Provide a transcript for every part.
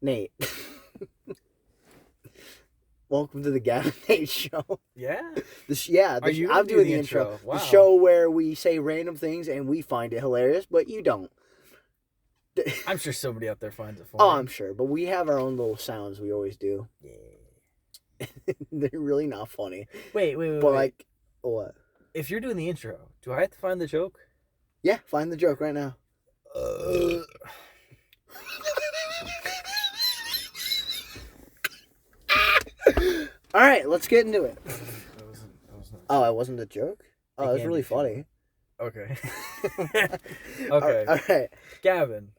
Nate. Welcome to the Gav and Nate show. Yeah? I'm doing the intro. Wow. The show where we say random things and we find it hilarious, but you don't. I'm sure somebody out there finds it funny. Oh, I'm sure. But we have our own little sounds we always do. Yeah. They're really not funny. Wait. But like, what? If you're doing the intro, do I have to find the joke? Yeah, find the joke right now. All right, let's get into it. That wasn't Oh, it wasn't a joke? Oh, it was really funny. Okay. Okay. All right. Gavin.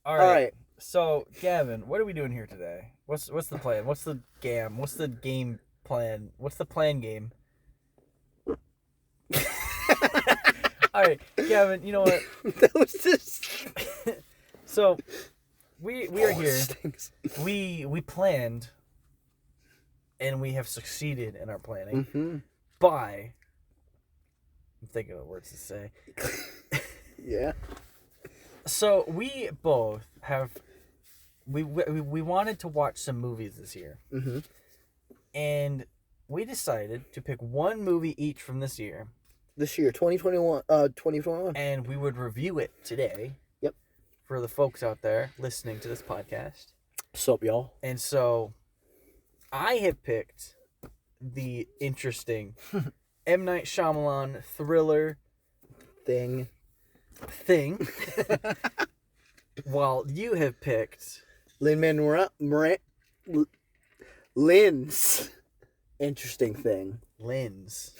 All right. So, Gavin, what are we doing here today? What's the plan? What's the GAM? What's the game plan? What's the plan game? All right, Gavin, you know what? That was just... So, we are here. Stinks. We planned, and we have succeeded in our planning Mm-hmm. by... I'm thinking of words to say. Yeah. So, we both have... We wanted to watch some movies this year. Mm-hmm. And we decided to pick one movie each from this year. This year, 2021. And we would review it today. Yep. For the folks out there listening to this podcast. What's up, y'all? And so, I have picked the interesting M. Night Shyamalan thriller Thing. while you have picked... Lynn's interesting thing. Lens.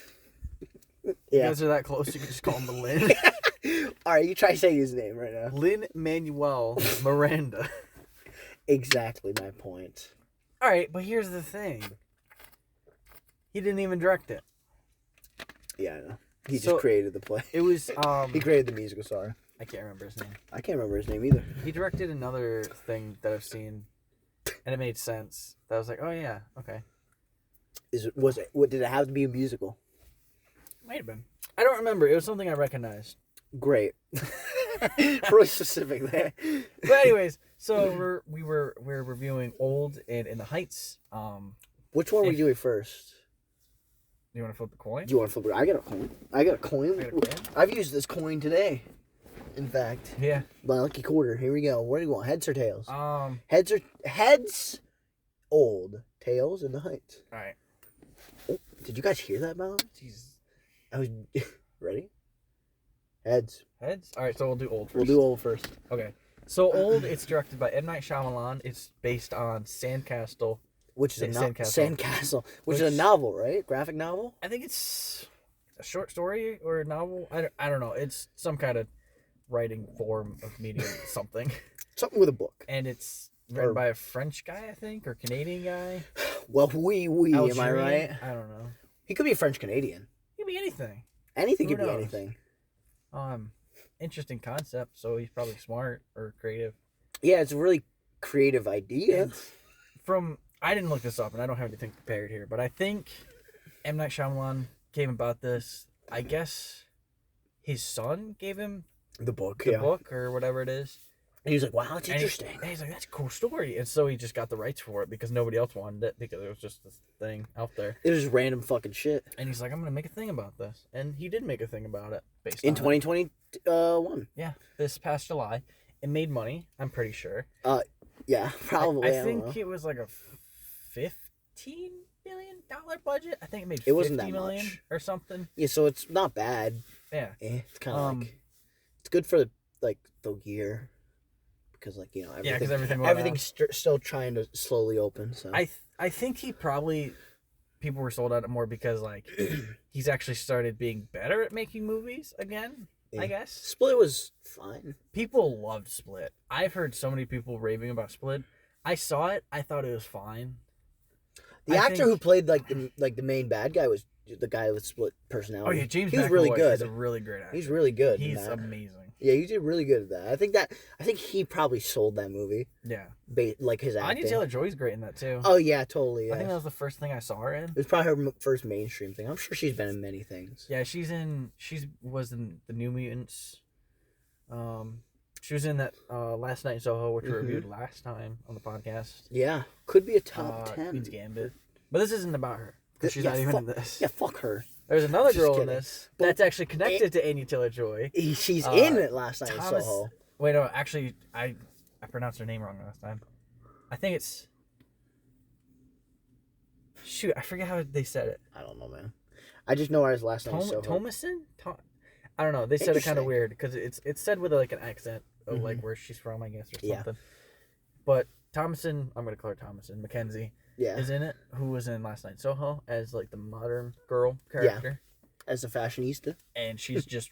Yeah. You guys are that close, you can just call him the Lin. All right, you try saying his name right now. Lin-Manuel Miranda. Exactly my point. All right, but here's the thing. He didn't even direct it. Yeah, I know. He just created the play. It was He created the musical star. I can't remember his name. I can't remember his name either. He directed another thing that I've seen, and it made sense. That I was like, oh yeah, okay. What did it have to be a musical? Might have been. I don't remember. It was something I recognized. Great. Really specific there. But anyways, so we're reviewing Old and In the Heights. Which one are we doing first? You want to flip the coin? Do you want to flip it? I got a coin. I got a coin? I've used this coin today. In fact. Yeah. My lucky quarter. Here we go. Where do you want? Heads or tails? Heads. Old. Tails in the Heights. All right. Oh, did you guys hear that, Mom? Jesus. I was ready. Heads. Heads. All right. So we'll do Old first. We'll do Old first. Okay. So Old. It's directed by M. Night Shyamalan. It's based on Sandcastle. Which is Sandcastle. Which is a novel, right? Graphic novel? I think it's a short story or a novel. I don't know. It's some kind of writing form of medium something. Something with a book. And it's written by a French guy, I think, or Canadian guy. Well, am I right? I don't know. He could be a French-Canadian. He could be anything. Anything Who could be knows? anything. Interesting concept, so he's probably smart or creative. Yeah, it's a really creative idea. I didn't look this up, and I don't have anything prepared here, but I think M. Night Shyamalan came about this. I guess his son gave him the book or whatever it is. And he was like, wow, that's interesting. He's like, that's a cool story. And so he just got the rights for it because nobody else wanted it because it was just this thing out there. It was random fucking shit. And he's like, I'm going to make a thing about this. And he did make a thing about it. In 2021. Yeah, this past July. It made money, I'm pretty sure. Yeah, probably. I think it was like a $15 million budget. I think it made it wasn't $50 that million much. Or something. Yeah, so it's not bad. Yeah. It's kind of it's good for the year because everything's still trying to slowly open. So I think people were sold out more because he's actually started being better at making movies again. Yeah. I guess Split was fine. People loved Split. I've heard so many people raving about Split. I saw it. I thought it was fine. The actor who played the main bad guy was the guy with split personality. Oh yeah, James. He was really good. He's a really great actor. He's really good. He's amazing. Yeah, you did really good at that. I think he probably sold that movie. Yeah. Like his acting. Anya Taylor-Joy's great in that too. Oh yeah, totally. Yeah. I think that was the first thing I saw her in. It was probably her first mainstream thing. I'm sure she's been in many things. Yeah, she was in the New Mutants. She was in that Last Night in Soho, which we reviewed last time on the podcast. Yeah, could be a top 10. Queen's Gambit. But this isn't about her. She's not even in this. Yeah, fuck her. There's another girl in this that's actually connected to Anya Taylor-Joy. She's in it Last Night in Soho. Wait, no, actually, I pronounced her name wrong last time. I think it's... Shoot, I forget how they said it. I don't know, man. I just know her as Last Night in Soho. Thomason? I don't know. They said it kind of weird because it's said with like an accent of like where she's from, I guess, or something. Yeah. But Thomason, I'm going to call her Thomason, Mackenzie, is in it, who was in Last Night in Soho as like the modern girl character. Yeah, as a fashionista. And she's just...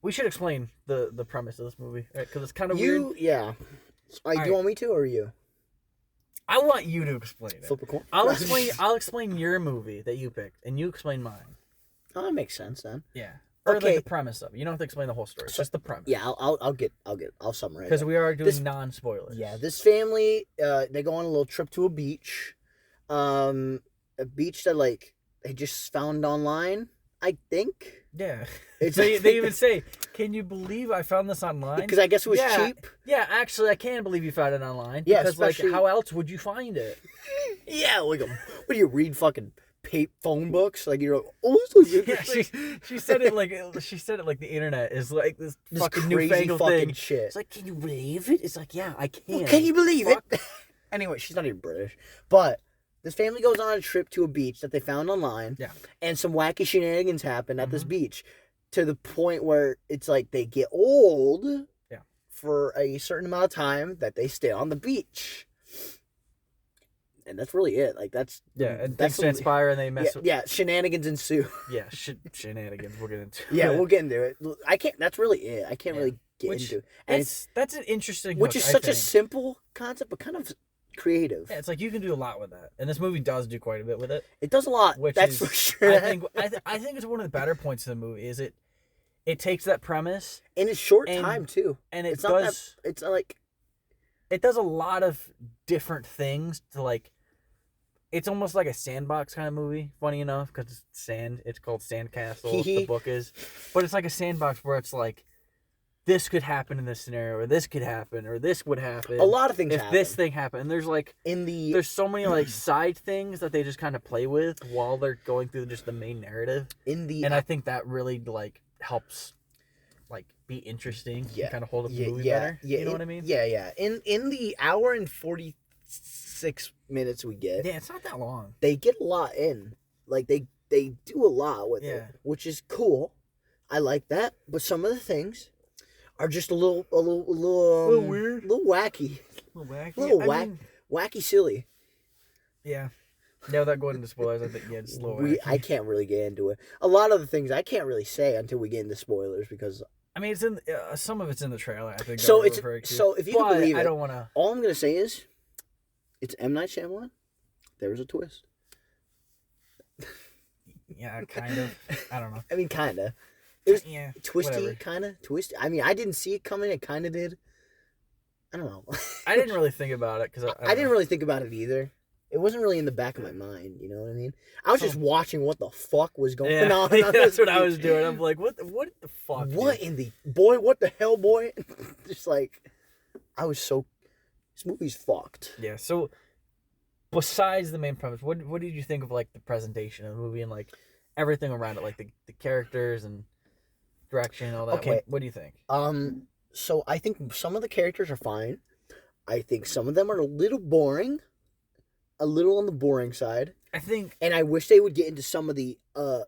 We should explain the premise of this movie, right? Because it's kind of weird. Yeah. Do you want me to, or you? I want you to explain it. Flip a coin. I'll explain your movie that you picked, and you explain mine. Oh, that makes sense then. Yeah. Or like the premise of it. You don't have to explain the whole story. It's just the premise. Yeah, I'll summarize. Because we are doing non-spoilers. Yeah, this family, they go on a little trip to a beach. A beach that like they just found online, I think. Yeah. They even say, "Can you believe I found this online?" Because I guess it was cheap. Yeah, actually, I can believe you found it online. Yeah, because like, how else would you find it? Yeah, like, what do you read? Fucking phone books? Like you're yeah, she said it like the internet is like this fucking newfangled thing. Shit. It's like, can you believe it? It's like, yeah, I can. Well, can you believe it? Anyway, she's not even British, but. This family goes on a trip to a beach that they found online. Yeah. And some wacky shenanigans happen at this beach to the point where it's like they get old for a certain amount of time that they stay on the beach. And that's really it. Like, that's... Yeah, and things transpire and they mess with... Yeah, shenanigans ensue. Yeah, shenanigans. We'll get into it. Yeah, we'll get into it. That's really it. I can't really get into it. And that's an interesting Which is such a simple concept, but kind of... creative. Yeah, it's like you can do a lot with that, and this movie does do quite a bit with it. It does a lot. That's for sure. I think it's one of the better points of the movie. Is it takes that premise in a short time too, and it does a lot of different things to like. It's almost like a sandbox kind of movie. Funny enough, because it's sand. It's called Sandcastle. The book is, but it's like a sandbox where it's like. This could happen in this scenario, or this could happen, or this would happen. A lot of things happen. If this thing happened. And there's like there's so many like side things that they just kind of play with while they're going through just the main narrative. And I think that really like helps like be interesting and kind of hold up the movie better. Yeah, you know what I mean? Yeah, yeah. In the hour and 46 minutes we get. Yeah, it's not that long. They get a lot in. Like they do a lot with it, which is cool. I like that, but some of the things are just a little weird, a little wacky, wacky, silly. Yeah. Now without going into spoilers, I think it's a little wacky. I can't really get into it. A lot of the things I can't really say until we get into spoilers because I mean, it's in some of it's in the trailer. I think. So if you can believe it, I don't want to. All I'm gonna say is, it's M. Night Shyamalan. There was a twist. Yeah, kind of. I don't know. I mean, kind of. It was twisty, kind of twisty. I mean, I didn't see it coming. It kind of did. I don't know. I didn't really think about it because I didn't really think about it either. It wasn't really in the back of my mind. You know what I mean? I was just watching what the fuck was going on. That's what I was doing. I'm like, what the fuck? What in the what the hell, boy? Just like, I was so. This movie's fucked. Yeah. So, besides the main premise, what did you think of like the presentation of the movie and like everything around it, like the characters and direction and all that? Okay. What do you think? So I think some of the characters are fine. I think some of them are a little boring. A little on the boring side. I think, and I wish they would get into some of the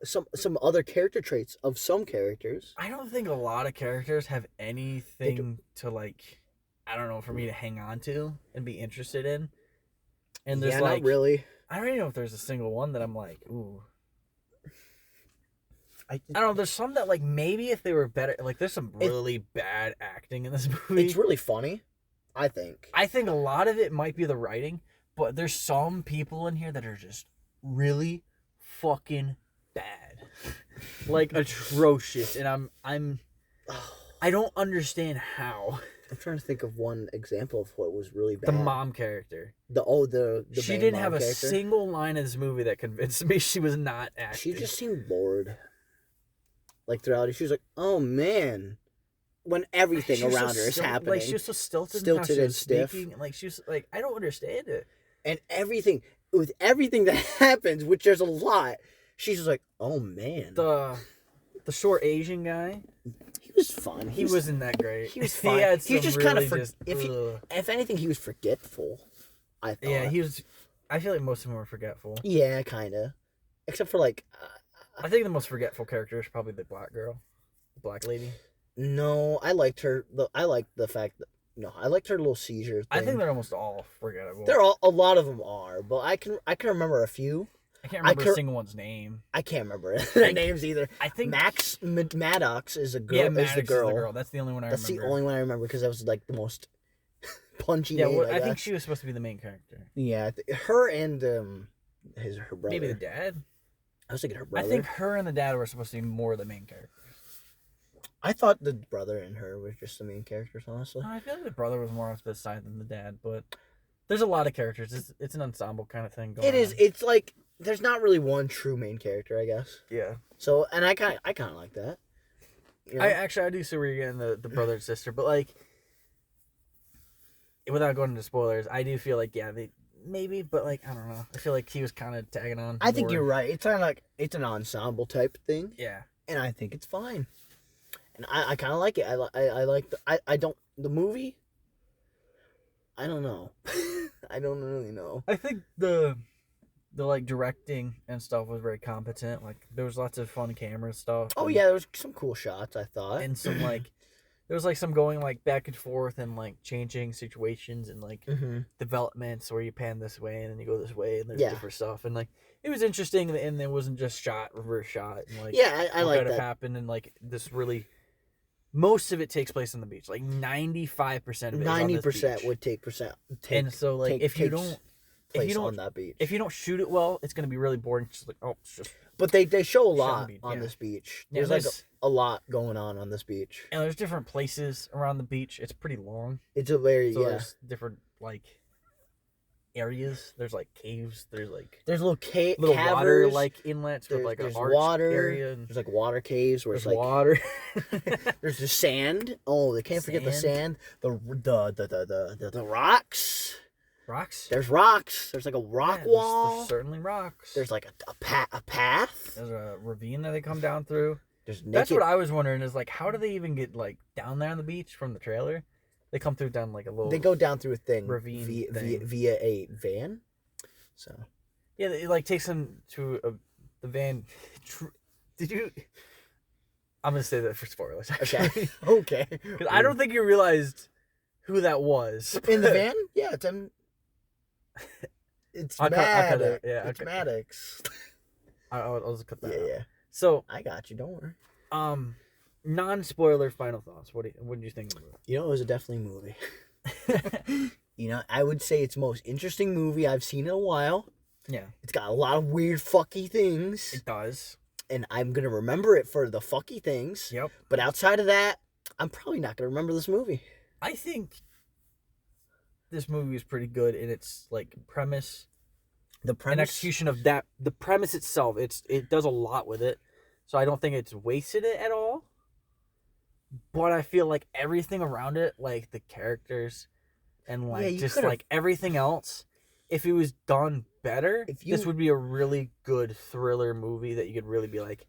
some other character traits of some characters. I don't think a lot of characters have anything to like, I don't know, for me to hang on to and be interested in. And there's like, not really. I don't even know if there's a single one that I'm like, ooh. I don't know. There's some that like maybe if they were better, like there's some really bad acting in this movie. It's really funny, I think. I think a lot of it might be the writing, but there's some people in here that are just really fucking bad, like atrocious, and I don't understand how. I'm trying to think of one example of what was really bad. The mom character. She didn't have character. A single line in this movie that convinced me she was not acting. She just seemed bored. Like throughout it, she was like, "Oh man, when everything around her is happening. Like, she was so stilted and stiff. Speaking. Like, she was like, I don't understand it. And with everything that happens, which there's a lot, she's just like, oh man. The short Asian guy. He was fun. He wasn't that great. He was fun. He was just really kind of if anything, he was forgetful. I thought. Yeah, he was. I feel like most of them were forgetful. Yeah, kind of. Except for like. I think the most forgetful character is probably the black girl, the black lady. No, I liked her. I liked the fact that I liked her little seizure thing. I think they're almost all forgettable. A lot of them are, but I can remember a few. I can't remember a single one's name. I can't remember their names either. I think Maddox is a girl. Yeah, Maddox is the girl. That's the only one I remember. That's the only one I remember because that was like the most punchy. Yeah, name, I think she was supposed to be the main character. Yeah, her and her brother. Maybe the dad. I was thinking her brother. I think her and the dad were supposed to be more the main characters. I thought the brother and her were just the main characters, honestly. I feel like the brother was more on the side than the dad, but there's a lot of characters. It's an ensemble kind of thing going on. It is. It's like there's not really one true main character, I guess. Yeah. So, and I kind of like that. I do see where you're getting the brother and sister, but like, without going into spoilers, I do feel like maybe, but like I don't know. I feel like he was kind of tagging on. I think you're right. It's kind of like it's an ensemble type thing. Yeah. And I think it's fine. And I kind of like it. I like the movie. I don't know. I don't really know. I think the like directing and stuff was very competent. Like there was lots of fun camera stuff. Oh yeah, there was some cool shots, I thought. And some like there was like some going like back and forth and like changing situations and like developments where you pan this way and then you go this way and there's different stuff and like it was interesting and it wasn't just reverse shot and like I like that happened and like this really. Most of it takes place on the beach. Like 95% of it. 90% would take. And so like if you don't on that beach. If you don't shoot it well, it's gonna be really boring. Just like it's just. But they show a lot on this beach. There's like a lot going on this beach. And there's different places around the beach. It's pretty long. It's a very There's different like areas. There's like caves. There's little little caverns. Water like inlets with like an arch water area. There's like water caves where there's it's like water. There's the sand. Oh, they can't forget the sand. The rocks. Rocks. There's rocks. There's like a rock wall. There's certainly rocks. There's like a path. There's a ravine that they come down through. That's what I was wondering is like how do they even get like down there on the beach from the trailer? They come through down like a little. They go down through a thing ravine via a van. So. Yeah, it like takes them to the van. Did you? I'm gonna say that for spoilers. Actually. Okay. Because I don't think you realized who that was in the van. Yeah, it's Maddox. It's Maddox. I'll just cut that out. Yeah. So I got you. Don't worry. Non-spoiler final thoughts. What did you think of it? It was a definitely movie. I would say it's the most interesting movie I've seen in a while. Yeah. It's got a lot of weird fucky things. It does. And I'm going to remember it for the fucky things. Yep. But outside of that, I'm probably not going to remember this movie. I think this movie is pretty good in its like premise. The premise. And execution of that. The premise itself, it does a lot with it. So I don't think it's wasted it at all. But I feel like everything around it, like the characters and like like everything else, if it was done better, this would be a really good thriller movie that you could really be like,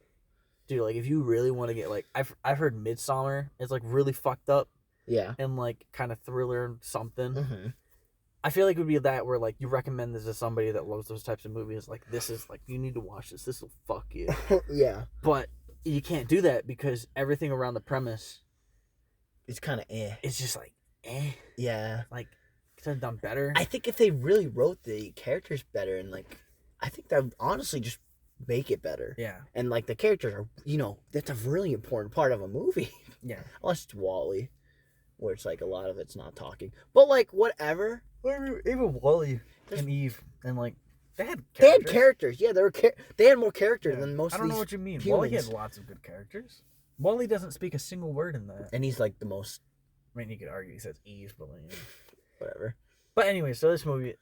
dude, like if you really want to get like, I've heard Midsommar is like really fucked up. Yeah. And like kind of thriller something. Mm-hmm. I feel like it would be that where like you recommend this to somebody that loves those types of movies. Like this is like, you need to watch this. This will fuck you. Yeah. But you can't do that because everything around the premise it's kind of it's just like yeah, like could have done better. I think if they really wrote the characters better and like I think that would honestly just make it better. Yeah. And like the characters are that's a really important part of a movie. Yeah. Unless it's Wall-E, where it's like a lot of it's not talking, but like whatever. Even Wall-E and Eve and like they had characters. Yeah, they had more character than most of these. I don't know what you mean. Humans. Wall-E had lots of good characters. Wall-E doesn't speak a single word in that. And he's like the most... I mean, you could argue he says Eve, but like, whatever. But anyway, so this movie...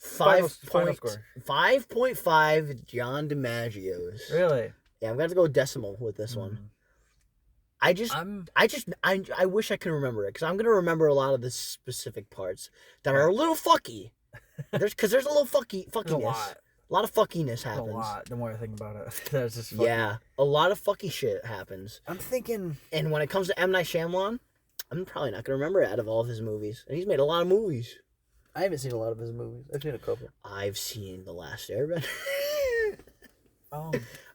5.5 John DiMaggio's. Really? Yeah, I'm going to go decimal with this one. I wish I could remember it because I'm gonna remember a lot of the specific parts that are a little fucky. There's a little fuckiness. A lot of fuckiness happens. A lot. The more I think about it, that's just fucky. Yeah, a lot of fucky shit happens. I'm thinking, and when it comes to M. Night Shyamalan, I'm probably not gonna remember it out of all of his movies, and he's made a lot of movies. I haven't seen a lot of his movies. I've seen a couple. I've seen The Last Airbender. Oh.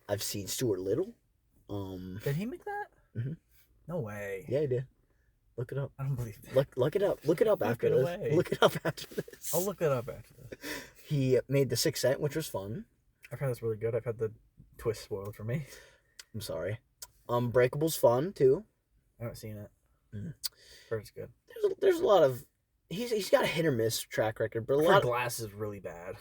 I've seen Stuart Little. Did he make that? Mm-hmm. No way. Yeah, he did. Look it up. I don't believe that. Look it up. Look it up after this. Away. Look it up after this. I'll look it up after this. He made The Sixth Sense, which was fun. I've heard that's really good. I've had the twist spoiled for me. I'm sorry. Unbreakable's fun too. I haven't seen it. Mm. Heard it's good. There's a lot of he's got a hit or miss track record, but a lot of Glass is really bad.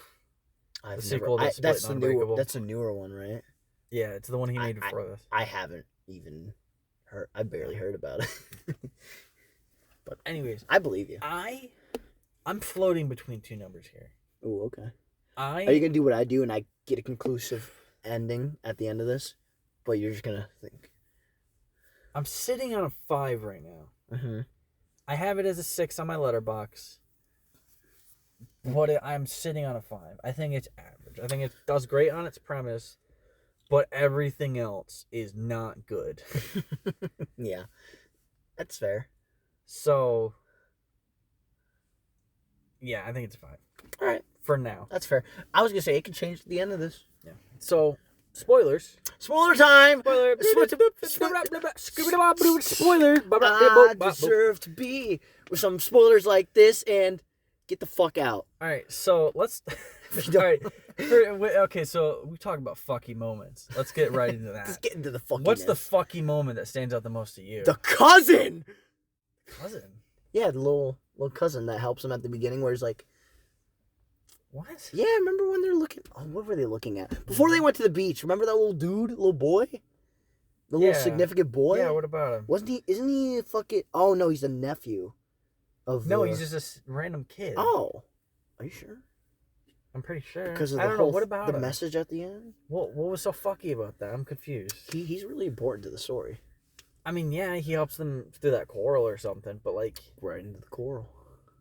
The sequel that's the newer one, right? Yeah, it's the one he made before this. I haven't even heard. I barely heard about it. But anyways, I believe you. I'm floating between two numbers here. Oh, okay. Are you gonna do what I do and I get a conclusive ending at the end of this? But you're just gonna think. I'm sitting on a 5 right now. Mm-hmm. I have it as a 6 on my letterbox. I'm sitting on a 5. I think it's average. I think it does great on its premise, but everything else is not good. Yeah, that's fair. So, yeah, I think it's a 5. All right. For now. That's fair. I was going to say, it could change at the end of this. Yeah. So, Spoiler time! Spoiler! Spoiler! I deserve to be with some spoilers like this and get the fuck out. Alright, so let's... Alright. Okay, so we talk about fucky moments. Let's get right into that. Let's get into the fuckiness. What's the fucky moment that stands out the most to you? The cousin! Cousin? Yeah, the little cousin that helps him at the beginning where he's like... What? Yeah, remember when they're looking... Oh, what were they looking at? Before they went to the beach, remember that little dude, little boy? The little significant boy? Yeah, what about him? Isn't he a fucking... Oh, no, he's the nephew of No, he's just a random kid. Oh. Are you sure? I'm pretty sure. Because of I don't know. What about the him? message at the end? What was so fucky about that? I'm confused. He's really important to the story. I mean, yeah, he helps them through that coral or something, but like... Right into the coral.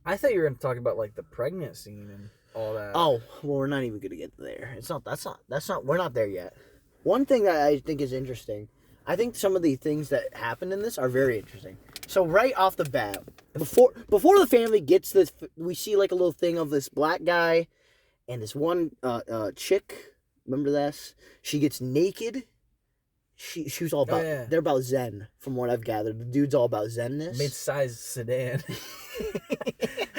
I thought you were going to talk about like the pregnant scene and... all that. Oh, well, we're not even going to get there. We're not there yet. One thing that I think is interesting, I think some of the things that happen in this are very interesting. So right off the bat, before the family gets this, we see like a little thing of this black guy and this one chick. Remember this? She gets naked. She was all about, they're about Zen, from what I've gathered. The dude's all about Zenness. Mid-sized sedan.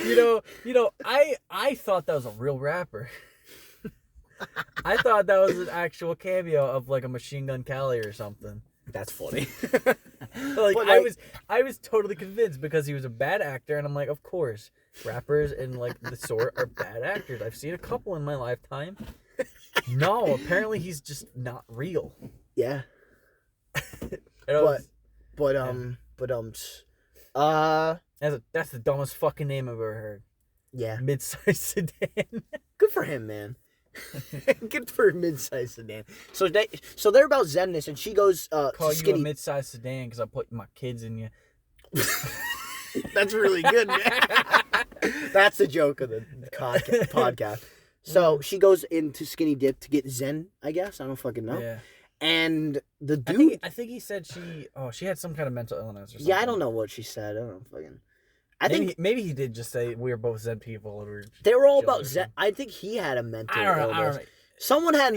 You know, I thought that was a real rapper. I thought that was an actual cameo of like a Machine Gun Kelly or something. That's funny. I was totally convinced because he was a bad actor, and I'm like, of course, rappers and like the sort are bad actors. I've seen a couple in my lifetime. No, apparently he's just not real. Yeah. That's the dumbest fucking name I've ever heard. Yeah. Mid-sized sedan. Good for him, man. Good for mid-sized sedan. So they're about Zenness, and she goes call skinny. You a mid-sized sedan because I put my kids in you. That's really good, man. That's the joke of the podcast. So she goes into Skinny Dip to get Zen, I guess. I don't fucking know. Yeah. And the dude... I think he said she had some kind of mental illness or something. Yeah, I don't know what she said. I don't fucking... Maybe he did just say we were both Zen people. They were all about Zen. I think he had a mental illness. I don't know. Someone had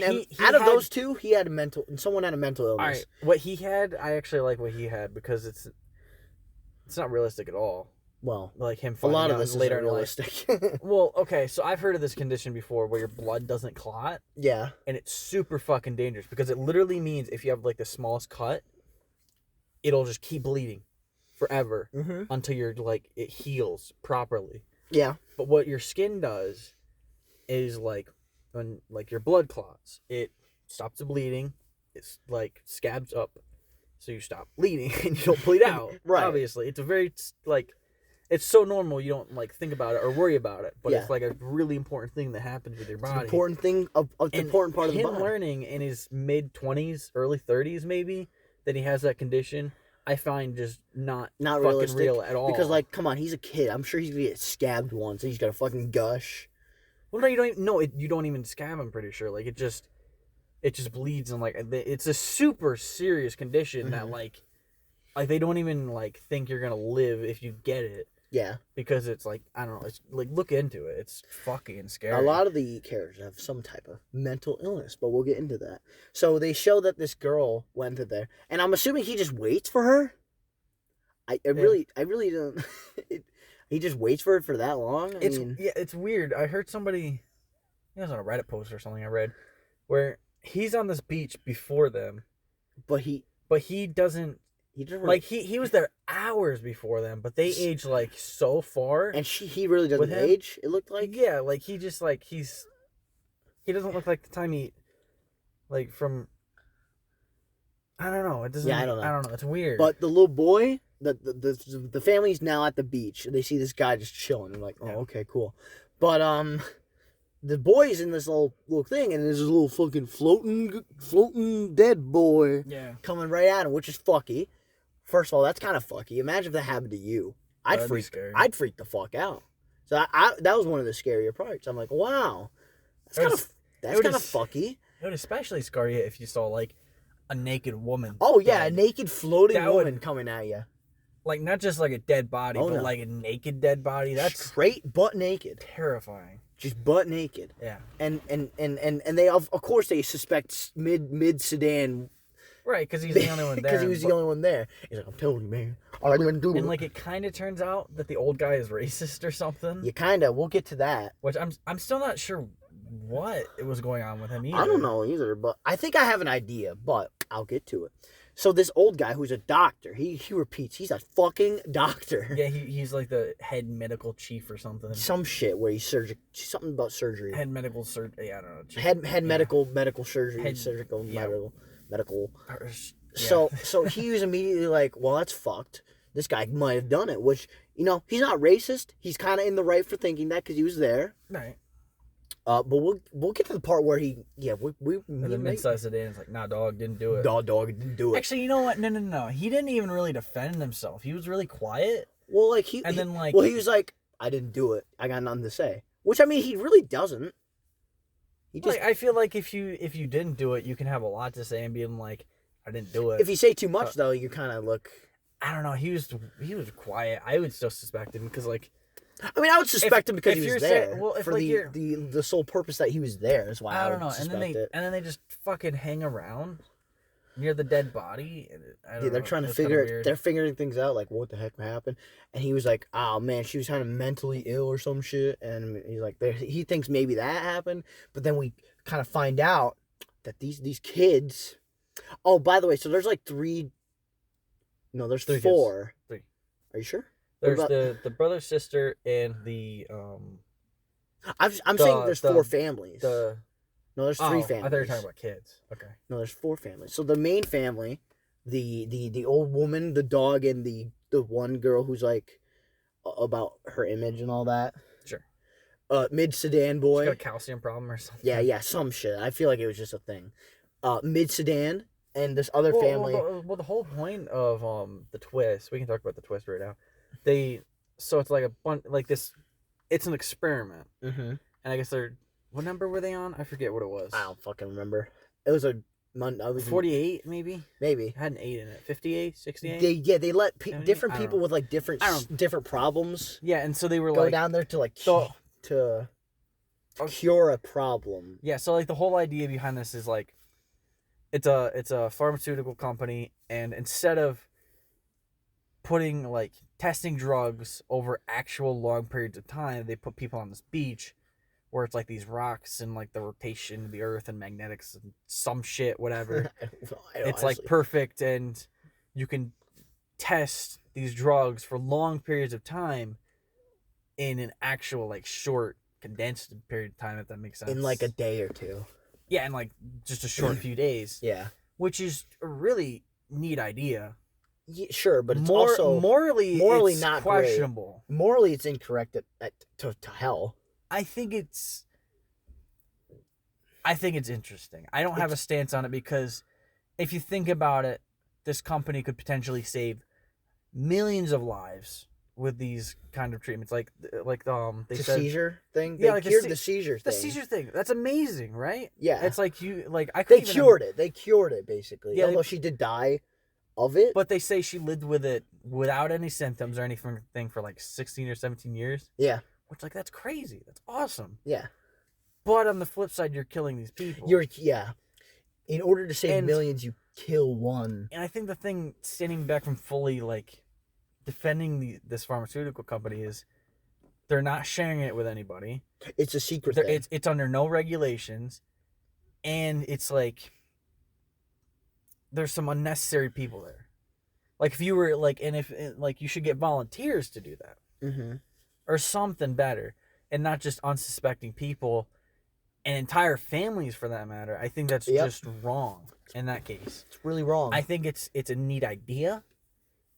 those two, he had a mental... And someone had a mental illness. All right. What he had, I actually like what he had because it's not realistic at all. Well, like him. A lot of this later is realistic. Well, okay, so I've heard of this condition before where your blood doesn't clot. Yeah. And it's super fucking dangerous because it literally means if you have like the smallest cut, it'll just keep bleeding forever until you're like it heals properly. Yeah. But what your skin does is like when like your blood clots, it stops the bleeding. It's like scabs up, so you stop bleeding and you don't bleed out. Right. Obviously, it's a very like. It's so normal you don't like think about it or worry about it, but it's like a really important thing that happens with your body. It's an important thing, important part of the body. Him learning in his mid-20s, early 30s maybe, that he has that condition I find just not fucking realistic, real at all. Because, like, come on, he's a kid. I'm sure he's gonna get scabbed once and he's gonna fucking gush. Well, no, you don't even, no, you don't even scab, I'm pretty sure. Like, it just bleeds, and, like, it's a super serious condition that, like, they don't even, like, think you're gonna live if you get it. Yeah. Because it's, like, I don't know, it's, like, look into it. It's fucking scary. A lot of the characters have some type of mental illness, but we'll get into that. So they show that this girl went to there, and I'm assuming he just waits for her? I really don't... He just waits for it for that long? I mean... Yeah, it's weird. I heard somebody... It was on a Reddit post or something I read, where he's on this beach before them, but he doesn't... He just like he was there hours before them, but they aged like so far. And he really doesn't age. It looked like like he just like he doesn't look like the time he like from. I don't know. It doesn't. Yeah, I don't know. It's weird. But the little boy, the family's now at the beach, and they see this guy just chilling. They're like, oh, okay, cool. But the boy's in this little thing, and there's this little fucking floating dead boy. Yeah. Coming right at him, which is fucky. First of all, that's kind of fucky. Imagine if that happened to you. I'd freak the fuck out. So that was one of the scarier parts. I'm like, wow, that's kind of fucky. It would especially scar you if you saw like a naked woman. Oh yeah, a naked floating woman coming at you. Like not just like a dead body, but like a naked dead body. That's straight butt naked. Terrifying. Just butt naked. Yeah. And they of course they suspect mid sedan. Right, because he's the only one there. Because he was the only one there. He's like, I'm telling you, man. All I'm going to do. And, like, it kind of turns out that the old guy is racist or something. Yeah, kind of. We'll get to that. Which I'm still not sure what it was going on with him either. I don't know either, but I think I have an idea, but I'll get to it. So this old guy who's a doctor, he repeats, he's a fucking doctor. Yeah, he's like the head medical chief or something. Some shit where he's something about surgery. Head medical surgery. Yeah, I don't know. Chief. Head medical surgery. Surgical medical. So he was immediately like, well, that's fucked. This guy might have done it, which, you know, he's not racist. He's kind of in the right for thinking that because he was there. Right. But we'll get to the part where we mid-sized sedan is like, nah, dog, didn't do it. Dog, didn't do it. Actually, you know what? No. He didn't even really defend himself. He was really quiet. Well, like he was like, I didn't do it. I got nothing to say. Which, I mean, he really doesn't. I feel like if you didn't do it, you can have a lot to say and being like, I didn't do it. If you say too much, though, you kind of look... I don't know. He was quiet. I would still suspect him because, like... I mean, I would suspect him because he was there. For the sole purpose that he was there is why I don't know. And then they just fucking hang around near the dead body. They're trying to they're figuring things out, like, what the heck happened? And he was like, oh, man, she was kind of mentally ill or some shit. And he's like, he thinks maybe that happened. But then we kind of find out that these kids... Oh, by the way, so there's like three... No, there's four. Three. Are you sure? There's the brother, sister, and the... I'm saying there's four families. No, there's three families. I thought you were talking about kids. Okay. No, there's four families. So the main family, the old woman, the dog, and the one girl who's like about her image and all that. Sure. Mid sedan boy. She's got a calcium problem or something. Yeah, some shit. I feel like it was just a thing. Mid sedan and this other family. Well, the whole point of the twist. We can talk about the twist right now. So it's like a bunch like this. It's an experiment. Mm-hmm. And I guess what number were they on? I forget what it was. I don't fucking remember. It was a 48 maybe. Maybe had an 8 in it. 58, 68. They let different people with like different problems. Yeah, and so they were go down there to like to cure a problem. Yeah, so like the whole idea behind this is like it's a pharmaceutical company, and instead of putting like testing drugs over actual long periods of time, they put people on this beach where it's like these rocks and like the rotation of the earth and magnetics and some shit, whatever. It's like perfect, and you can test these drugs for long periods of time in an actual like short condensed period of time, if that makes sense. In like a day or two. Yeah, in like just a short few days. Yeah. Which is a really neat idea. Yeah, sure, but it's also morally it's not questionable. Great. Morally, it's incorrect to hell. I think it's interesting. I don't have a stance on it because if you think about it, this company could potentially save millions of lives with these kind of treatments, like they said seizure thing. Yeah, they like cured the seizure thing. The seizure thing. That's amazing, right? Yeah, it's like I. They cured it. They cured it basically. Yeah, although she did die of it. But they say she lived with it without any symptoms or anything for like 16 or 17 years. Yeah, which like that's crazy. That's awesome. Yeah, but on the flip side, you're killing these people. In order to save millions, you kill one. And I think the thing standing back from fully like defending this pharmaceutical company is they're not sharing it with anybody. It's a secret thing. It's under no regulations, and it's like there's some unnecessary people there. Like if you were like, and if like you should get volunteers to do that, or something better, and not just unsuspecting people and entire families for that matter. I think that's just wrong in that case. It's really wrong. I think it's a neat idea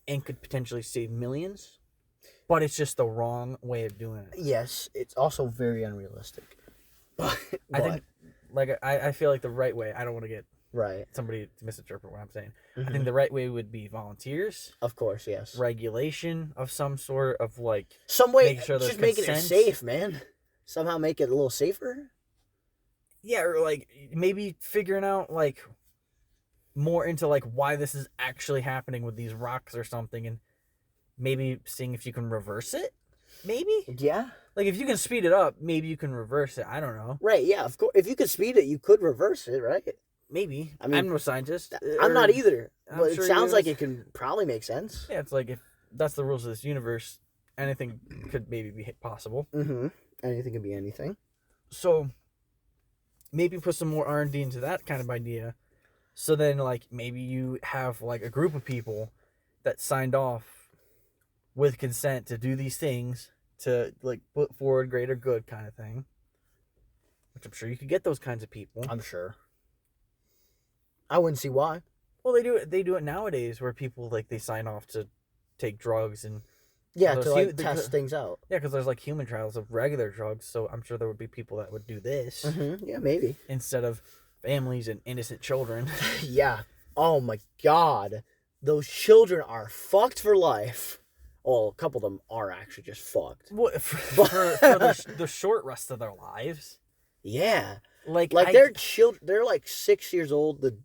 and could potentially save millions, but it's just the wrong way of doing it. Yes, it's also very unrealistic. But I think, like, I feel like the right way, I don't want to get right somebody to misinterpret what I'm saying. I think the right way would be volunteers. Of course, yes. Regulation of some sort of like some way, just making it safe, man. Somehow make it a little safer. Yeah, or like maybe figuring out like more into like why this is actually happening with these rocks or something, and maybe seeing if you can reverse it. Maybe. Yeah. Like if you can speed it up, maybe you can reverse it. I don't know. Right. Yeah. Of course, if you could speed it, you could reverse it. Right. Maybe. I mean, I'm no scientist. I'm not either. But it sounds like it can probably make sense. Yeah, it's like if that's the rules of this universe, anything could maybe be possible. Anything could be anything. So maybe put some more R&D into that kind of idea. So then, like, maybe you have, like, a group of people that signed off with consent to do these things to, like, put forward greater good kind of thing. Which I'm sure you could get those kinds of people. I'm sure. I wouldn't see why. Well, they do it nowadays where people, like, they sign off to take drugs and... Yeah, to, like, test things out. Yeah, because there's, like, human trials of regular drugs, so I'm sure there would be people that would do this. Yeah, maybe. Instead of families and innocent children. Yeah. Oh, my God. Those children are fucked for life. Well, a couple of them are actually just fucked. Well, for the short rest of their lives. Yeah. They're children. They're, like, 6 years old. The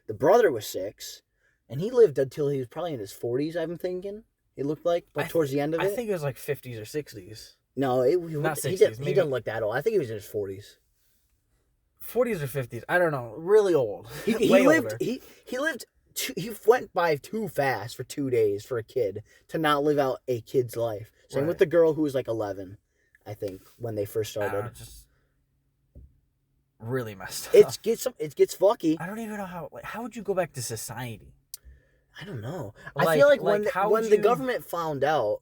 brother was 6. And he lived until he was probably in his 40s, I'm thinking. He looked like, but towards the end of it. I think it was like 50s or 60s. No, not 60s. He didn't look that old. I think he was in his 40s. 40s or 50s. I don't know. Really old. He lived. He lived. He went by too fast for 2 days for a kid to not live out a kid's life. Same with the girl who was like 11, I think, when they first started. Just really messed up. It gets fucky. I don't even know how would you go back to society? I don't know. I feel like when the government found out,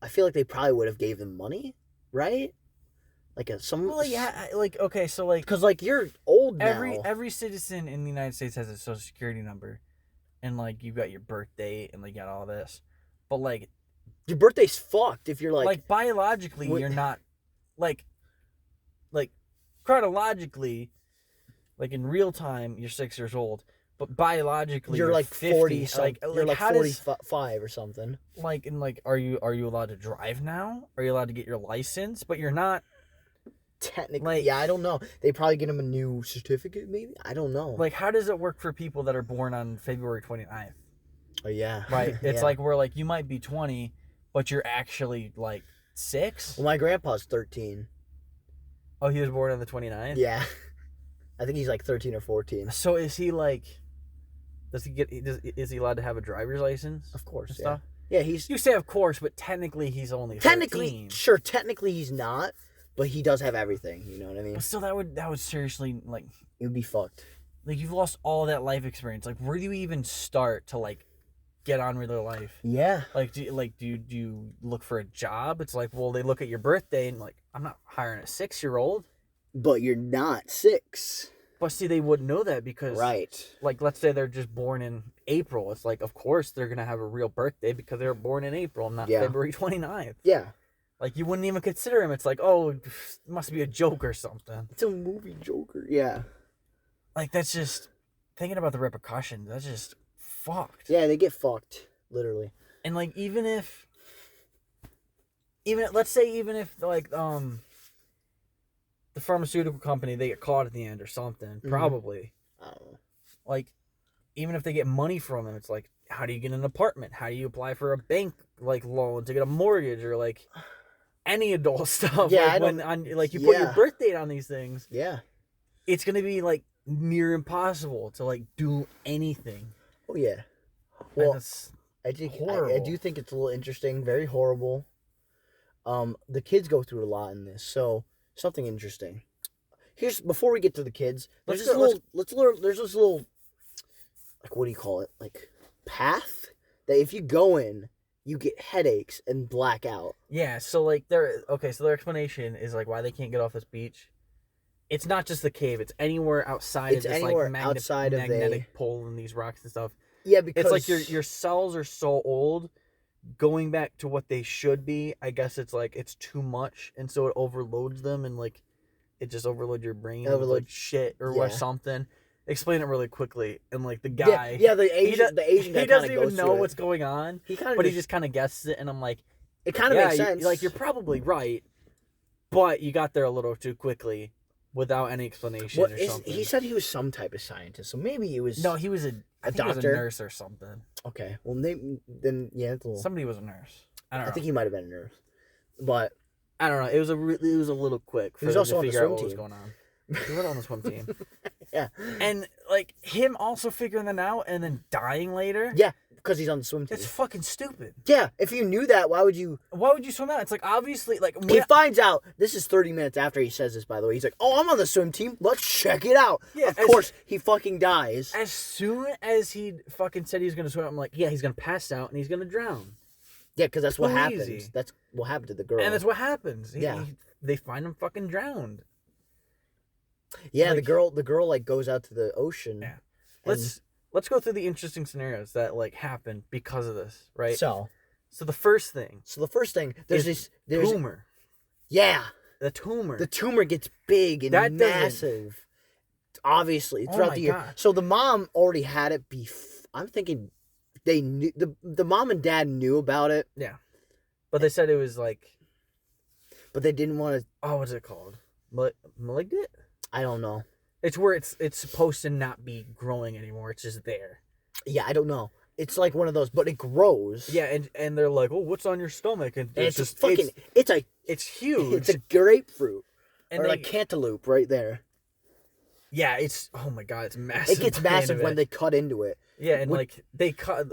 I feel like they probably would have gave them money, right? Like okay, so like because like you're old now. Every citizen in the United States has a social security number, and like you got your birthday and like got all this, but like your birthday's fucked if you're like biologically you're not like chronologically, like in real time you're 6 years old. But biologically, you're like 50, 40. You're like 45 or something. Like, and like, are you allowed to drive now? Are you allowed to get your license? But you're not. Technically, yeah, I don't know. They probably get him a new certificate, maybe? I don't know. Like, how does it work for people that are born on February 29th? Oh, yeah. Right. It's like, we're like, you might be 20, but you're actually like 6. Well, my grandpa's 13. Oh, he was born on the 29th? Yeah. I think he's like 13 or 14. So is he like... Is he allowed to have a driver's license? Of course, and stuff? Yeah, you say of course, but technically he's only 13. Technically he's not, but he does have everything. You know what I mean? But still, that would seriously like it would be fucked. Like you've lost all that life experience. Like where do you even start to like get on with their life? Yeah. Like do you look for a job? It's like, well, they look at your birthday and like, I'm not hiring a 6-year-old. But you're not 6. But see, they wouldn't know that because, like, let's say they're just born in April. It's like, of course, they're going to have a real birthday because they were born in April, not February 29th. Yeah. Like, you wouldn't even consider him. It's like, oh, it must be a joke or something. It's a movie Joker. Yeah. Like, that's just... thinking about the repercussions, that's just fucked. Yeah, they get fucked, literally. And like even let's say like the pharmaceutical company, they get caught at the end or something, probably. I don't know. Like even if they get money from them, it's like, how do you get an apartment? How do you apply for a bank like loan to get a mortgage or like any adult stuff? Yeah, like you put your birth date on these things. Yeah, it's gonna be like near impossible to like do anything. Oh yeah. Well, I do think it's a little interesting, very horrible. The kids go through a lot in this, so something interesting. Before we get to the kids, there's this little, like, what do you call it? Like, path that if you go in, you get headaches and black out. Yeah, so like their explanation is like why they can't get off this beach. It's not just the cave; it's anywhere outside of this like magnetic pole and these rocks and stuff. Yeah, because it's like your cells are so old, going back to what they should be. I guess it's like it's too much, and so it overloads them, and like it just overloads your brain with like shit or something. Explain it really quickly, and like the guy, the Asian guy, he doesn't even know what's going on. He just kind of guesses it, and I'm like, it kind of makes sense. Like you're probably right, but you got there a little too quickly without any explanation or something. He said he was some type of scientist, so maybe he was. No, he was a doctor, he was a nurse or something. Okay, well then it's a little. Somebody was a nurse. I think he might have been a nurse, but I don't know. It was a little quick for him to figure out what was going on. He was on the swim team. Yeah. And, like, him also figuring that out and then dying later. Yeah, because he's on the swim team. It's fucking stupid. Yeah, if you knew that, why would you swim out? It's like, obviously, like... He finds out, this is 30 minutes after he says this, by the way. He's like, oh, I'm on the swim team. Let's check it out. Yeah, of course, he fucking dies. As soon as he fucking said he was going to swim, I'm like, yeah, he's going to pass out and he's going to drown. Yeah, because that's what happens. That's what happened to the girl. And that's what happens. They find him fucking drowned. Yeah, like, the girl like goes out to the ocean. Yeah. Let's go through the interesting scenarios that like happen because of this, right? So the first thing. There's this tumor. Yeah. The tumor. The tumor gets big and massive. Obviously, throughout the year. God. So the mom already had it I'm thinking they knew the mom and dad knew about it. Yeah. But they said it was like, but they didn't want to. Oh, what's it called? Malignant? I don't know. It's where it's supposed to not be growing anymore. It's just there. Yeah, I don't know. It's like one of those, but it grows. Yeah, and they're like, oh, what's on your stomach? And it's just fucking. It's huge. It's a grapefruit or like cantaloupe right there. Yeah, oh my god, it's massive. It gets massive when they cut into it. Yeah, and they cut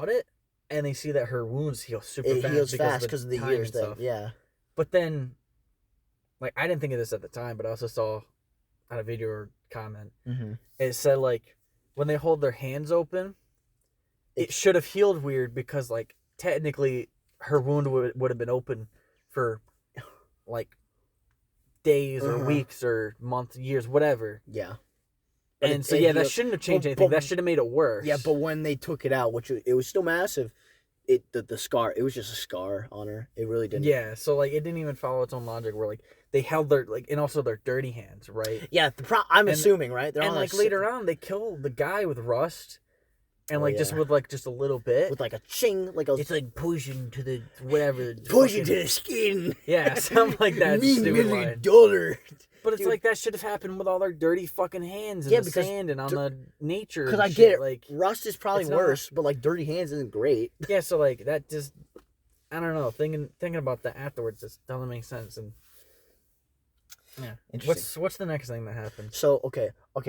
it, and they see that her wounds heal super fast. It heals fast because of the years thing. Yeah. But then, like, I didn't think of this at the time, but I also saw on a video or comment, it said, like, when they hold their hands open, it should have healed weird because, like, technically her wound would have been open for, like, days or weeks or months, years, whatever. Yeah. And so, that shouldn't have changed anything. That should have made it worse. Yeah, but when they took it out, it was still massive, the scar, it was just a scar on her. It really didn't. Yeah, so, like, it didn't even follow its own logic where, like, they held their, like, and also their dirty hands, right? Yeah, I'm assuming, right? They're like, later on, they kill the guy with rust, and, just with, like, just a little bit. With, like, a ching, like a... It's, like, poison to the, whatever. Poison to the skin. Yeah, something like that. $1 million. But it's like that should have happened with all their dirty fucking hands in the sand and on the nature. Because I get get it. Like, rust is probably worse, but like dirty hands isn't great. Yeah, so like that just, I don't know. Thinking about that afterwards just doesn't make sense. And yeah, interesting. What's the next thing that happens? So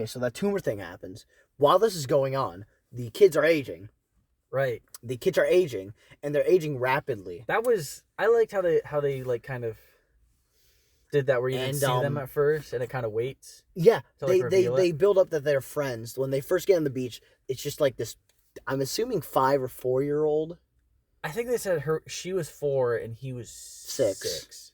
so that tumor thing happens while this is going on. The kids are aging. Right. The kids are aging, and they're aging rapidly. I liked how they like kind of did that where you didn't see them at first and it kind of waits. Yeah, they build up that they're friends. When they first get on the beach, it's just like this, I'm assuming 5 or 4 year old. I think they said she was 4 and he was 6.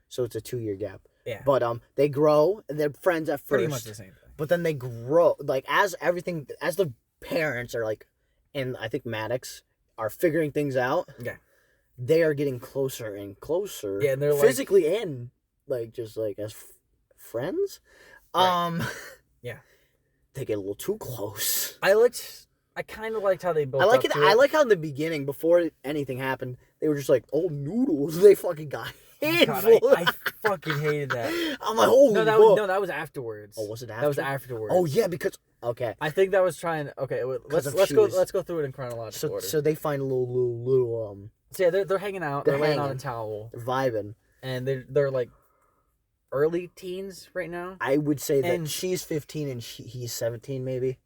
So it's a 2-year gap. Yeah. But they grow and they're friends at first. Pretty much the same thing. But then they grow, like as the parents are like, and I think Maddox are figuring things out. Yeah. They are getting closer and closer. Yeah, and they're physically and like just like as friends. Right. Yeah. they get a little too close. I kind of liked how they built up to it. I like how in the beginning, before anything happened, they were just like, oh, noodles. They fucking got handful. God, I fucking hated that. I'm like, holy that was afterwards. Oh, was it after? That was afterwards. Oh, yeah, because... Okay. I think that was trying... Okay, let's go through it in chronological order. So they find a little So yeah, they're hanging out. They're laying on a towel. They're vibing. And they're like early teens right now. I would say that she's 15 and he's 17 maybe.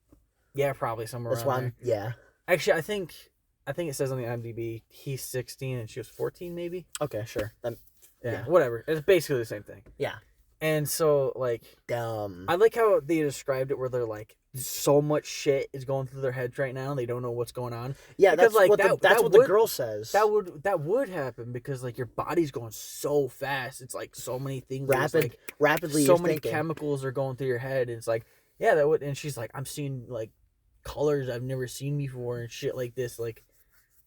Yeah, probably somewhere around there. Yeah. Actually, I think it says on the IMDb he's 16 and she was 14 maybe. Okay, sure. Yeah, whatever. It's basically the same thing. Yeah. And so, like... I like how they described it where they're like, so much shit is going through their heads right now and they don't know what's going on. Yeah, because, that's what the girl says. That would happen because, like, your body's going so fast. It's like so many things. Rapidly. So many chemicals are going through your head. And it's like, yeah, that would... And she's like, I'm seeing, like, colors I've never seen before and shit like this. Like,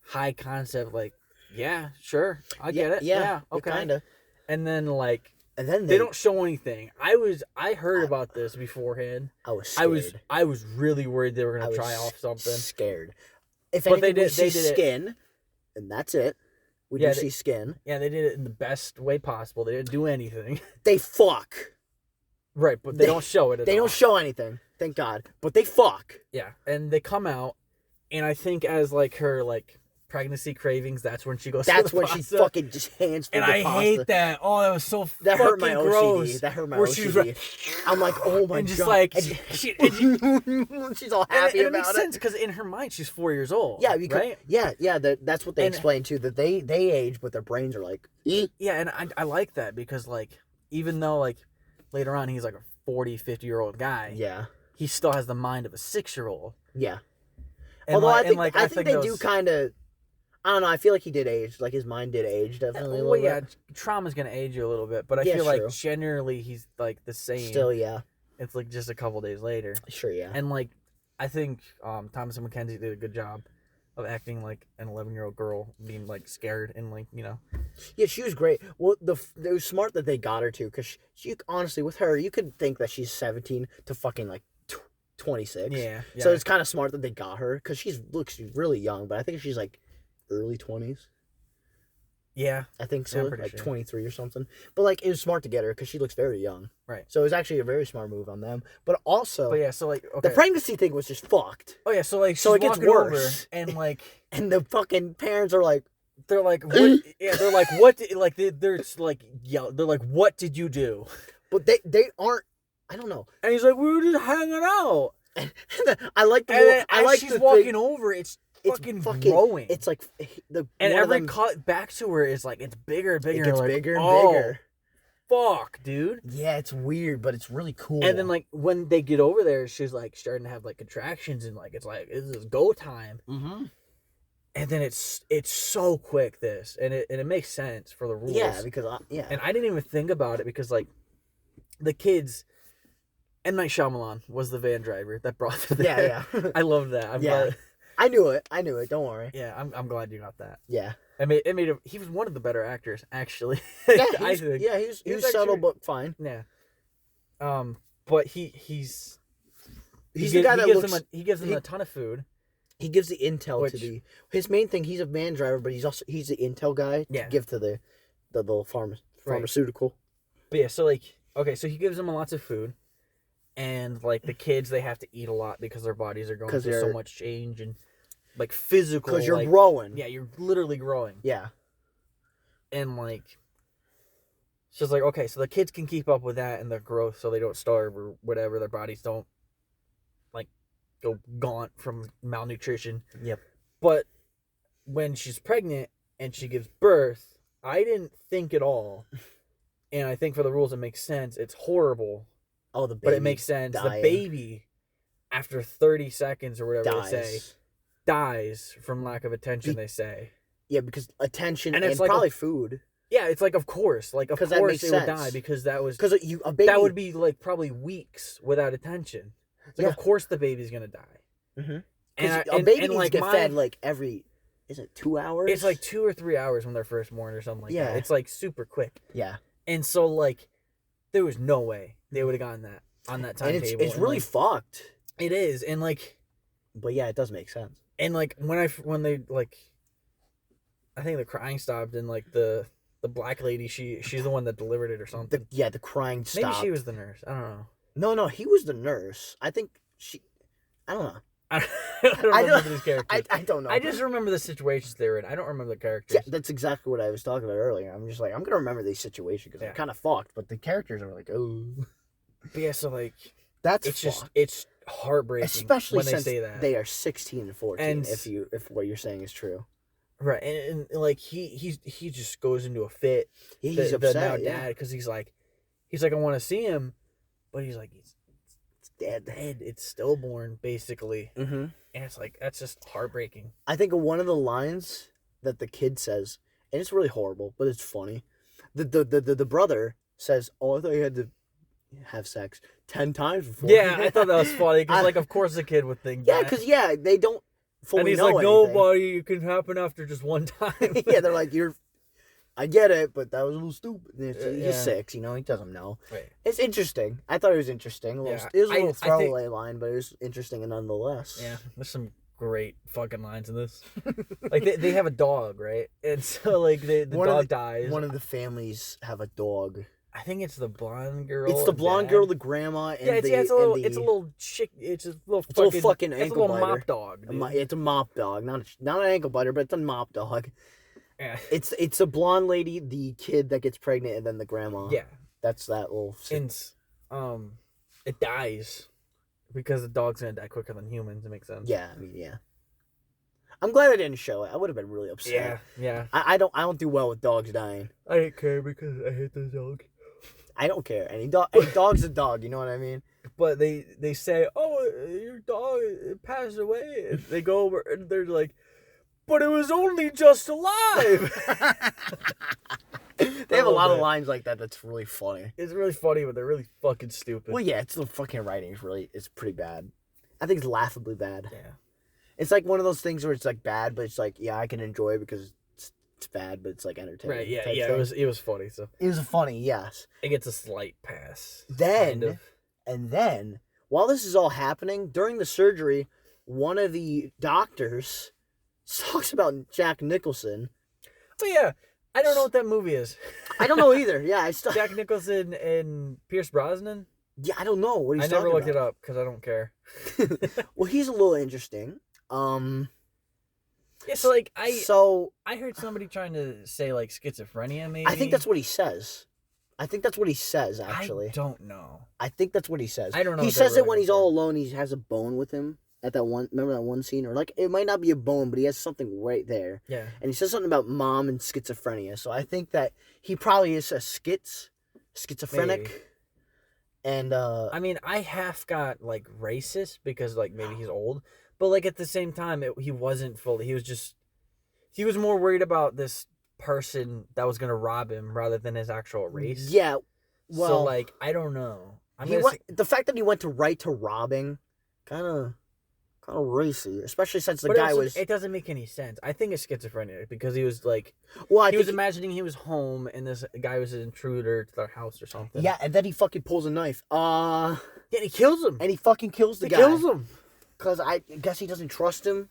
high concept. Like, yeah, sure. I get it. Yeah, okay. Kinda. And then, like... And then they don't show anything. I heard about this beforehand. I was scared. I was really worried they were gonna try off something. Scared. If anything, they see skin, and that's it. We do see skin. Yeah, they did it in the best way possible. They didn't do anything. They fuck. Right, but they don't show it at all. They don't show anything. Thank God. But they fuck. Yeah, and they come out, and I think as like her like pregnancy cravings, that's when she goes. That's when she fucking just hands for and the I pasta. hate that. Oh, that was so that fucking hurt my gross. OCD. That hurt my OCD. I'm like, oh my and just God. like she's all happy and about it makes sense because in her mind she's 4 years old. Yeah, because, right? Yeah. That's what they explain too. That they age, but their brains are like. Yeah, and I like that because like even though like later on he's like a 40, 50-year-old guy. Yeah. He still has the mind of a 6-year-old. Yeah. And although I think they do kind of. I don't know. I feel like he did age. Like his mind did age definitely. A little bit. Trauma's gonna age you a little bit, but I feel like generally he's like the same. Still, yeah. It's like just a couple days later. Sure, yeah. And like, I think Thomas and Mackenzie did a good job of acting like an 11-year-old girl being like scared and like Yeah, she was great. Well, it was smart that they got her too, because she honestly with her you could think that she's 17 to fucking like 26. Yeah. So it's kind of smart that they got her because she's really young, but I think she's like. Early 20s. Yeah. I think so. Like 23 or something. But like it was smart to get her because she looks very young. Right. So it was actually a very smart move on them. But also so like okay. The pregnancy thing was just fucked. Oh yeah, so like so it gets worse. And like and the fucking parents are like they're like what they're like what like they're like they're like what did you do? But they aren't I don't know. And he's like we were just hanging out. I like the and then I like she's walking over it's fucking growing. It's like and every cut back to her is like it's bigger and bigger. It gets like, bigger and bigger. Fuck, dude. Yeah, it's weird, but it's really cool. And then like when they get over there, she's like starting to have like contractions and like it's like this is go time. Mm-hmm. And then it's so quick and it makes sense for the rules. Yeah, because And I didn't even think about it because like the kids. M. Night Shyamalan was the van driver that brought them there. Yeah. I love that. I'm glad. I knew it. Don't worry. Yeah, I'm glad you got that. Yeah. He was one of the better actors, actually. Yeah, I think. Yeah, he was subtle but fine. Yeah. But he's the guy that he gives them a ton of food. He gives the intel to his main thing. He's a van driver, but he's the intel guy to give to the little pharmaceutical. But yeah, so like so he gives them lots of food. And, like, the kids, they have to eat a lot because their bodies are going through so much change and, like, physical. Because you're growing. Yeah, you're literally growing. Yeah. And, like, she's like, okay, so the kids can keep up with that and their growth so they don't starve or whatever. Their bodies don't, like, go gaunt from malnutrition. Yep. But when she's pregnant and she gives birth, I didn't think at all. And I think for the rules it makes sense. It's horrible. Oh, the baby. But it makes sense. Dying. The baby, after 30 seconds or whatever they say, dies from lack of attention, they say. Yeah, because attention and like probably food. Yeah, it's like, of course. Like, of course they would die because that was... Because a baby... That would be, like, probably weeks without attention. It's like, of course the baby's going to die. Mm-hmm. And a baby needs to get fed, like, every... Is it 2 hours? It's like 2 or 3 hours when they're first born or something like that. It's, like, super quick. Yeah. And so, like, there was no way they would have gotten that on that timetable. And it's really fucked. It is, and like, but yeah, it does make sense. And like when they like, I think the crying stopped, and like the black lady, she's the one that delivered it or something. The crying stopped. Maybe she was the nurse. I don't No, know. he was the nurse. I think I don't know. I don't remember these characters. I don't know. I just remember the situations they were in. I don't remember the characters. Yeah, that's exactly what I was talking about earlier. I'm just like, I'm gonna remember these situations because they're kind of fucked, but the characters are like, oh. But yeah, so like, it's it's heartbreaking, especially when since they say that they are 16 and 14. And if what you're saying is true, right? And like he just goes into a fit. He's upset, now dad, because he's like, I want to see him, but he's like, it's dead. It's stillborn, basically. Mm-hmm. And it's like, that's just heartbreaking. I think one of the lines that the kid says, and it's really horrible, but it's funny. The brother says, "Oh, I thought you had to have sex 10 times before." Yeah, I thought that was funny because, like, of course the kid would think. Yeah, because they don't fully and he's know like, anything. nobody, it can happen after just one time. Yeah, they're like, I get it, but that was a little stupid. He's 6, he doesn't know. Right. It's interesting. I thought it was interesting. It was a little throwaway line, but it was interesting nonetheless. Yeah, there's some great fucking lines in this. Like, they have a dog, right? And so, like, the dog dies. One of the families have a dog. I think it's the blonde girl. It's the blonde girl, the grandma, and it's a little chick. It's a little fucking ankle it's a little biter. mop dog. It's a mop dog, not an ankle biter, but it's a mop dog. Yeah. It's a blonde lady, the kid that gets pregnant, and then the grandma. Yeah, that's that little. And it dies because the dog's gonna die quicker than humans. It makes sense. Yeah, I mean, yeah. I'm glad I didn't show it. I would have been really upset. Yeah. I don't do well with dogs dying. I didn't care because I hate the dog. I don't care. Any dog's a dog. You know what I mean? But they say, "Oh, your dog passed away." And they go over and they're like, "But it was only just alive." They have a lot of lines like that. That's really funny. It's really funny, but they're really fucking stupid. Well, yeah, it's the fucking writing it's pretty bad. I think it's laughably bad. Yeah. It's like one of those things where it's like bad, but it's like, yeah, I can enjoy it because it's bad, but it's like entertaining. Right? Yeah. It was funny. So it was funny. Yes. It gets a slight pass. Then, while this is all happening during the surgery, one of the doctors talks about Jack Nicholson. Oh yeah, I don't know what that movie is. I don't know either. Yeah, Jack Nicholson and Pierce Brosnan. Yeah, I don't know what he's talking about. I never looked it up because I don't care. Well, he's a little interesting. Yeah, so like I heard somebody trying to say like schizophrenia. Maybe I think that's what he says. Actually, I don't know. I think that's what he says. I don't know. He says it when he's all alone. He has a bone with him at that one. Remember that one scene, or like it might not be a bone, but he has something right there. Yeah. And he says something about mom and schizophrenia. So I think that he probably is a schizophrenic. Maybe. And I mean, I half got like racist because like maybe he's old, but like at the same time, he wasn't fully. He was more worried about this person that was gonna rob him rather than his actual race. Yeah. Well, so like I don't know. The fact that he went to robbing, kind of racy, especially since the guy was. It doesn't make any sense. I think it's schizophrenia because he was like. Well, he was imagining he was home and this guy was an intruder to their house or something. Yeah, and then he fucking pulls a knife. Yeah, he kills him. And he fucking kills the guy. Kills him. Because I guess he doesn't trust him.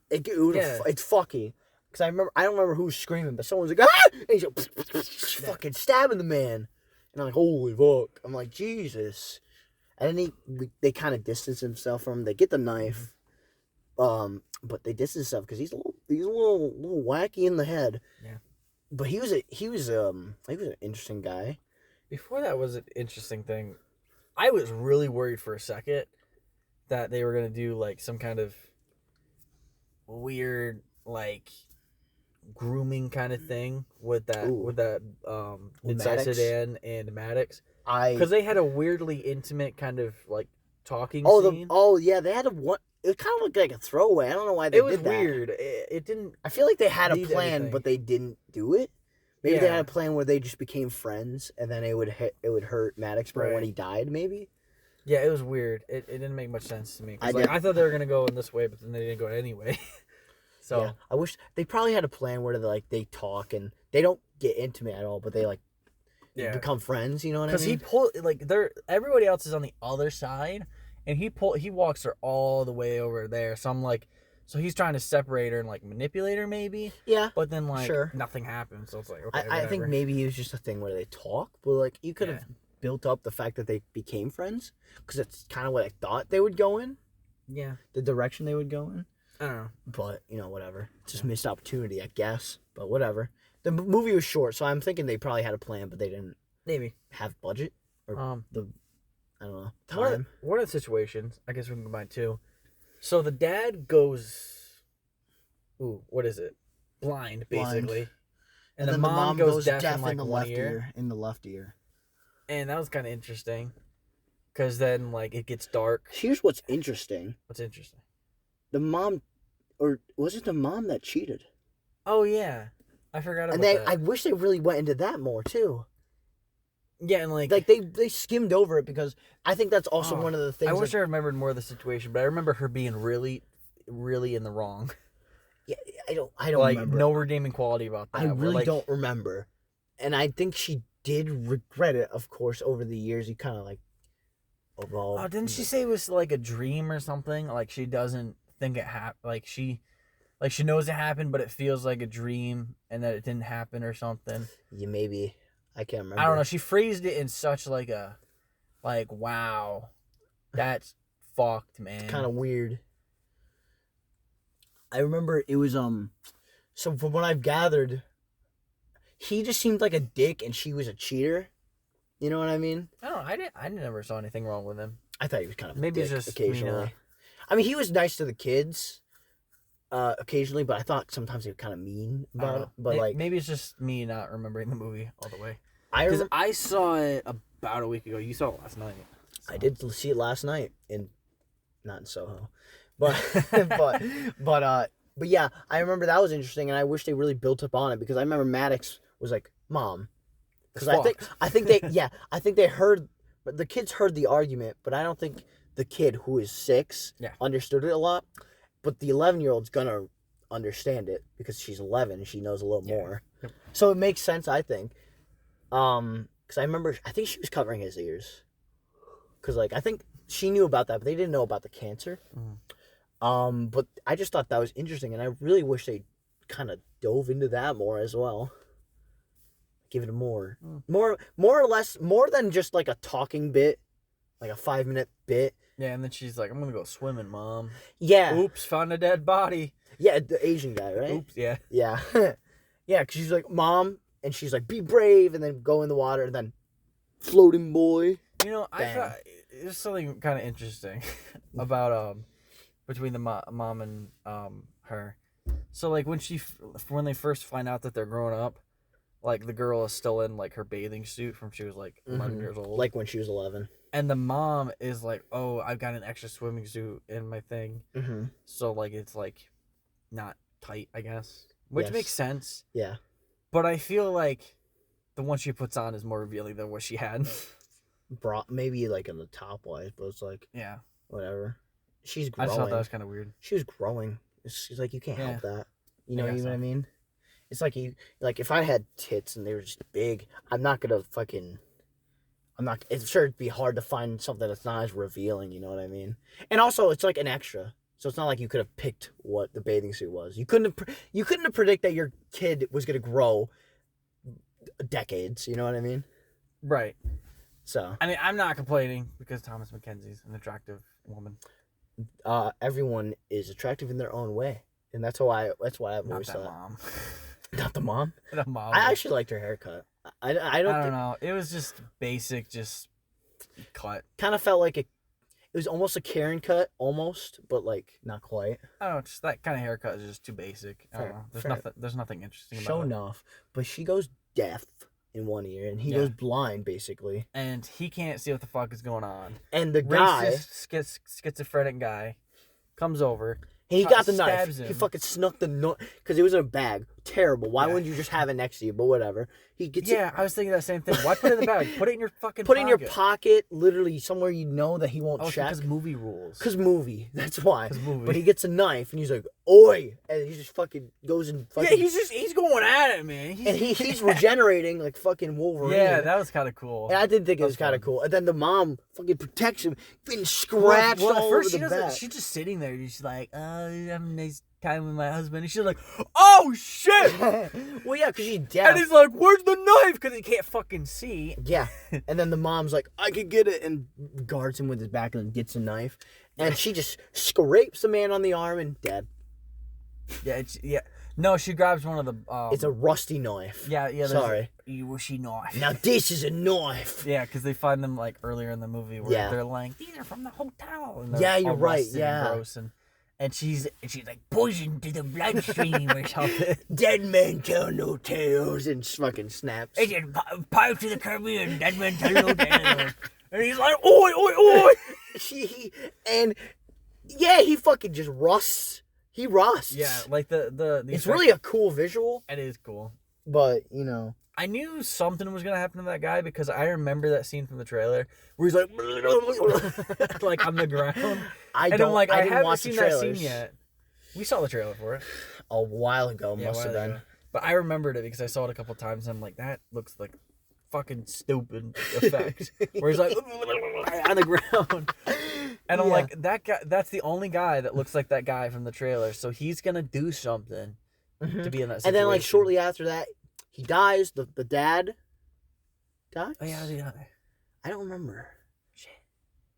It's fucky. Because I don't remember who was screaming, but someone was like, ah! And he's like, fucking stabbing the man. And I'm like, holy fuck. I'm like, Jesus. And then they kind of distance himself from him. They get the knife. But they distance himself because he's a little wacky in the head. Yeah. But he was an interesting guy. Before that was an interesting thing. I was really worried for a second that they were gonna do like some kind of weird like grooming kind of thing with that inside sedan and Maddox. Because they had a weirdly intimate kind of like talking scene. They had it kind of looked like a throwaway. I don't know why they did that. It was weird. It didn't. I feel like they had a plan, anything. But they didn't do it. Maybe they had a plan where they just became friends, and then it would hurt Maddox more when he died. Maybe. Yeah, it was weird. It didn't make much sense to me. I thought they were gonna go in this way, but then they didn't go anyway. So yeah, I wish they probably had a plan where they talk and they don't get intimate at all, but they become friends. You know what I mean? Because he pulled everybody else is on the other side, and he walks her all the way over there. So I'm like, so he's trying to separate her and like manipulate her maybe. Yeah. But then like nothing happens. So it's like, okay, I think maybe it was just a thing where they talk, but like you could have built up the fact that they became friends, because that's kind of what I thought they would go in. Yeah. The direction they would go in. I don't know. But, whatever. It's just missed opportunity, I guess. But whatever. The movie was short, so I'm thinking they probably had a plan, but they didn't have budget. Or I don't know, time. One of the situations, I guess we can combine two. So the dad goes, what is it? Blind, basically. And the mom goes deaf in like the one left ear. In the left ear. And that was kind of interesting. Because then, like, it gets dark. Here's what's interesting. What's interesting? The mom, or was it the mom that cheated? Oh, yeah. I forgot about that. And I wish they really went into that more, too. Yeah, and like they skimmed over it, because I think that's also one of the things. I wish I remembered more of the situation, but I remember her being really, really in the wrong. Yeah, I don't like, remember. No redeeming quality about that. I really don't remember. And I think she did regret it, of course, over the years. You kind of like evolved. Oh, didn't she say it was like a dream or something? Like she doesn't think it happened. Like she knows it happened, but it feels like a dream and that it didn't happen or something. Yeah, maybe. I can't remember. I don't know. She phrased it in such like a, like, wow, that's fucked, man. It's kind of weird. I remember it was, so from what I've gathered, he just seemed like a dick and she was a cheater. You know what I mean? I don't know. I never saw anything wrong with him. I thought he was kind of maybe a dick it's just occasionally. I mean, he was nice to the kids occasionally, but I thought sometimes he was kind of mean about it. But maybe it's just me not remembering the movie all the way. Because I saw it about a week ago. You saw it last night. So. I did see it last night, not in Soho, but but yeah, I remember that was interesting, and I wish they really built up on it, because I remember Maddox was like, "Mom," because I think they heard, but the kids heard the argument, but I don't think the kid who is 6 understood it a lot, but the 11-year-old's gonna understand it because she's 11 and she knows a little more, so it makes sense, I think. Because I think she was covering his ears. Because, like, I think she knew about that, but they didn't know about the cancer. But I just thought that was interesting, and I really wish they kind of dove into that more as well. Give it more or less, more than just, like, a talking bit, like a 5-minute bit. Yeah, and then she's like, I'm going to go swimming, Mom. Yeah. Oops, found a dead body. Yeah, the Asian guy, right? Oops, yeah. Yeah. Yeah, because she's like, Mom... And she's like, be brave, and then go in the water, and then floating boy. You know, I thought there's something kind of interesting about between the mom and her. So like when they first find out that they're growing up, like the girl is still in like her bathing suit from she was like 11 years old. Like when she was 11. And the mom is like, oh, I've got an extra swimming suit in my thing. Mm-hmm. So like it's like not tight, I guess, which makes sense. Yeah. But I feel like the one she puts on is more revealing than what she had. Maybe like in the top wise, but it's like, whatever. She's growing. I just thought that was kind of weird. She was growing. She's like, you can't help that. You know what I mean? It's like if I had tits and they were just big, it's sure it'd be hard to find something that's not as revealing, you know what I mean? And also, it's like an extra. So it's not like you could have picked what the bathing suit was. You couldn't have predicted that your kid was going to grow decades. You know what I mean? Right. So I mean, I'm not complaining because Thomas Mackenzie's an attractive woman. Everyone is attractive in their own way, and that's why I've always thought. Mom. Not the mom. The mom. I actually liked her haircut. I don't know. It was just basic, just cut. Kind of felt like it was almost a Karen cut, almost, but like not quite. I don't know, just that kind of haircut is just too basic. I don't know. There's nothing interesting about it. Showing off, but she goes deaf in one ear, and he goes blind basically, and he can't see what the fuck is going on. And the guy, schizophrenic guy, comes over. And he got the knife. He fucking snuck the knife because it was in a bag. terrible. Why wouldn't you just have it next to you? But whatever. He gets it. I was thinking that same thing. Why put it in the bag? Put it in your fucking Put pocket. it in your pocket, literally somewhere you know that he won't check. Because movie rules. Because movie. That's why. Movie. But he gets a knife and he's like, oi! And he just fucking goes and fucking... Yeah, he's going at it, man. He's regenerating like fucking Wolverine. Yeah, that was kind of cool. And I did think it was kind of cool. And then the mom fucking protects him, getting scratched all over the back. She's just sitting there. She's like, I'm having a nice time with my husband. And she's like, oh, shit! Well, yeah, because she's deaf. And he's like, where's the knife? Because he can't fucking see. Yeah. And then the mom's like, I could get it, and guards him with his back and gets a knife. And she just scrapes the man on the arm and dead. Yeah. No, she grabs one of the... it's a rusty knife. Yeah. Sorry. Wishy knife. Now this is a knife. Yeah, because they find them like earlier in the movie where they're like, these are from the hotel. And yeah, you're right. Yeah. And gross and she's like, poison to the bloodstream or something. Dead men tell no tales, and fucking snaps. It's Pirates of the Caribbean, dead men tell no tales. And he's like, oi, oi, oi. He fucking just rusts. He rusts. Yeah, like the it's really a cool visual. It is cool. But, I knew something was going to happen to that guy because I remember that scene from the trailer where he's like, like on the ground. I haven't seen that scene yet. We saw the trailer for it. A while ago, must have been. But I remembered it because I saw it a couple times and I'm like, that looks like fucking stupid effects. Where he's like, on the ground. And I'm like, that guy, that's the only guy that looks like that guy from the trailer. So he's going to do something to be in that situation. And then, like, shortly after that, he dies. The dad dies. Oh, yeah, how did he die? I don't remember. Shit.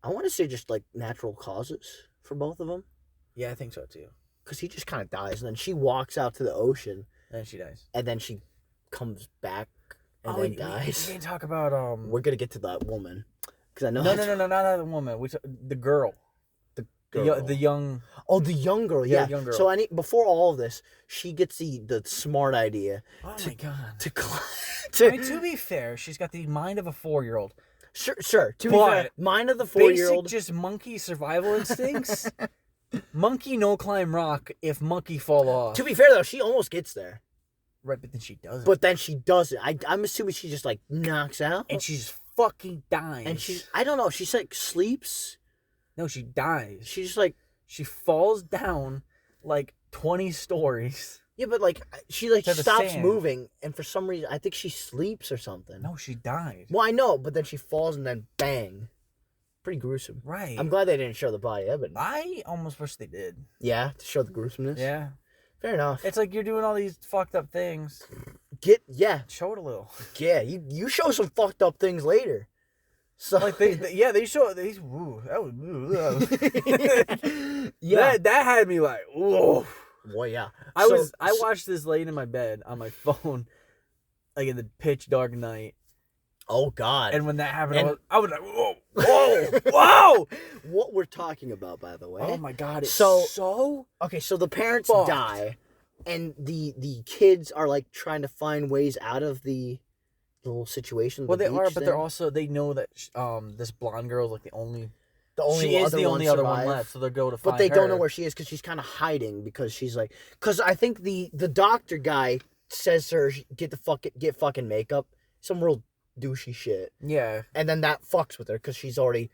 I want to say just, like, natural causes for both of them. Yeah, I think so, too. Because he just kind of dies. And then she walks out to the ocean. And she dies. And then she comes back and then dies. We didn't talk about... We're going to get to that woman. Because I know... No, not that woman. The girl. The young... Oh, the young girl, yeah. The young girl. So before all of this, she gets the smart idea. Oh, my God. To be fair, she's got the mind of a 4-year-old. Sure. To be fair, mind of the 4-year-old. Basic just monkey survival instincts. Monkey no climb rock if monkey fall off. To be fair, though, she almost gets there. Right, but then she doesn't. But then she doesn't. I'm assuming she just, like, knocks out. And she's fucking dying. And I don't know, she's, like, sleeps. No, she dies. She just, like... She falls down, like, 20 stories. Yeah, but, like, she, like, stops moving, and for some reason, I think she sleeps or something. No, she died. Well, I know, but then she falls and then bang. Pretty gruesome. Right. I'm glad they didn't show the body, but... I almost wish they did. Yeah, to show the gruesomeness? Yeah. Fair enough. It's like you're doing all these fucked up things. Show it a little. Yeah, you show some fucked up things later. So like they show these. Ooh, that was yeah. That had me like, whoa. Well, yeah. I watched this laying in my bed on my phone, like in the pitch dark night. Oh God! And when that happened, I was like, whoa. What we're talking about, by the way? Oh my God! Okay. So the parents die, and the kids are like trying to find ways out of the whole situation. Well, they are, but they know that this blonde girl is like the only other one left, so they'll go to find her. But they don't know where she is because she's kind of hiding because I think the doctor guy says to her, get fucking makeup, some real douchey shit. Yeah. And then that fucks with her because she's already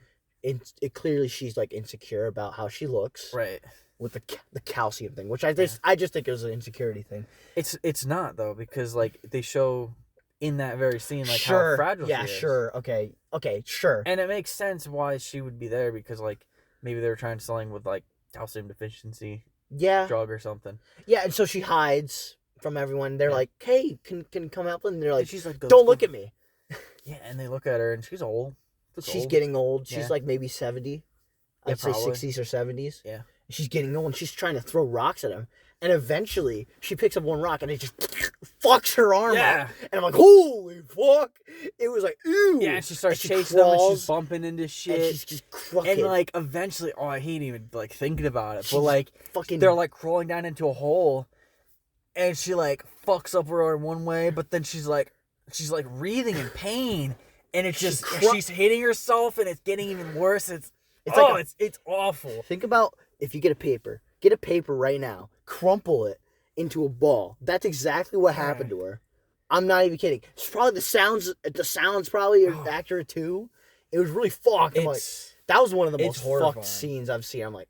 clearly she's like insecure about how she looks. Right. With the calcium thing, which I just think it was an insecurity thing. It's not though, because like they show in that very scene like how fragile she is. Yeah, sure. Okay, sure. And it makes sense why she would be there because like maybe they were trying to selling with like calcium deficiency drug or something. Yeah, and so she hides from everyone. They're like, "Hey, can come help?" And they're like, she's like, "Don't look at me." Yeah, and they look at her and she's old. She's getting old. She's like maybe 70. I'd say 60s or 70s. Yeah. She's getting old and she's trying to throw rocks at him. And eventually, she picks up one rock and it just fucks her arm up. And I'm like, holy fuck. It was like, ew. Yeah, and she starts chasing them and she's bumping into shit. And she's just crooked. And like, eventually, I hate even like thinking about it. But like, they're like crawling down into a hole. And she like fucks up her arm one way. But then she's like wreathing in pain. And it's just, she's hitting herself and it's getting even worse. It's awful. Think about if you get a paper right now, crumple it, into a ball. That's exactly what happened to her. I'm not even kidding. It's probably the sounds probably are accurate too. It was really fucked. I'm like, that was one of the most fucked scenes I've seen. I'm like,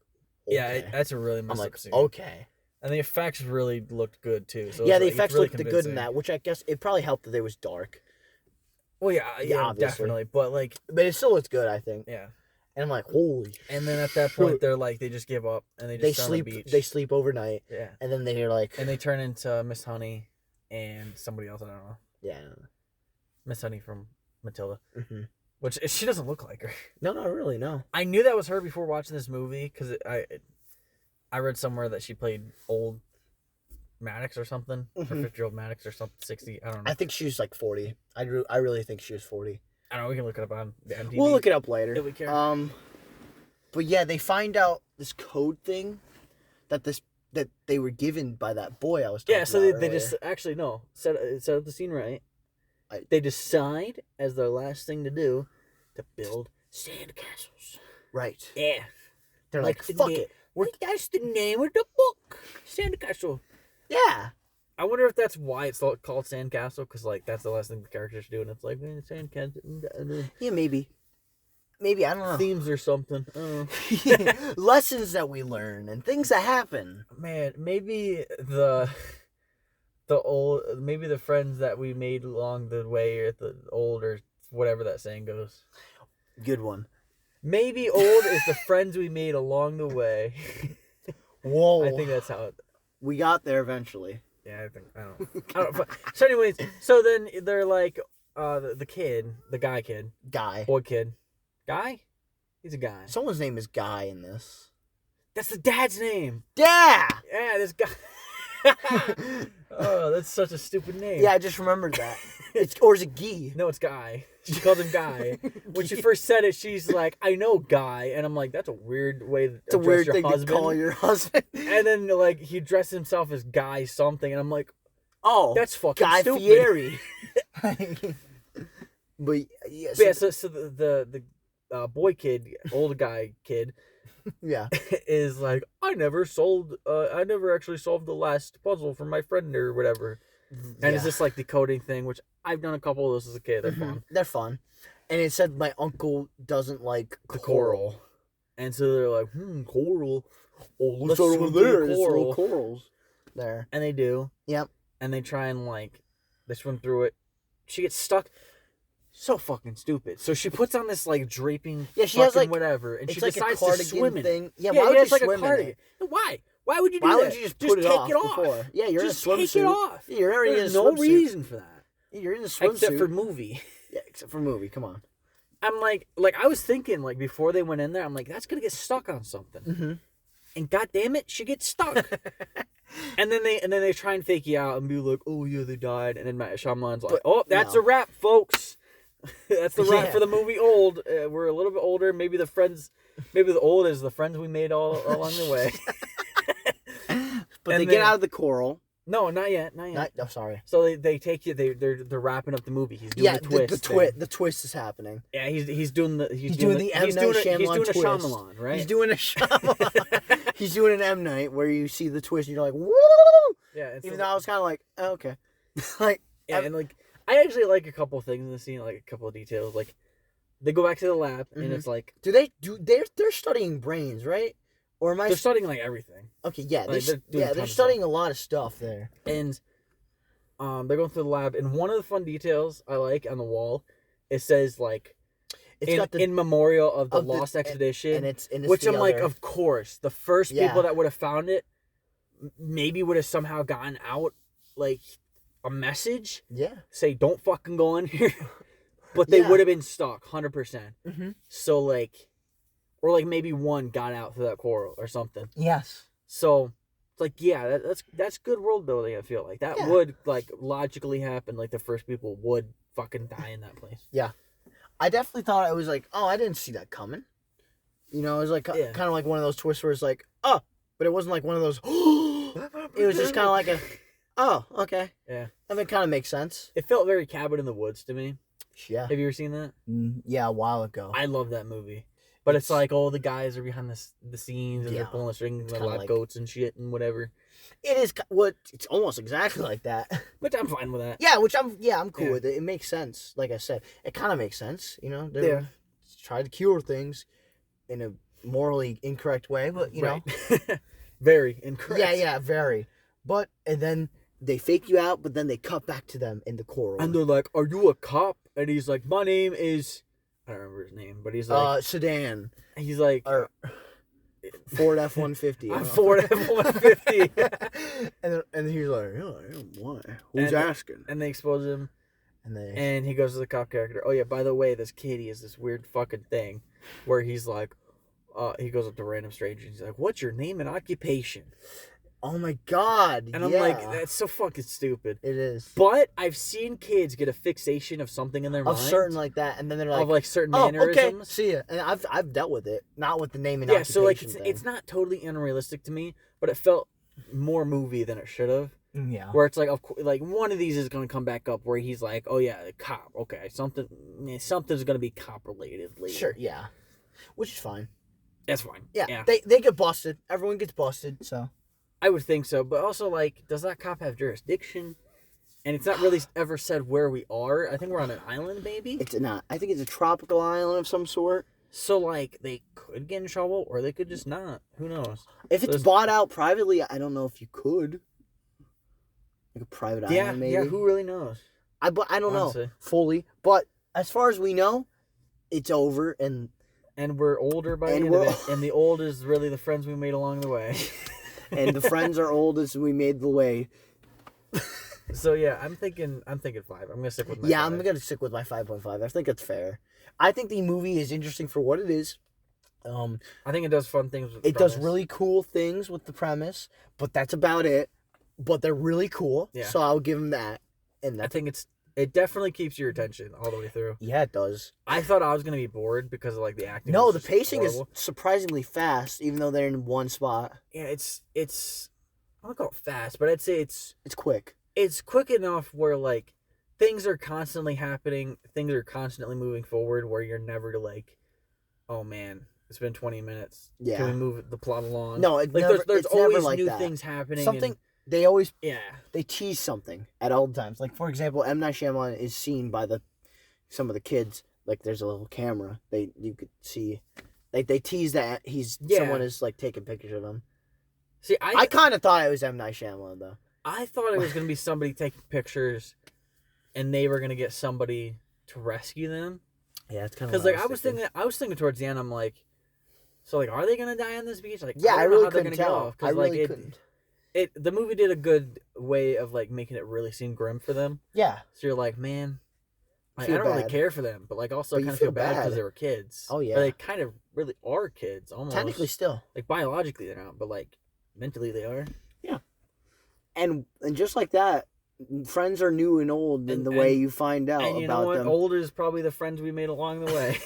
okay. Yeah, that's a really messed up scene. Okay. And the effects really looked good too. So the effects looked good in that, which I guess it probably helped that it was dark. Well, yeah, definitely. But it still looks good, I think. Yeah. And I'm like, holy. And then at that point, they're like, they just give up and they sleep. On the beach. They sleep overnight. Yeah. And then they're like, and they turn into Miss Honey and somebody else. I don't know. Yeah. Miss Honey from Matilda. Mm-hmm. Which she doesn't look like her. No, not really. No. I knew that was her before watching this movie because I read somewhere that she played old Maddox or something, or 50-year-old Maddox or something, 60. I don't know. I think she was like 40. I really think she was 40. I don't know. We can look it up on the MTV. We'll look it up later. If we care. But yeah, they find out this code thing that they were given by that boy I was talking about. Yeah, so they just actually no set up the scene right. They decide as their last thing to do to build sandcastles. Right. Yeah. They're like fuck it. That's the name of the book. Sandcastle. Yeah. I wonder if that's why it's called Sandcastle, because that's the last thing the characters do, and it's like, man, Sandcastle. Yeah, maybe. Maybe, I don't know. Themes or something. I don't know. Lessons that we learn and things that happen. Man, maybe maybe the friends that we made along the way or the old or whatever that saying goes. Good one. Maybe old is the friends we made along the way. Whoa. I think that's how we got there eventually. Yeah, I don't know. So anyways, so then they're like, the kid, the guy kid. Guy. Boy kid. Guy? He's a guy. Someone's name is Guy in this. That's the dad's name. Yeah! Yeah, this guy. Oh, that's such a stupid name. Yeah, I just remembered that. Or is it Guy? No, it's Guy. She called him Guy. When she first said it, she's like, I know Guy. And I'm like, that's a weird way to address your husband. To call your husband. And then, he dressed himself as Guy something. And I'm like, oh, that's fucking Guy stupid. Fieri. But, yeah. So the boy kid, old guy kid, yeah, is like, I never actually solved the last puzzle for my friend or whatever. And it's just like the coding thing, which I've done a couple of those as a kid. They're fun. They're fun. And it said my uncle doesn't like the coral. And so they're like, coral. Oh, let's start over there. There's little corals there. And they do. Yep. And they try and they swim through it. She gets stuck. So fucking stupid. So she puts on this draping, she has whatever, and she decides to swim in it. Yeah, why would you swim in it? Why? Why would you do that? Why would you just put it off before? Yeah, you're just in a swimsuit. Take it off. Yeah, you're already There's in a swimsuit. no reason for that. You're in a swimsuit. Except for movie. Yeah, except for movie. Come on. I'm like I was thinking before they went in there, I'm like, that's gonna get stuck on something. Mm-hmm. And goddamn it, she gets stuck. and then they try and fake you out and be like, oh yeah, they died. And then Matt Shyamalan's like, that's a wrap, folks. That's the wrap for the movie Old. We're a little bit older. Maybe the old is the friends we made all along the way. But they get out of the coral. No, not yet. I'm sorry. So they take you. They're wrapping up the movie. He's doing the twist. The twist is happening. Yeah, he's doing the M. Night Shyamalan He's doing twist. a Shyamalan, right? He's doing a Shyamalan. He's doing an M. Night where you see the twist and you're like, woo! Yeah. Even though I was kind of like, oh, okay. I actually like a couple of things in the scene, a couple of details. They go back to the lab, and it's they're studying brains, right? Or am I? They're studying everything. Okay, yeah, they're studying a lot of stuff there. And they're going through the lab, and one of the fun details I like on the wall, it says in memorial of the lost expedition, and it's which I'm like, of course, the first people that would have found it maybe would have somehow gotten out a message. Yeah. Say, don't fucking go in here. But they would have been stuck 100%. Mm-hmm. So or maybe one got out through that coral or something. Yes. So it's that's good world building. I feel like that would logically happen. The first people would fucking die in that place. Yeah. I definitely thought it was I didn't see that coming. It was kind of like one of those twists where it's but it wasn't one of those. It was just kind of oh, okay. Yeah. That kind of makes sense. It felt very Cabin in the Woods to me. Yeah. Have you ever seen that? Yeah, a while ago. I love that movie. But it's like all the guys are behind the scenes and they're pulling the strings and the live like, goats and shit and whatever. It is it's almost exactly like that. Which I'm fine with that. Yeah, I'm cool with it. It makes sense. Like I said, it kind of makes sense. You know, they try to cure things in a morally incorrect way, but you know, very incorrect. Yeah, very. But and then they fake you out, but then they cut back to them in the choral. And they're like, "Are you a cop?" And he's like, "My name is." I don't remember his name, but he's like Sedan. He's like Ford F-150. I'm Ford F-150. and he's like, why? Who's asking? And they expose him. And he goes to the cop character. Oh yeah, by the way, this kid, he has this weird fucking thing where he's like, he goes up to random strangers. He's like, "What's your name and occupation?" Oh my god! And I'm like, that's so fucking stupid. It is. But I've seen kids get a fixation of something in their mind. Of certain like that, and then they're like, of like certain mannerisms. Okay, see ya. And I've dealt with it, not with the name and occupation. So like thing. it's not totally unrealistic to me, but it felt more movie than it should have. Yeah. Where it's like, like one of these is gonna come back up where he's like, "Oh yeah, cop. Okay, something's gonna be cop related later." Sure. Yeah. Which is fine. That's fine. Yeah. They get busted. Everyone gets busted. So. I would think so, but also, like, does that cop have jurisdiction? And it's not really ever said where we are. I think we're on an island, maybe? It's not. I think it's a tropical island of some sort. So, like, they could get in trouble, or they could just not. Who knows? If it's bought out privately, I don't know if you could. Like a private island, maybe? Yeah, who really knows? I don't know fully. But as far as we know, it's over, and we're older by the end of it, and the old is really the friends we made along the way. And the friends are old as we made the way. So yeah, I'm thinking 5. I'm gonna stick with my 5. I'm gonna stick with my 5.5. I think it's fair. I think the movie is interesting for what it is. I think it does fun things with the premise. Does really cool things with the premise, but that's about it. But they're really cool. Yeah. So I'll give them that. And I think it definitely keeps your attention all the way through. Yeah, it does. I thought I was going to be bored because of like the acting. No, the pacing is surprisingly fast, even though they're in one spot. Yeah, it's I don't call it fast, but I'd say it's quick. It's quick enough where like things are constantly happening, things are constantly moving forward where you're never like, oh man, it's been 20 minutes. Yeah. Can we move the plot along? No, there's always like new that. Things happening. Something they always they tease something at all times. Like for example, M. Night Shyamalan is seen by some of the kids. Like there's a little camera. You could see, like they tease that someone is like taking pictures of him. See, I kind of thought it was M. Night Shyamalan though. I thought it was gonna be somebody taking pictures, and they were gonna get somebody to rescue them. Yeah, it's kind of because like I was thinking towards the end, I'm like, so like, are they gonna die on this beach? Like, yeah, I really couldn't tell. I really couldn't. The movie did a good way of like making it really seem grim for them. Yeah. So you're like, man, like, I don't really care for them, but like also kind of feel bad because they were kids. Oh yeah. But they kind of really are kids almost. Technically, still. Like biologically they're not, but like mentally they are. Yeah. And just like that, friends are new and old in the way you find out and you about know what? them. Older is probably the friends we made along the way.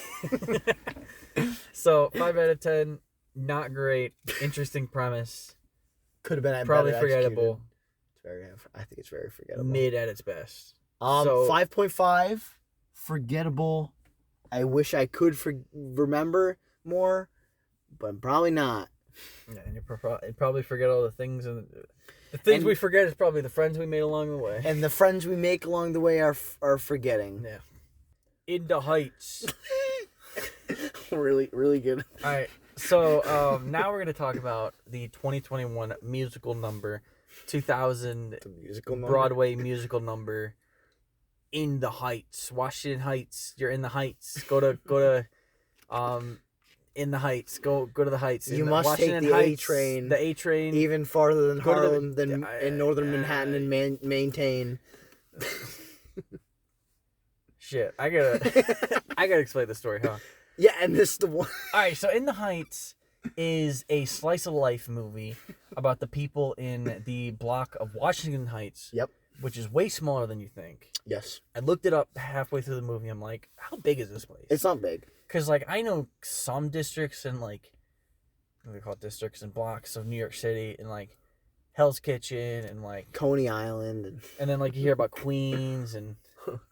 So 5 out of 10, not great. Interesting premise. Could have been probably forgettable. I think it's very forgettable. Mid at its best. 5.5, forgettable. I wish I could remember more, but probably not. Yeah, and you probably forget all the things, and the things we forget is probably the friends we made along the way. And the friends we make along the way are forgetting. Yeah. In the Heights. Really, really good. All right. So now we're going to talk about the 2021 musical number, 2000 Broadway musical number, In the Heights, Washington Heights. You're in the Heights. Go to in the Heights. Go to the Heights. You must Washington take the Heights, A train. The A train. Even farther than Harlem than in northern Manhattan and maintain. Shit, I gotta explain the story, huh? Yeah, and this is the one. All right, so In the Heights is a slice of life movie about the people in the block of Washington Heights. Yep. Which is way smaller than you think. Yes. I looked it up halfway through the movie. I'm like, how big is this place? It's not big. Because, like, I know some districts and, like, what do they call it? Districts and blocks of New York City and, like, Hell's Kitchen and, like... Coney Island. And then, like, you hear about Queens and...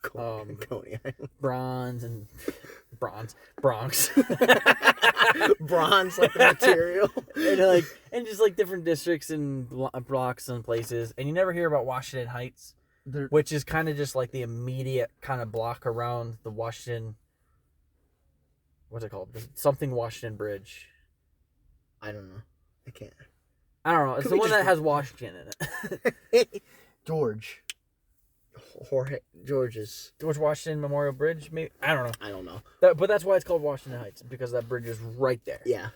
Coney Island. Bronze and... Bronx. Bronze, like the material. and just like different districts and blocks and places. And you never hear about Washington Heights, which is kind of just like the immediate kind of block around the Washington. What's it called? Something Washington Bridge. I don't know. I can't. I don't know. It's the one that has Washington in it. George Washington Memorial Bridge, maybe? I don't know. But that's why it's called Washington Heights, because that bridge is right there. Yeah.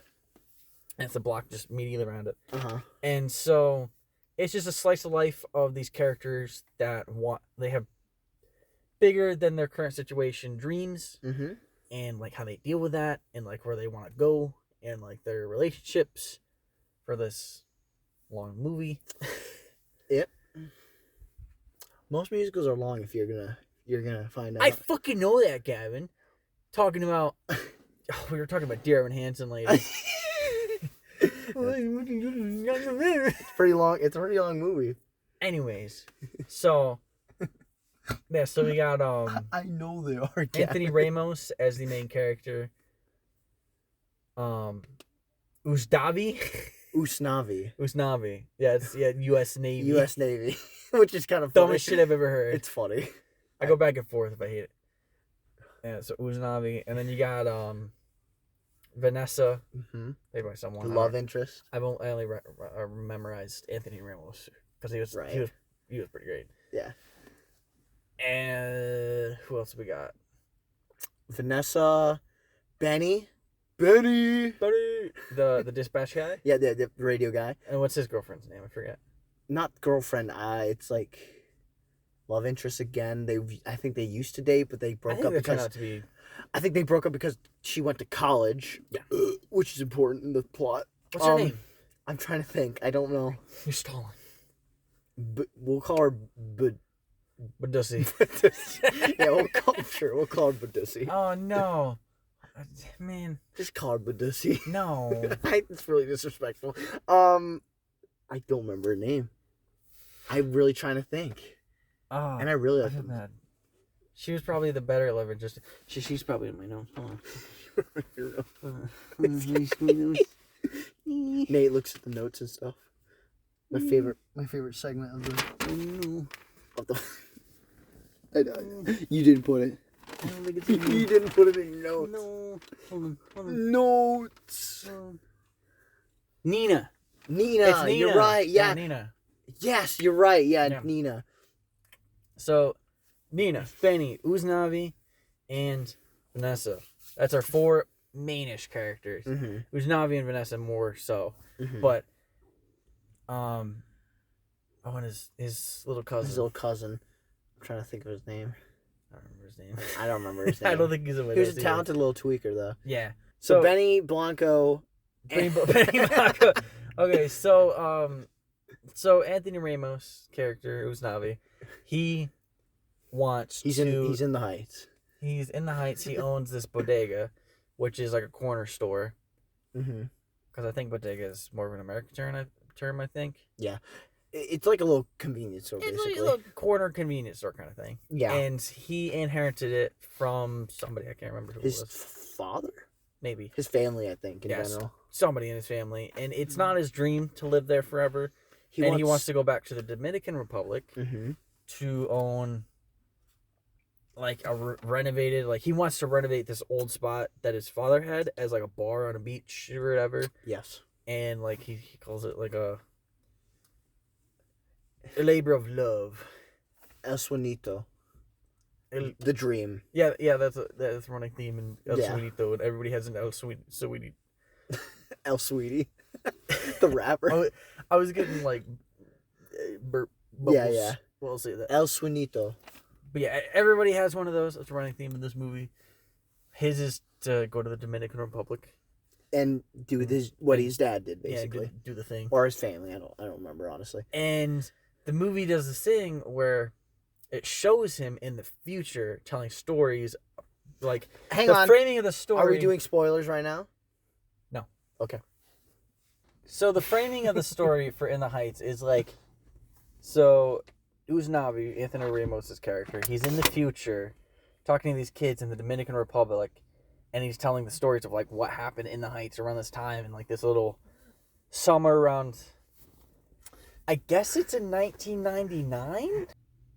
And it's a block just immediately around it. Uh-huh. And so it's just a slice of life of these characters that they have bigger than their current situation dreams. Mm-hmm. And like how they deal with that, and like where they want to go, and like their relationships for this long movie. Yep. Most musicals are long if you're gonna find out. I fucking know that, Gavin. Talking about we were talking about Dear Evan Hansen later. It's pretty long. It's a pretty long movie. Anyways, so yeah, so we got I know they are. Anthony Ramos as the main character. Usnavi. Yeah, it's U.S. Navy. U.S. Navy, which is kind of funny. Dumbest shit I've ever heard. It's funny. I go back and forth if I hate it. Yeah, so Usnavi, and then you got Vanessa, played by someone. Love interest. I only memorized Anthony Ramos because he was pretty great. Yeah. And who else we got? Vanessa, Benny. The dispatch guy? Yeah, the radio guy. And what's his girlfriend's name? I forget. Not girlfriend. It's like love interest again. I think they used to date, but they broke up because I think they broke up because she went to college. Yeah. Which is important in the plot. What's her name? I'm trying to think. I don't know. You're stalling. But we'll call her Badussy. Yeah, we'll call her Badussy. Oh no. Man. Just call her Badussy. No. It's really disrespectful. I don't remember her name. I'm really trying to think. Oh, and I really like her. She was probably the better lover. She's probably in my notes. Nate looks at the notes and stuff. My favorite segment of the. I know. You didn't put it. I don't think it's in You didn't put it in your notes. No. Hold on. Notes. Nina. It's Nina. You're right. Yeah. Nina. Yes, you're right. Yeah, Nina. So, Nina, Benny, Usnavi, and Vanessa. That's our four mainish characters. Mm-hmm. Usnavi and Vanessa more so. Mm-hmm. But, and his little cousin. His little cousin. I'm trying to think of his name. I don't remember his name. I don't remember his name. I don't think he's a He was a talented little tweaker, though. Yeah. So Benny Blanco. Benny Blanco. Okay, so Anthony Ramos' character, Usnavi, he wants He's in the Heights. He's in the Heights. He owns this bodega, which is like a corner store. Mm-hmm. Because I think bodega is more of an American term, I think. Yeah. It's like a little convenience store, basically. It's like a little corner convenience store kind of thing. Yeah. And he inherited it from somebody. I can't remember who it was. His father? Maybe. His family, I think, in general. Somebody in his family. And it's not his dream to live there forever. He wants to go back to the Dominican Republic to own like a renovated, like he wants to renovate this old spot that his father had as like a bar on a beach or whatever. Yes. And like he calls it like a labor of love. El Sueñito. The dream. Yeah, that's a running theme in El Sueñito, and everybody has an El Sueñito. El Sweetie. The rapper. I was getting like bubbles. Yeah. We'll say that. El Sueñito. But yeah, everybody has one of those. That's a running theme in this movie. His is to go to the Dominican Republic and do what his dad did, basically. Yeah, do the thing. Or his family. I don't remember, honestly. And the movie does this thing where it shows him in the future telling stories, like the framing of the story. Are we doing spoilers right now? No. Okay. So the framing of the story for In the Heights is like, so Usnavi, Anthony Ramos' character, he's in the future talking to these kids in the Dominican Republic and he's telling the stories of like what happened in the Heights around this time, and like this little summer around, I guess it's in 1999,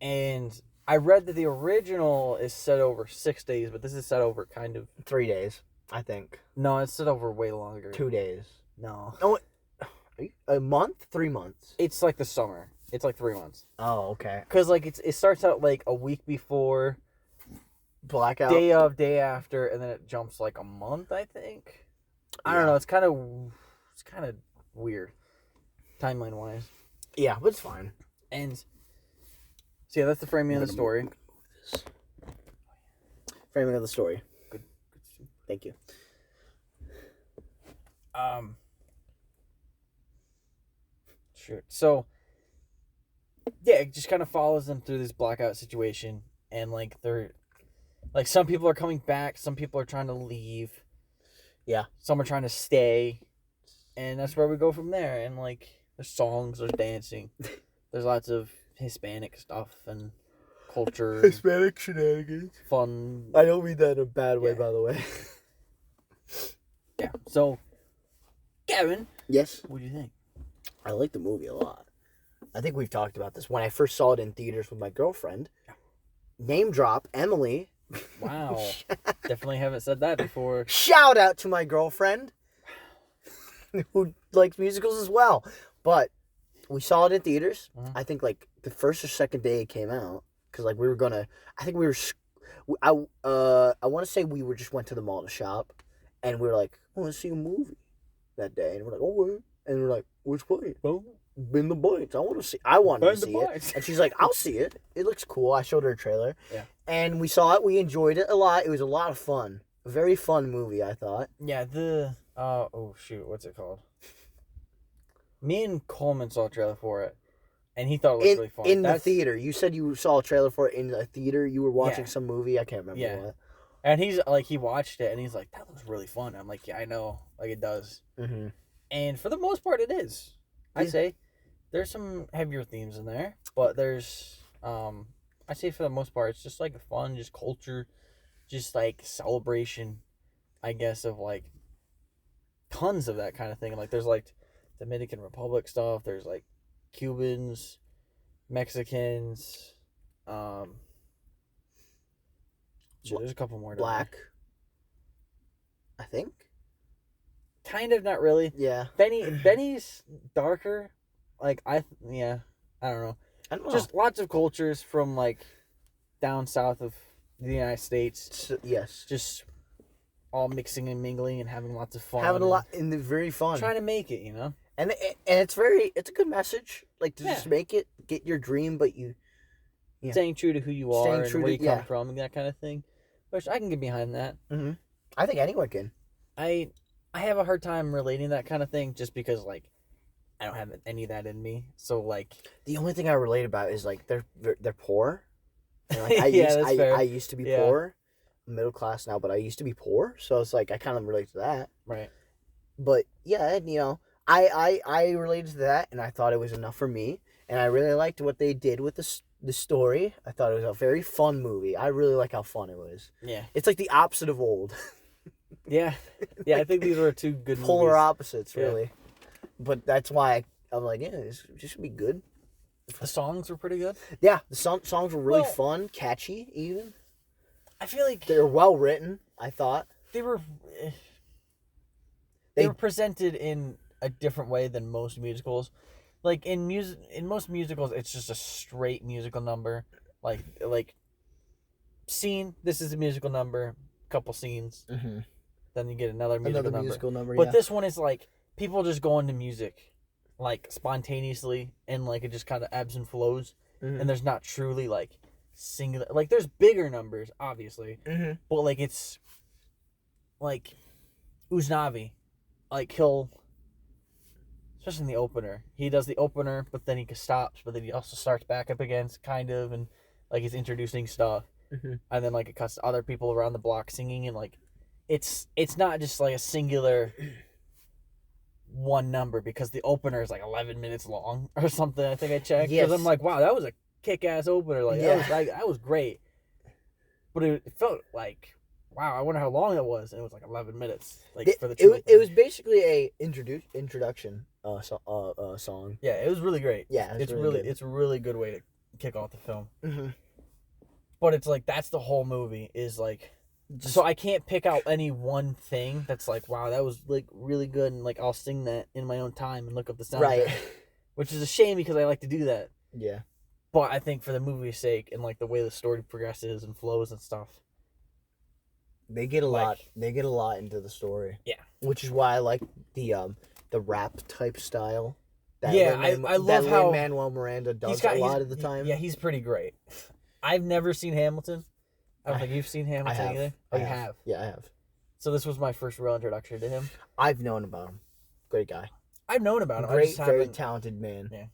and I read that the original is set over 6 days, but this is set over kind of 3 days, I think. No, it's set over way longer. 2 days. No. Oh, a month? 3 months? It's like the summer. It's like 3 months. Oh, okay. Because like it starts out like a week before, blackout, day of, day after, and then it jumps like a month, I think. I don't know. It's kind of weird, timeline wise. Yeah, but it's fine. And so yeah, that's the framing of the story. Framing of the story. Good. Thank you. Sure. So yeah, it just kind of follows them through this blackout situation, and like they're like some people are coming back, some people are trying to leave. Yeah. Some are trying to stay, and that's where we go from there. And like there's songs, there's dancing, there's lots of Hispanic stuff and culture, Hispanic shenanigans, fun. I don't mean that in a bad way, by the way. Yeah. So, Gavin. Yes. What do you think? I like the movie a lot. I think we've talked about this when I first saw it in theaters with my girlfriend. Name drop Emily. Wow. Definitely haven't said that before. Shout out to my girlfriend who likes musicals as well. But we saw it in theaters. I think like the first or second day it came out, because like we were gonna, I think we were, I want to say we just went to the mall to shop, and we were like, I want to see a movie that day, and we're like, oh, and we're like, which play? Oh, Been the Bites. I wanted to see it. And she's like, I'll see it. It looks cool. I showed her a trailer. Yeah. And we saw it. We enjoyed it a lot. It was a lot of fun. A very fun movie, I thought. Yeah, oh shoot, what's it called? Me and Coleman saw a trailer for it, and he thought it was really fun. In the theater. You said you saw a trailer for it in a theater. You were watching some movie. I can't remember what. And he's like, he watched it, and he's like, that looks really fun. I'm like, yeah, I know. Like, it does. Mm-hmm. And for the most part, it is. I'd say there's some heavier themes in there, but there's, I say for the most part, it's just like fun, just culture, just like celebration, I guess, of like tons of that kind of thing. Like there's like Dominican Republic stuff. There's like Cubans, Mexicans, there's a couple more. Black, I think. Kind of, not really. Yeah. Benny's darker. Like I don't know. Just lots of cultures from like down south of the United States. Yes. Just all mixing and mingling and having lots of fun. Having a lot and very fun. Trying to make it, you know. And it's a good message. Like to just make it, get your dream, but you staying true to who you are and where you come from and that kind of thing. Which I can get behind that. Mm-hmm. I think anyone can. I have a hard time relating that kind of thing just because like I don't have any of that in me. So like the only thing I relate about is like they're poor. And, like, I used to be poor. I'm middle class now, but I used to be poor, so it's like I kind of relate to that. Right. But yeah, you know, I related to that, and I thought it was enough for me, and I really liked what they did with the story. I thought it was a very fun movie. I really like how fun it was. Yeah. It's like the opposite of Old. Yeah. Yeah, I think these were two good polar movies. Opposites, really. But that's why I'm like, yeah, this should be good. The songs were pretty good. Yeah, the songs were really fun, catchy, even. I feel like they were well written. I thought they were presented in a different way than most musicals. Like in most musicals, it's just a straight musical number. Like scene. This is a musical number. Couple scenes. Mm-hmm. Then you get another musical number. But this one is like people just go into music, like spontaneously, and like it just kind of ebbs and flows. Mm-hmm. And there's not truly like singular. Like there's bigger numbers, obviously, but like it's like Uznavi, like he'll, especially in the opener, he does the opener, but then he stops, but then he also starts back up again, kind of, and like he's introducing stuff, and then like it cuts to other people around the block singing, and like it's not just like a singular one number, because the opener is like 11 minutes long or something. I think I checked because I'm like, wow, that was a kick-ass opener. Like that was great, but it felt like wow, I wonder how long it was. And it was like 11 minutes. Like for the it was basically a introduction song. Yeah, it was really great. Yeah, it's a really good way to kick off the film. Mm-hmm. But it's like that's the whole movie is like. So I can't pick out any one thing that's like, wow, that was like really good, and like I'll sing that in my own time and look up the soundtrack, right? Which is a shame because I like to do that. Yeah. But I think for the movie's sake and like the way the story progresses and flows and stuff, they get a lot. They get a lot into the story. Yeah. Which is why I like the rap type style. I love how Lin-Manuel Miranda does a lot of the time. Yeah, he's pretty great. I've never seen Hamilton. I don't think you've seen Hamilton either. Oh, you have? Yeah, I have. So this was my first real introduction to him. I've known about him. Great guy. I've known about him. Great, very talented man. Yeah.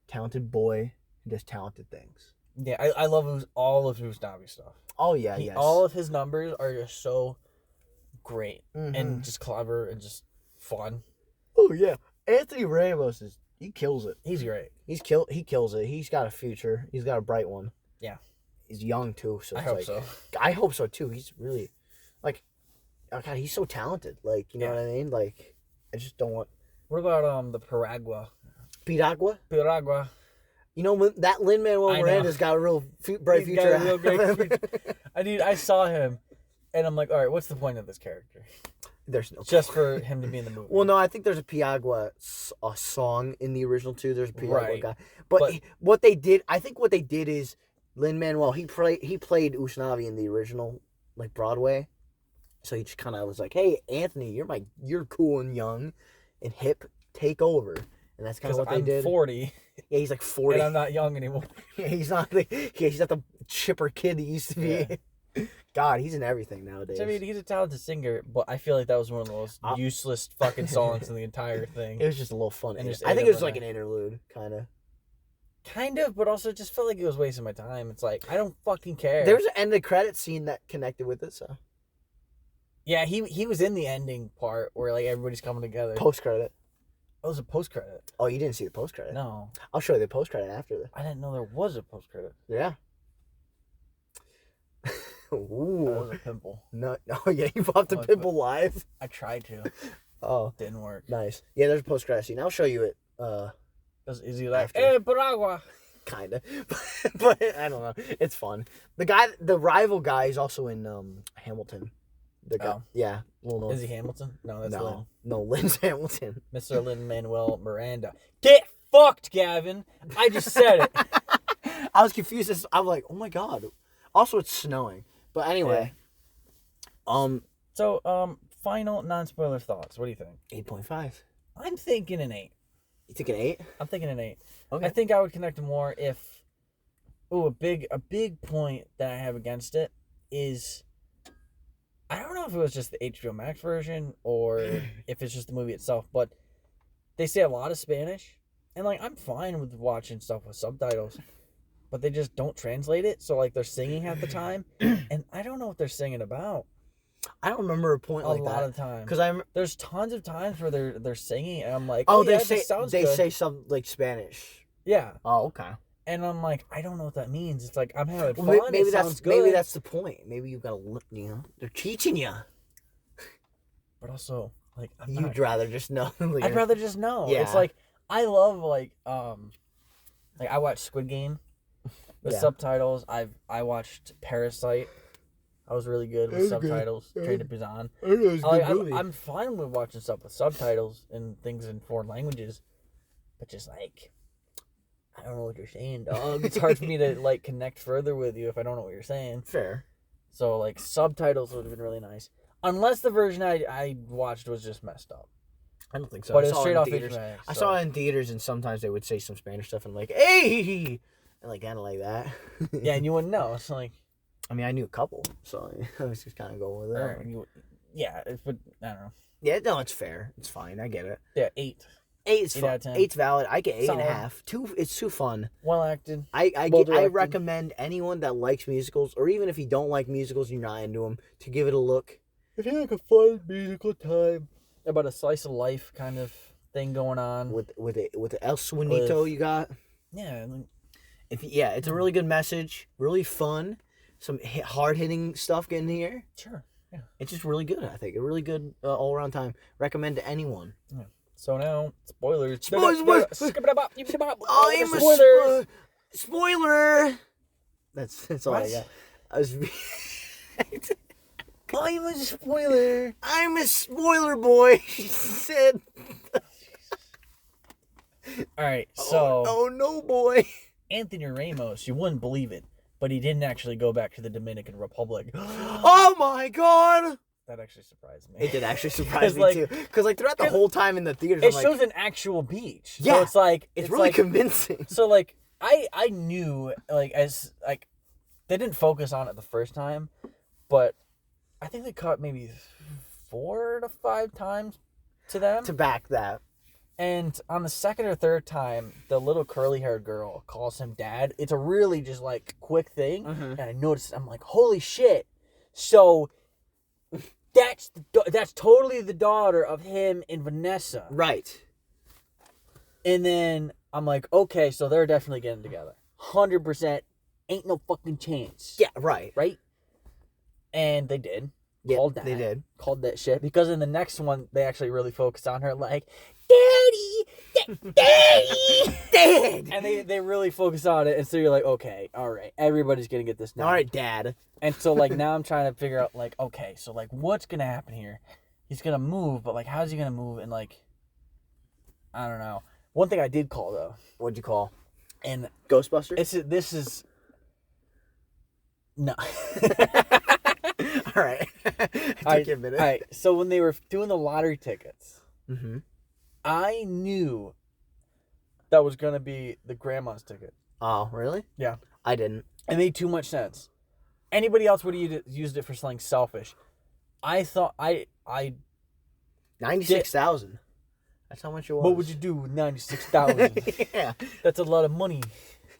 Talented boy who does talented things. Yeah, I love all of Usnavi stuff. Oh, yeah, yes. All of his numbers are just so great and just clever and just fun. Oh, yeah. Anthony Ramos, he kills it. He's great. He kills it. He's got a future. He's got a bright one. Yeah. He's young, too. So I hope so. I hope so, too. He's really, like, oh, God, he's so talented. Like, you know what I mean? Like, I just don't want... What about the Piragua? Piragua. You know, that Lin-Manuel Miranda's got a real bright future. Got a real great future. I saw him, and I'm like, all right, what's the point of this character? There's no just for him to be in the movie. Well, no, I think there's a Piragua song in the original too. There's a Piragua guy, but what they did is Lin-Manuel he played Usnavi in the original like Broadway, so he just kind of was like, hey Anthony, you're cool and young, and hip, take over, and that's kind of what they did. 40. Yeah, he's like 40, and I'm not young anymore. Yeah, he's not the chipper kid he used to be. Yeah. God, he's in everything nowadays. I mean, he's a talented singer, but I feel like that was one of the most useless fucking songs in the entire thing. It was just a little fun. I think it was like an interlude, kind of. Kind of, but also just felt like it was wasting my time. It's like, I don't fucking care. There's an end of credit scene that connected with it, so. Yeah, he was in the ending part where like everybody's coming together. Post-credit. Oh, it was a post-credit. Oh, you didn't see the post-credit? No. I'll show you the post-credit after this. I didn't know there was a post-credit. Yeah. Ooh. That was a pimple. No, yeah, you popped a pimple live? I tried to. Oh. Didn't work. Nice. Yeah, there's a post-credit scene. I'll show you it. Is he like, hey, Piragua? Kinda. But I don't know. It's fun. The rival guy is also in Hamilton. The guy. Yeah. Well, is he Hamilton? No, that's Lin. No, Lin's Hamilton. Mr. Lin-Manuel Miranda. Get fucked, Gavin. I just said it. I was confused. I'm like, oh my God. Also, it's snowing. But anyway. Yeah. Final non-spoiler thoughts. What do you think? 8.5. I'm thinking an 8. You think an 8? I'm thinking an 8. Okay. I think I would connect more if... Ooh, a big point that I have against it is... I don't know if it was just the HBO Max version or if it's just the movie itself, but they say a lot of Spanish. And, like, I'm fine with watching stuff with subtitles, but they just don't translate it. So, like, they're singing half the time, and I don't know what they're singing about. I don't remember a point like that. A lot of times. Because there's tons of times where they're singing, and I'm like, they say some, like, Spanish. Yeah. Oh, okay. And I'm like, I don't know what that means. It's like, I'm having fun. Maybe sounds good. Maybe that's the point. Maybe you've got to look, they're teaching you. But also, like, you'd rather just know. I'd rather just know. Yeah. It's like, I love, like I watched Squid Game with subtitles. I watched Parasite. I was really good with subtitles. Train to Busan. I'm fine with watching stuff with subtitles and things in foreign languages. But just, like... I don't know what you're saying, dog. It's hard for me to, like, connect further with you if I don't know what you're saying. Fair. So, like, subtitles would have been really nice. Unless the version I watched was just messed up. I don't think so. But it was straight off theaters. I saw it in theaters, and sometimes they would say some Spanish stuff, and like, hey! And, like, kind of like that. Yeah, and you wouldn't know. It's like... I mean, I knew a couple, so I was just kind of going with it. Yeah, but I don't know. Yeah, no, it's fair. It's fine. I get it. Yeah, 8. 8 is fun. 8's valid. I get 8.5. It's too fun. Well acted. I recommend anyone that likes musicals, or even if you don't like musicals, you're not into them, to give it a look. If you like a fun musical time, about a slice of life kind of thing going on with the El Suenito you got. Yeah, it's a really good message. Really fun. some hard-hitting stuff getting here. Sure. Yeah. It's just really good, I think. A really good all-around time. Recommend to anyone. Yeah. So now, spoilers. Spoilers! I'm a spoiler! That's all I got. I'm a spoiler. I'm a spoiler boy, she said. Alright, so... Oh, no, boy. Anthony Ramos, you wouldn't believe it, but he didn't actually go back to the Dominican Republic. Oh, my God! That actually surprised me. It did actually surprise me, too. Because, throughout the whole time in the theaters, it shows an actual beach. Yeah. So it's really convincing. So, I knew, they didn't focus on it the first time, but I think they cut maybe 4 to 5 times to them. To back that. And on the second or third time, the little curly-haired girl calls him dad. It's a really just, quick thing. Mm-hmm. And I noticed, I'm like, holy shit. So, that's totally the daughter of him and Vanessa. Right. And then I'm like, okay, so they're definitely getting together. 100%. Ain't no fucking chance. Yeah, right. Right? And they did. Yeah, Called that. They did. Called that shit. Because in the next one, they actually really focused on her, Daddy! Dad! And they really focus on it. And so you're like, okay, all right. Everybody's going to get this now. All right, Dad. And so, now I'm trying to figure out, okay, so, what's going to happen here? He's going to move, but, how's he going to move? And, I don't know. One thing I did call, though. What'd you call? And Ghostbusters? This is... No. All right. Took you a minute. All right. So when they were doing the lottery tickets, mm-hmm. I knew that was going to be the grandma's ticket. Oh, really? Yeah. I didn't. It made too much sense. Anybody else would have used it for something selfish. I thought I 96,000. That's how much it was. What would you do with 96,000? Yeah. That's a lot of money.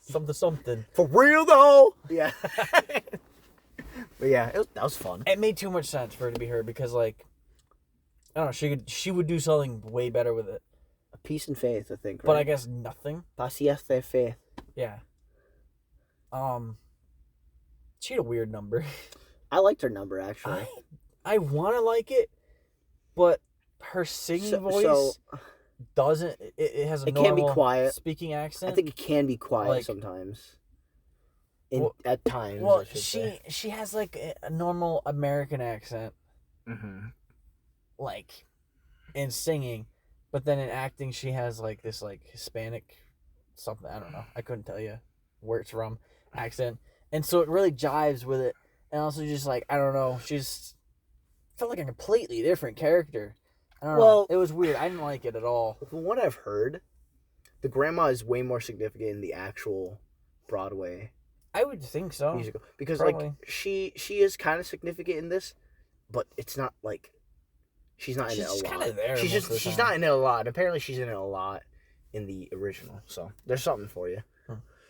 Something. For real, though? Yeah. But yeah, that was fun. It made too much sense for it to be her because, I don't know, she would do something way better with it. A peace and faith, I think. Right? But I guess nothing. Paciencia faith. Yeah. She had a weird number. I liked her number, actually. I want to like it, but her singing voice doesn't. It has a normal can be quiet. Speaking accent. I think it can be quiet sometimes. At times. Well, she has a normal American accent. Mm-hmm. In singing, but then in acting she has this Hispanic something. I don't know. I couldn't tell you where it's from accent, and so it really jives with it. And also just I don't know. She's felt like a completely different character. I don't know. It was weird. I didn't like it at all. From what I've heard, the grandma is way more significant in the actual Broadway. I would think so. Musical. Because probably. She is kind of significant in this, but it's not she's not in it a lot. She's kind of there. She's not in it a lot. Apparently she's in it a lot in the original. So there's something for you.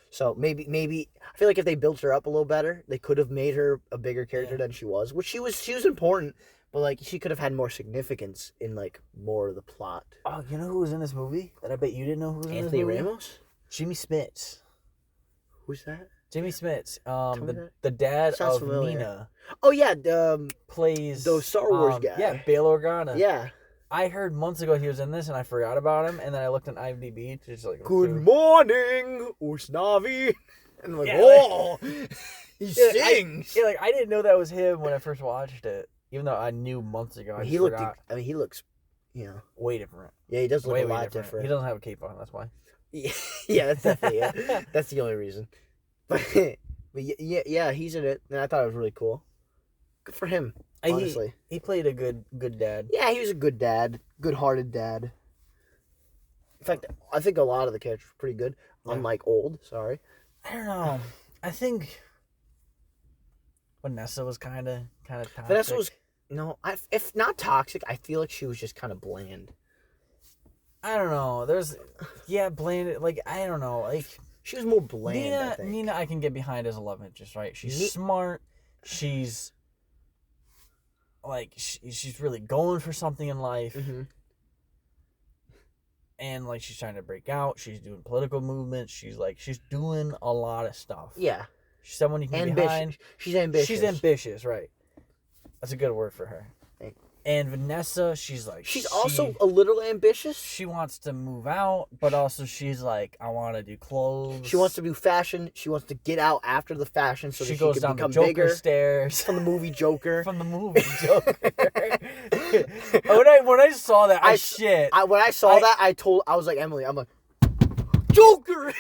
So maybe I feel like if they built her up a little better, they could have made her a bigger character than she was. Which she was important, but she could have had more significance in more of the plot. Oh, you know who was in this movie that I bet you didn't know who was in this movie? Anthony Ramos? Jimmy Smits. Who's that? Jimmy Smits, the dad of familiar. Nina. Oh yeah, plays the Star Wars guy. Yeah, Bail Organa. Yeah. I heard months ago he was in this, and I forgot about him. And then I looked on IMDb to just Good morning, Usnavi. And I'm oh, he sings. I didn't know that was him when I first watched it, even though I knew months ago. He looks, way different. Yeah, he does look a lot different. He doesn't have a cape on. That's why. Yeah, that's definitely it. That's the only reason. But yeah, he's in it, and I thought it was really cool. Good for him, honestly. He played a good dad. Yeah, he was a good dad, good-hearted dad. In fact, I think a lot of the characters were pretty good. Yeah. Unlike old, sorry. I don't know. I think Vanessa was kind of toxic. Vanessa was if not toxic, I feel like she was just kind of bland. I don't know. Bland. I don't know. She was more bland. Nina, I can get behind as a love interest, right? She's smart. She's she's really going for something in life, mm-hmm. and she's trying to break out. She's doing political movements. She's doing a lot of stuff. Yeah, She's someone you can get behind. She's ambitious. She's ambitious, right. That's a good word for her. And Vanessa, she's also a little ambitious. She wants to move out, but also she's like, I want to do clothes. She wants to do fashion. She wants to get out after the fashion so that she goes can down become the Joker bigger. Stairs from the movie Joker. When I saw that, when I saw that, I was like, Emily, I'm like, Joker.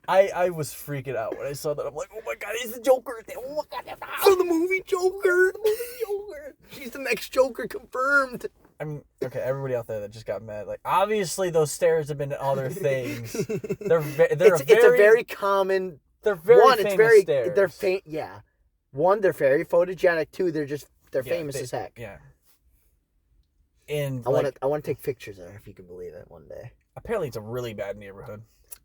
I was freaking out when I saw that. I'm like, oh my god, he's the Joker. Oh my god, from the movie Joker. She's the next Joker confirmed. I mean, okay, everybody out there that just got mad, like, obviously those stairs have been other things. It's a very common. They're very famous stairs. Yeah. One, they're very photogenic. Two, they're famous as heck. Yeah. And I want to take pictures there if you can believe it one day. Apparently, it's a really bad neighborhood.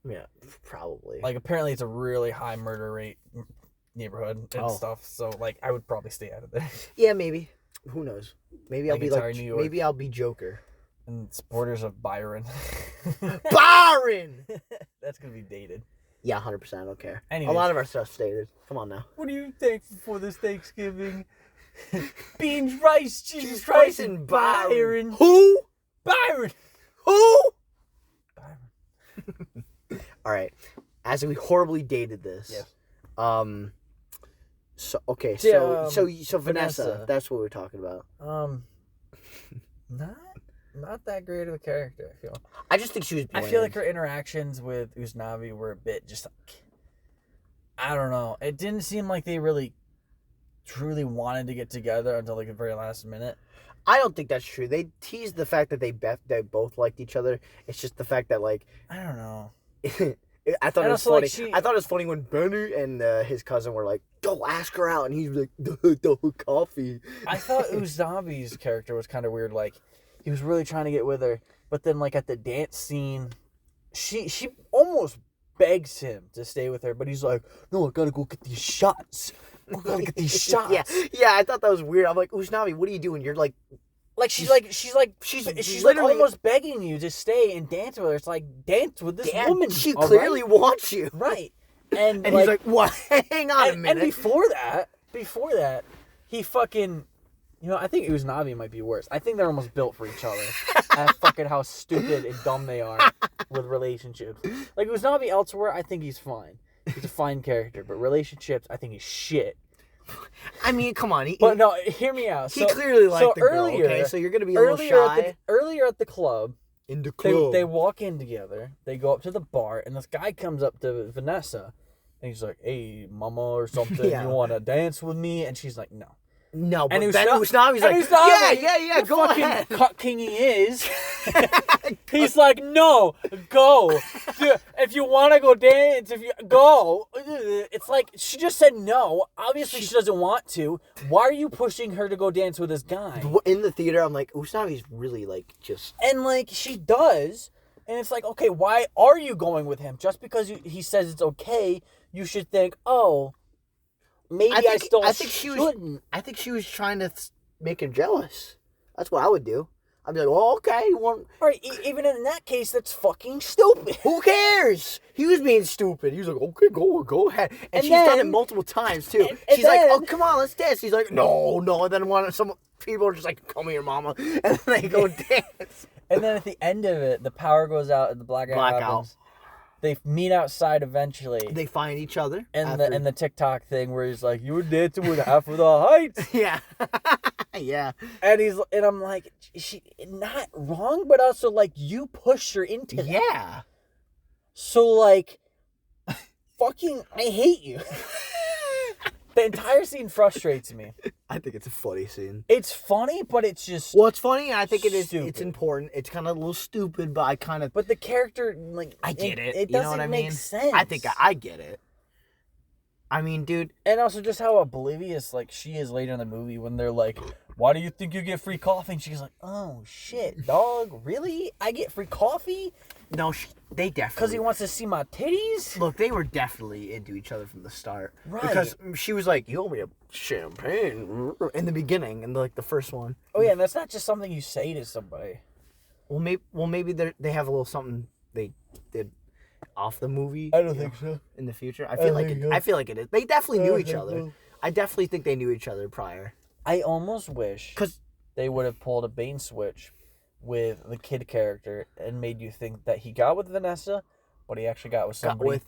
Yeah, probably. Like, apparently it's a really high murder rate neighborhood and stuff. So, like, I would probably stay out of there. Yeah, maybe. Who knows? Maybe I'll be Joker. And supporters of Byron. Byron! That's going to be dated. Yeah, 100%. I don't care. Anyways, a lot of our stuff's dated. Come on now. What are you thankful for this Thanksgiving? Beans, rice, cheese, rice, and Byron. Who? Byron. Who? Byron. All right. As we horribly dated this. Yes. So Vanessa, that's what we're talking about. Not that great of a character, I feel. I just think she was bland. I feel like her interactions with Usnavi were a bit just like, I don't know. It didn't seem like they really truly wanted to get together until like the very last minute. I don't think that's true. They teased the fact that they both liked each other. It's just the fact that, like, I don't know. I thought it was funny. I thought it was funny when Benny and his cousin were like, "Go ask her out," and he's like, "The coffee." I thought Usnavi's character was kind of weird. Like, he was really trying to get with her, but then like at the dance scene, she almost begs him to stay with her, but he's like, "No, I gotta go get these shots. I gotta get these shots." Yeah. I thought that was weird. I'm like, Usnavi, what are you doing? You're like. She's like almost begging you to stay and dance with her. It's like, dance with this woman. She clearly wants you. Right. And he's like, what? Hang on a minute. And before that, he fucking, I think Usnavi might be worse. I think they're almost built for each other. At fucking how stupid and dumb they are with relationships. Like, Usnavi elsewhere, I think he's fine. He's a fine character. But relationships, I think he's shit. I mean, come on. But no, hear me out. He clearly liked the girl, okay? So you're going to be a little shy. Earlier at the club, they walk in together. They go up to the bar, and this guy comes up to Vanessa, and he's like, "Hey, mama," or something. You want to dance with me? And she's like, "No." No, but then Usnavi's like, yeah, go ahead. Cut king he is. He's like, "No, go. If you want to go dance, if you go." It's like, she just said no. Obviously, she doesn't want to. Why are you pushing her to go dance with this guy? In the theater, I'm like, Usnavi's really like just... And like, she does. And it's like, okay, why are you going with him? Just because he says it's okay, you should think, oh... Maybe I think she was trying to make him jealous. That's what I would do. I'd be like, well, okay. All right, even in that case, that's fucking stupid. Who cares? He was being stupid. He was like, okay, go ahead. And she's done it multiple times, too. She's like, oh, come on, let's dance. He's like, no. And then some people are just like, come here, mama. And then they go dance. And then at the end of it, the power goes out and the blackout happens. They meet outside eventually. They find each other. And the TikTok thing where he's like, "You were dancing with half of the heights." Yeah. Yeah. And I'm like, she not wrong, but also like, you pushed her into that. Yeah. So like, fucking, I hate you. The entire scene frustrates me. I think it's a funny scene. It's funny, but it's just... Well, it's funny, and I think it is. It's important. It's kind of a little stupid, but I kind of... But the character, like... I get it. It doesn't make sense. I think I get it. I mean, dude... And also just how oblivious, like, she is later in the movie when they're like, "Why do you think you get free coffee?" And she's like, "Oh, shit, dog. Really? I get free coffee?" No, they definitely... Because he wants to see my titties? Look, they were definitely into each other from the start. Right. Because she was like, "You owe me a champagne," in the beginning, in the first one. Oh, yeah, and that's not just something you say to somebody. Well, maybe they have a little something they did. off the movie. I don't think so. In the future, I feel like it is. They definitely knew each other. So. I definitely think they knew each other prior. I almost wish they would have pulled a bait and switch with the kid character and made you think that he got with Vanessa, but he actually got with somebody. With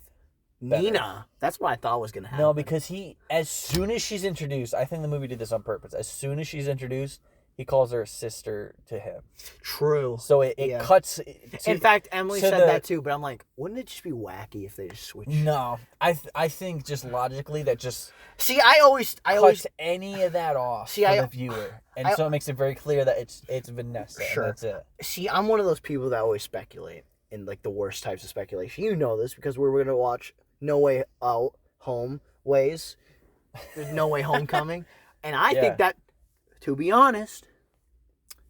Nina. That's what I thought was going to happen. No, because as soon as she's introduced, I think the movie did this on purpose. As soon as she's introduced, he calls her a sister to him. True. So it cuts. In fact, Emily said that too, but I'm like, wouldn't it just be wacky if they just switched? No, I think just logically that just I always any of that off for the viewer, and so it makes it very clear that it's Vanessa. Sure, and that's it. See, I'm one of those people that always speculate in like the worst types of speculation. You know this because we're gonna watch No Way Out Home Ways. There's No Way Homecoming, and I think that, to be honest,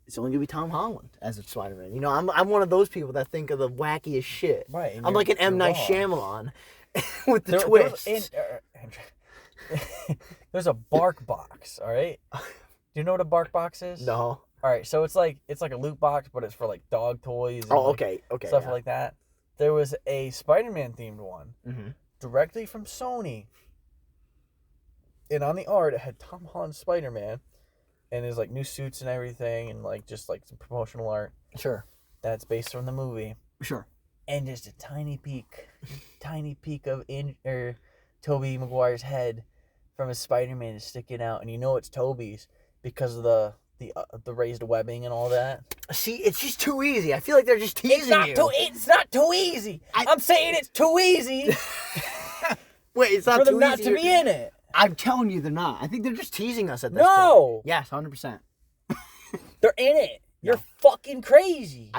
it's only gonna be Tom Holland as a Spider-Man. You know, I'm one of those people that think of the wackiest shit. Right. I'm like an M. Night Shyamalan with the twist. There's a bark box. All right. Do you know what a bark box is? No. All right. So it's like a loot box, but it's for like dog toys. And okay. Stuff like that. There was a Spider-Man themed one directly from Sony, and on the art it had Tom Holland's Spider-Man. And there's like new suits and everything, and like just like some promotional art. Sure. That's based on the movie. Sure. And just a tiny peek of Tobey Maguire's head from his Spider-Man is sticking out, and you know it's Tobey's because of the raised webbing and all that. See, it's just too easy. I feel like they're just teasing you. It's not too easy. I'm saying it's too easy. Wait, it's not for them too not easy to be in it. I'm telling you, they're not. I think they're just teasing us at this point. No. Yes, 100%. They're in it. You're fucking crazy.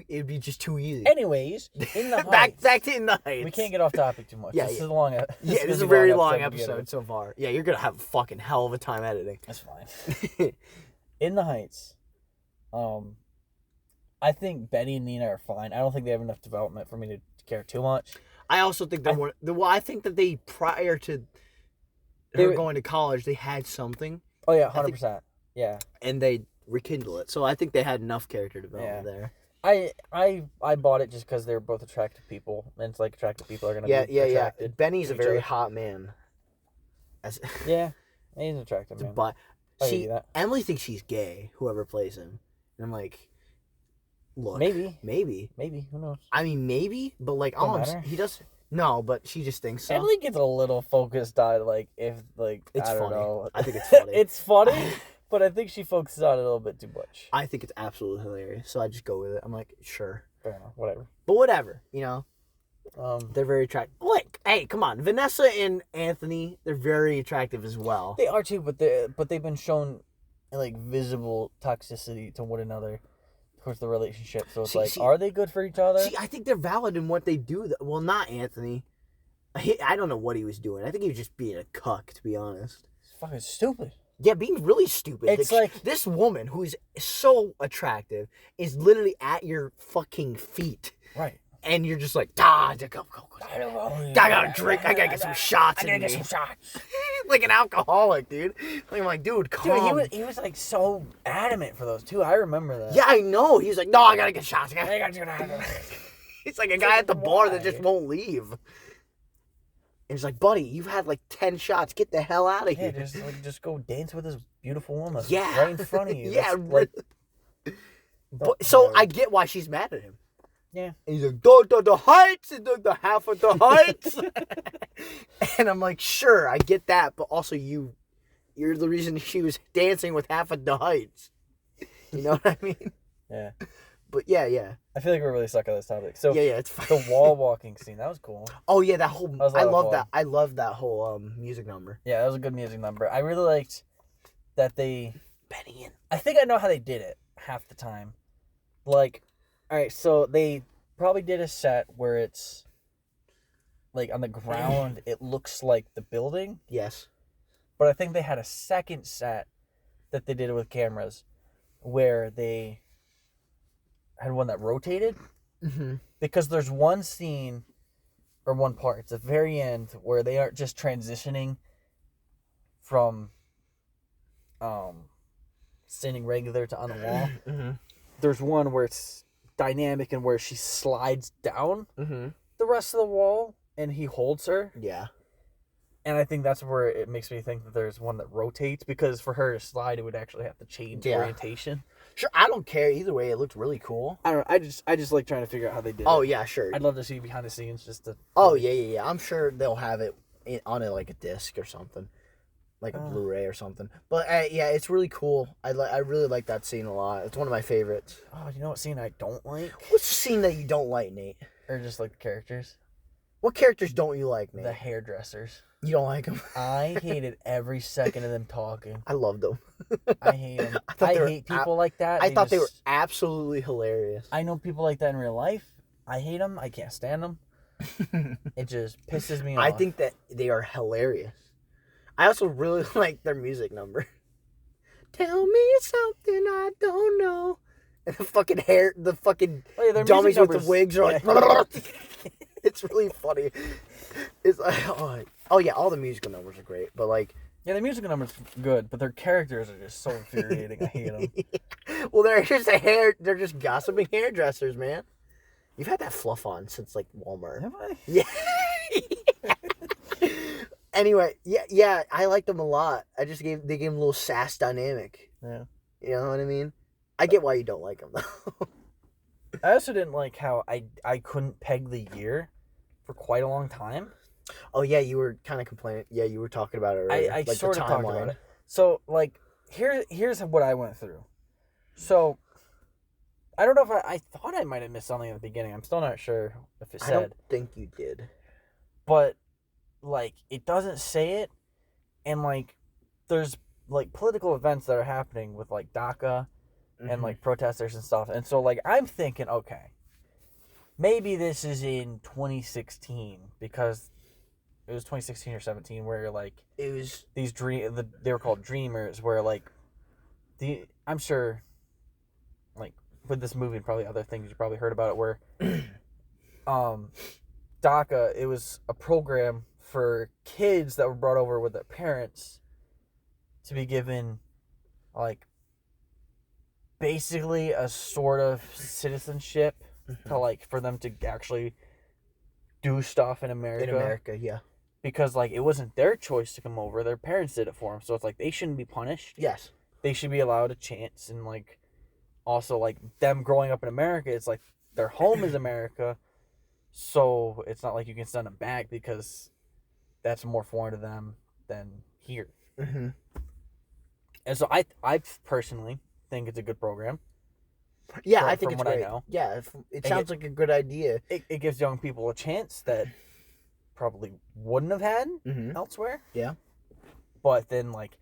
It'd be just too easy. Anyways, In the Heights. back to In the Heights. We can't get off topic too much. This is a long. This is a very long episode so far. Yeah, you're gonna have a fucking hell of a time editing. That's fine. In the Heights. I think Betty and Nina are fine. I don't think they have enough development for me to care too much. I also think I think that they prior to her going to college, they had something. Oh yeah, 100%. Yeah. And they rekindle it. So I think they had enough character development there. I bought it just because they're both attractive people, and it's like attractive people are gonna be attracted. Yeah. Benny's a very hot man. Yeah, he's an attractive man. But Emily thinks he's gay. Whoever plays him, and I'm like, look, maybe, who knows? I mean, maybe, but like, he does. No, but she just thinks so. Emily gets a little focused on it's funny. Know. I think it's funny. It's funny, but I think she focuses on it a little bit too much. I think it's absolutely hilarious, so I just go with it. I'm like, sure, fair enough, whatever. But whatever, you know. They're very attractive. Like, hey, come on, Vanessa and Anthony, they're very attractive as well. They are too, but they've been shown like visible toxicity to one another towards the relationship. So it's are they good for each other? See, I think they're valid in what they do. Well, not Anthony. I don't know what he was doing. I think he was just being a cuck, to be honest. It's fucking stupid. Yeah, being really stupid. It's like this woman who's so attractive is literally at your fucking feet. Right. And you're just like, go. I gotta drink. I gotta get some shots. Like an alcoholic, dude. I'm like, dude, calm. Dude, he was like so adamant for those two. I remember that. Yeah, I know. He was like, no, I gotta get shots. He's like a guy at the bar that just won't leave. And he's like, buddy, you've had like 10 shots. Get the hell out of here. Yeah, just go dance with this beautiful woman. Yeah. Right in front of you. Yeah. So I get why she's mad at him. Yeah. And he's like, the heights, and the half of the heights. And I'm like, sure, I get that, but also you're the reason she was dancing with half of the heights. You know what I mean? Yeah. But yeah. I feel like we're really stuck on this topic. So yeah, it's fine. The wall walking scene, that was cool. Oh yeah, that whole I love that whole music number. Yeah, that was a good music number. I really liked that they Benny in. I think I know how they did it half the time. Like, all right, so they probably did a set where it's like on the ground, it looks like the building. Yes. But I think they had a second set that they did with cameras where they had one that rotated. Mm-hmm. Because there's one scene or one part, it's the very end, where they aren't just transitioning from standing regular to on the wall. Mm-hmm. There's one where it's dynamic and where she slides down the rest of the wall and he holds her. Yeah. And I think that's where it makes me think that there's one that rotates, because for her to slide, it would actually have to change orientation. Sure, I don't care either way. It looked really cool. I don't know. I just like trying to figure out how they did it. Oh yeah, sure. I'd love to see behind the scenes just to. Oh yeah. I'm sure they'll have it on like a disc or something, like a Blu-ray or something. But yeah, it's really cool. I really like that scene a lot. It's one of my favorites. Oh, you know what scene I don't like? What's the scene that you don't like, Nate? Or just like the characters? What characters don't you like, Nate? The hairdressers. You don't like them? I hated every second of them talking. I loved them. I hate them. I hate people like that. I thought they were absolutely hilarious. I know people like that in real life. I hate them. I can't stand them. It just pisses me off. I think that they are hilarious. I also really like their music number. Tell me something I don't know. And the fucking dummies with the wigs are like... It's really funny. It's like, oh yeah, all the musical numbers are great, but like... Yeah, the musical numbers are good, but their characters are just so infuriating. I hate them. Well, they're just gossiping hairdressers, man. You've had that fluff on since like Walmart. Have I? Yeah. Anyway, yeah, I like them a lot. They gave them a little sass dynamic. Yeah. You know what I mean? I get why you don't like them though. I also didn't like how I couldn't peg the year for quite a long time. Oh yeah, you were kind of complaining. Yeah, you were talking about it earlier. I like sort the of timeline. talked about it. So like here's what I went through. So I don't know if I thought I might have missed something at the beginning. I'm still not sure if it said. I don't think you did. But like it doesn't say it, and like there's like political events that are happening with like DACA and like protesters and stuff. And so like I'm thinking, okay, maybe this is in 2016, because it was 2016 or 17 where like it was these they were called dreamers, where like I'm sure like with this movie and probably other things you probably heard about it, where DACA, it was a program for kids that were brought over with their parents to be given like basically a sort of citizenship to like for them to actually do stuff in America. In America, yeah. Because like it wasn't their choice to come over, their parents did it for them. So it's like they shouldn't be punished. Yes. They should be allowed a chance, and like also like them growing up in America, it's like their home is America. So it's not like you can send them back because that's more foreign to them than here. Mm-hmm. And so I personally think it's a good program. Yeah, I think it's great. I know. Yeah, it sounds like a good idea. It gives young people a chance that probably wouldn't have had elsewhere. Yeah. But then like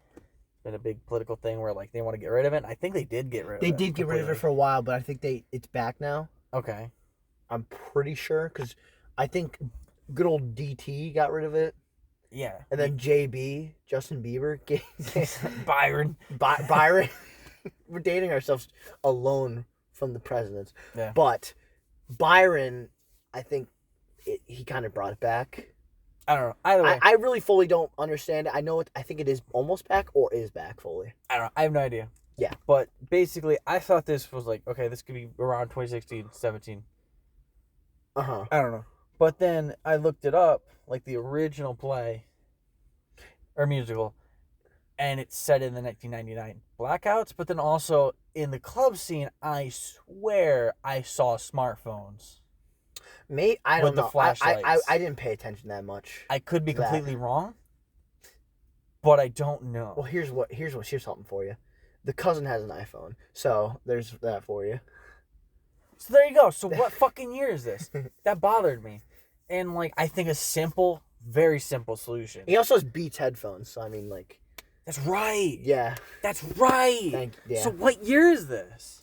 been a big political thing where like they want to get rid of it. And I think they did get rid of it. They did get rid of it for a while, but I think it's back now. Okay. I'm pretty sure, because I think good old DT got rid of it. Yeah. And then JB, Justin Bieber, Byron. Byron. We're dating ourselves alone from the presidents. Yeah. But Byron, I think he kind of brought it back. I don't know. Either way. I really fully don't understand it. I think it is almost back or is back fully. I don't know. I have no idea. Yeah. But basically, I thought this was like, okay, this could be around 2016, 17. Uh-huh. I don't know. But then I looked it up, like the original play or musical, and it's set in the 1999 blackouts. But then also in the club scene, I swear I saw smartphones. I don't know. The flashlights. I didn't pay attention that much. I could be completely wrong, but I don't know. Well, here's something for you. The cousin has an iPhone, so there's that for you. So there you go. So what fucking year is this? That bothered me. And like I think a simple, very simple solution. He also has Beats headphones, so I mean like that's right. Yeah. That's right. Yeah. So what year is this?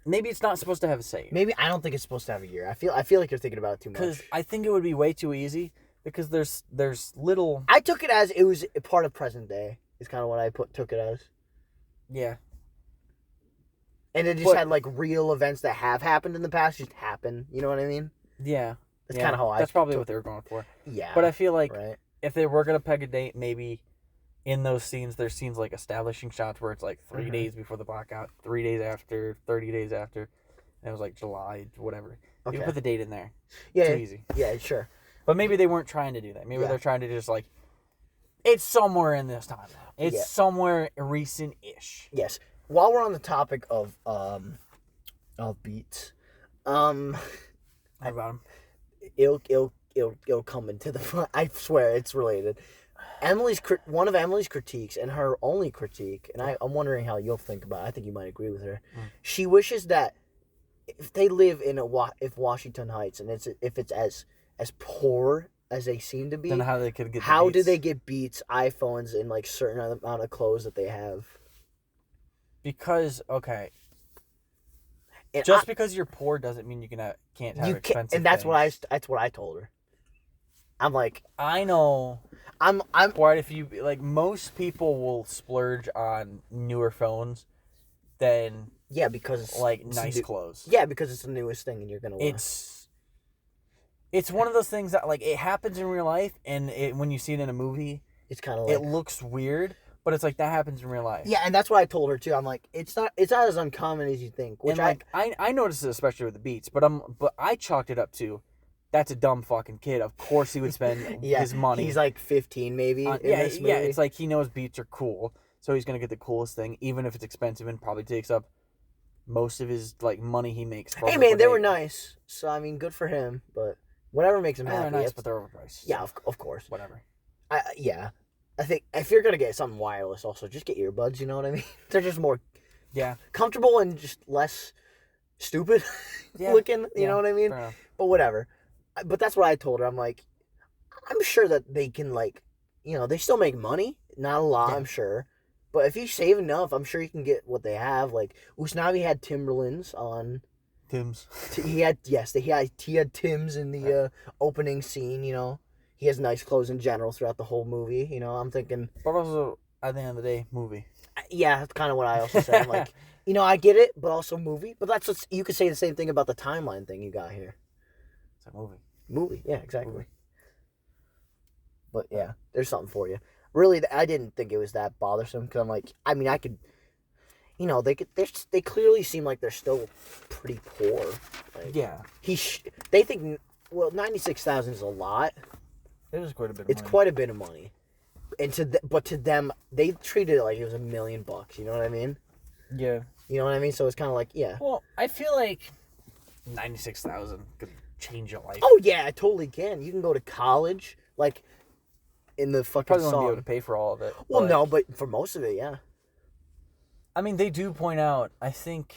Maybe it's not supposed to have a say. Maybe I don't think it's supposed to have a year. I feel like you're thinking about it too much. Because I think it would be way too easy. Because there's little. I took it as it was a part of present day. Is kind of what I took it as. Yeah. And it just had like real events that have happened in the past just happen. You know what I mean? Yeah. That's kind of how That's probably what they were going for. Yeah. But I feel like if they were gonna peg a date, maybe in those scenes, there's scenes like establishing shots where it's like 3 days before the blackout, 3 days after, 30 days after, and it was like July, whatever. You can put the date in there. Yeah. Too easy. Yeah, sure. But maybe they weren't trying to do that. Maybe they're trying to just like, it's somewhere in this timeline. It's somewhere recent-ish. Yes. While we're on the topic of beats, How about them? It'll come into the front. I swear it's related. One of Emily's critiques, and her only critique, and I'm wondering how you'll think about it. I think you might agree with her. She wishes that if they live in if Washington Heights, and if it's as poor as they seem to be, then how they could get do they get Beats, iPhones, and like certain amount of clothes that they have? Because and because you're poor doesn't mean can't have expensive and that's things. that's what I told her. I'm like, I know. I'm quite a few, like most people will splurge on newer phones than because it's like nice clothes. Yeah, because it's the newest thing and you're gonna want. It's one of those things that like it happens in real life, and when you see it in a movie, it's kind of like, it looks weird, but it's like that happens in real life. Yeah, and that's what I told her too. I'm like, it's not as uncommon as you think. Which I noticed it especially with the Beats, but I chalked it up to, that's a dumb fucking kid. Of course he would spend his money. He's like 15 maybe. In this movie. It's like he knows Beats are cool, so he's gonna get the coolest thing, even if it's expensive and probably takes up most of his like money he makes. Hey man, they were nice, so I mean, good for him. But whatever makes him happy. They're nice, but they're overpriced. Yeah, of course. Whatever. I think if you're gonna get something wireless, also just get earbuds. You know what I mean? They're just more comfortable and just less stupid looking. You know what I mean? But whatever. But that's what I told her. I'm like, I'm sure that they can, like, they still make money. Not a lot, I'm sure. But if you save enough, I'm sure you can get what they have. Like, Usnavi had Timberlands on. Tim's. He had Tim's in the opening scene, He has nice clothes in general throughout the whole movie, I'm thinking. But also, at the end of the day, movie. Yeah, that's kind of what I also said. I'm like, I get it, but also movie. But you could say the same thing about the timeline thing you got here. It's a movie. Movie, yeah, exactly. Movie. But yeah, there's something for you. Really, I didn't think it was that bothersome because I'm like, I mean, I could, they clearly seem like they're still pretty poor. Like, they think 96,000 is a lot. It is quite a bit. It's quite a bit of money, and to them, they treated it like it was $1 million. You know what I mean? Yeah. You know what I mean? So it's kind of like, yeah. Well, I feel like 96,000 could change your life. Oh yeah, I totally can. You can go to college, like in the fucking probably song. Won't be able to pay for all of it. Well, no, but for most of it, yeah. I mean, they do point out. I think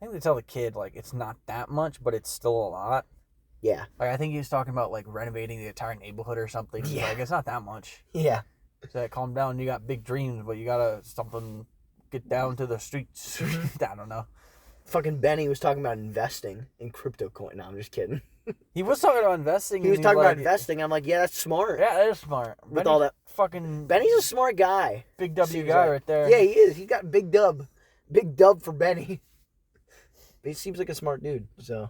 they tell the kid like it's not that much, but it's still a lot. Yeah. Like I think he was talking about like renovating the entire neighborhood or something. Yeah. Like it's not that much. Yeah. So calm down. You got big dreams, but you gotta get down to the streets. I don't know. Fucking Benny was talking about investing in crypto coin. No, I'm just kidding. He was talking about investing. He was talking about investing. I'm like, yeah, that's smart. Yeah, that is smart. With all that fucking. Benny's a smart guy. Big W guy right there. Yeah, he is. He got big dub. Big dub for Benny. He seems like a smart dude. So,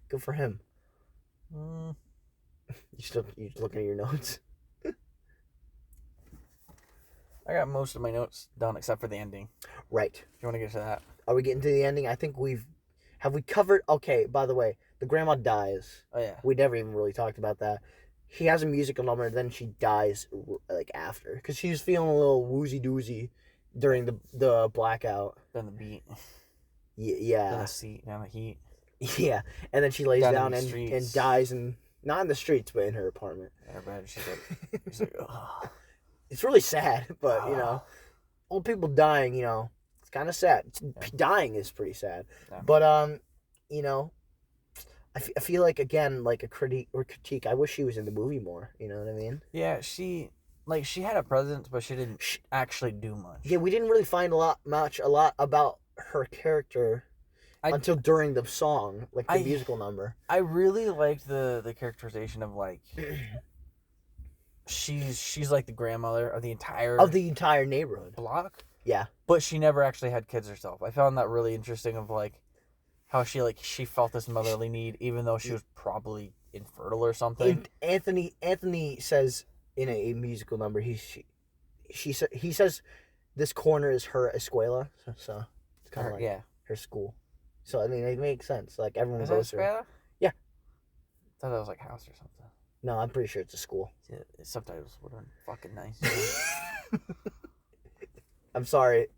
good for him. You looking at your notes? I got most of my notes done except for the ending. Right. Do you want to get to that? Are we getting to the ending? I think have we covered? Okay. By the way, the grandma dies. Oh yeah. We never even really talked about that. He has a musical number, and then she dies like after because she was feeling a little woozy doozy during the blackout. Then the beat. Yeah. Then the seat. Then the heat. Yeah, and then she lays down and dies, and not in the streets, but in her apartment. In her bed, she's like, oh. It's really sad, but old people dying, it's kind of sad. Dying is pretty sad, but I feel like again, like a critique. I wish she was in the movie more. You know what I mean? Yeah, she had a presence, but she didn't actually do much. Yeah, we didn't really find a lot about her character. Until during the song, like the musical number. I really liked the characterization of like she's like the grandmother of the entire neighborhood block. Yeah. But she never actually had kids herself. I found that really interesting of like how she felt this motherly need even though she was probably infertile or something. Anthony says in a musical number he says this corner is her escuela, so it's kind of like her school. So, I mean, it makes sense. Like, everyone Is goes that through. Escuela? Yeah. I thought that was like house or something. No, I'm pretty sure it's a school. Yeah, subtitles would have been fucking nice. I'm sorry.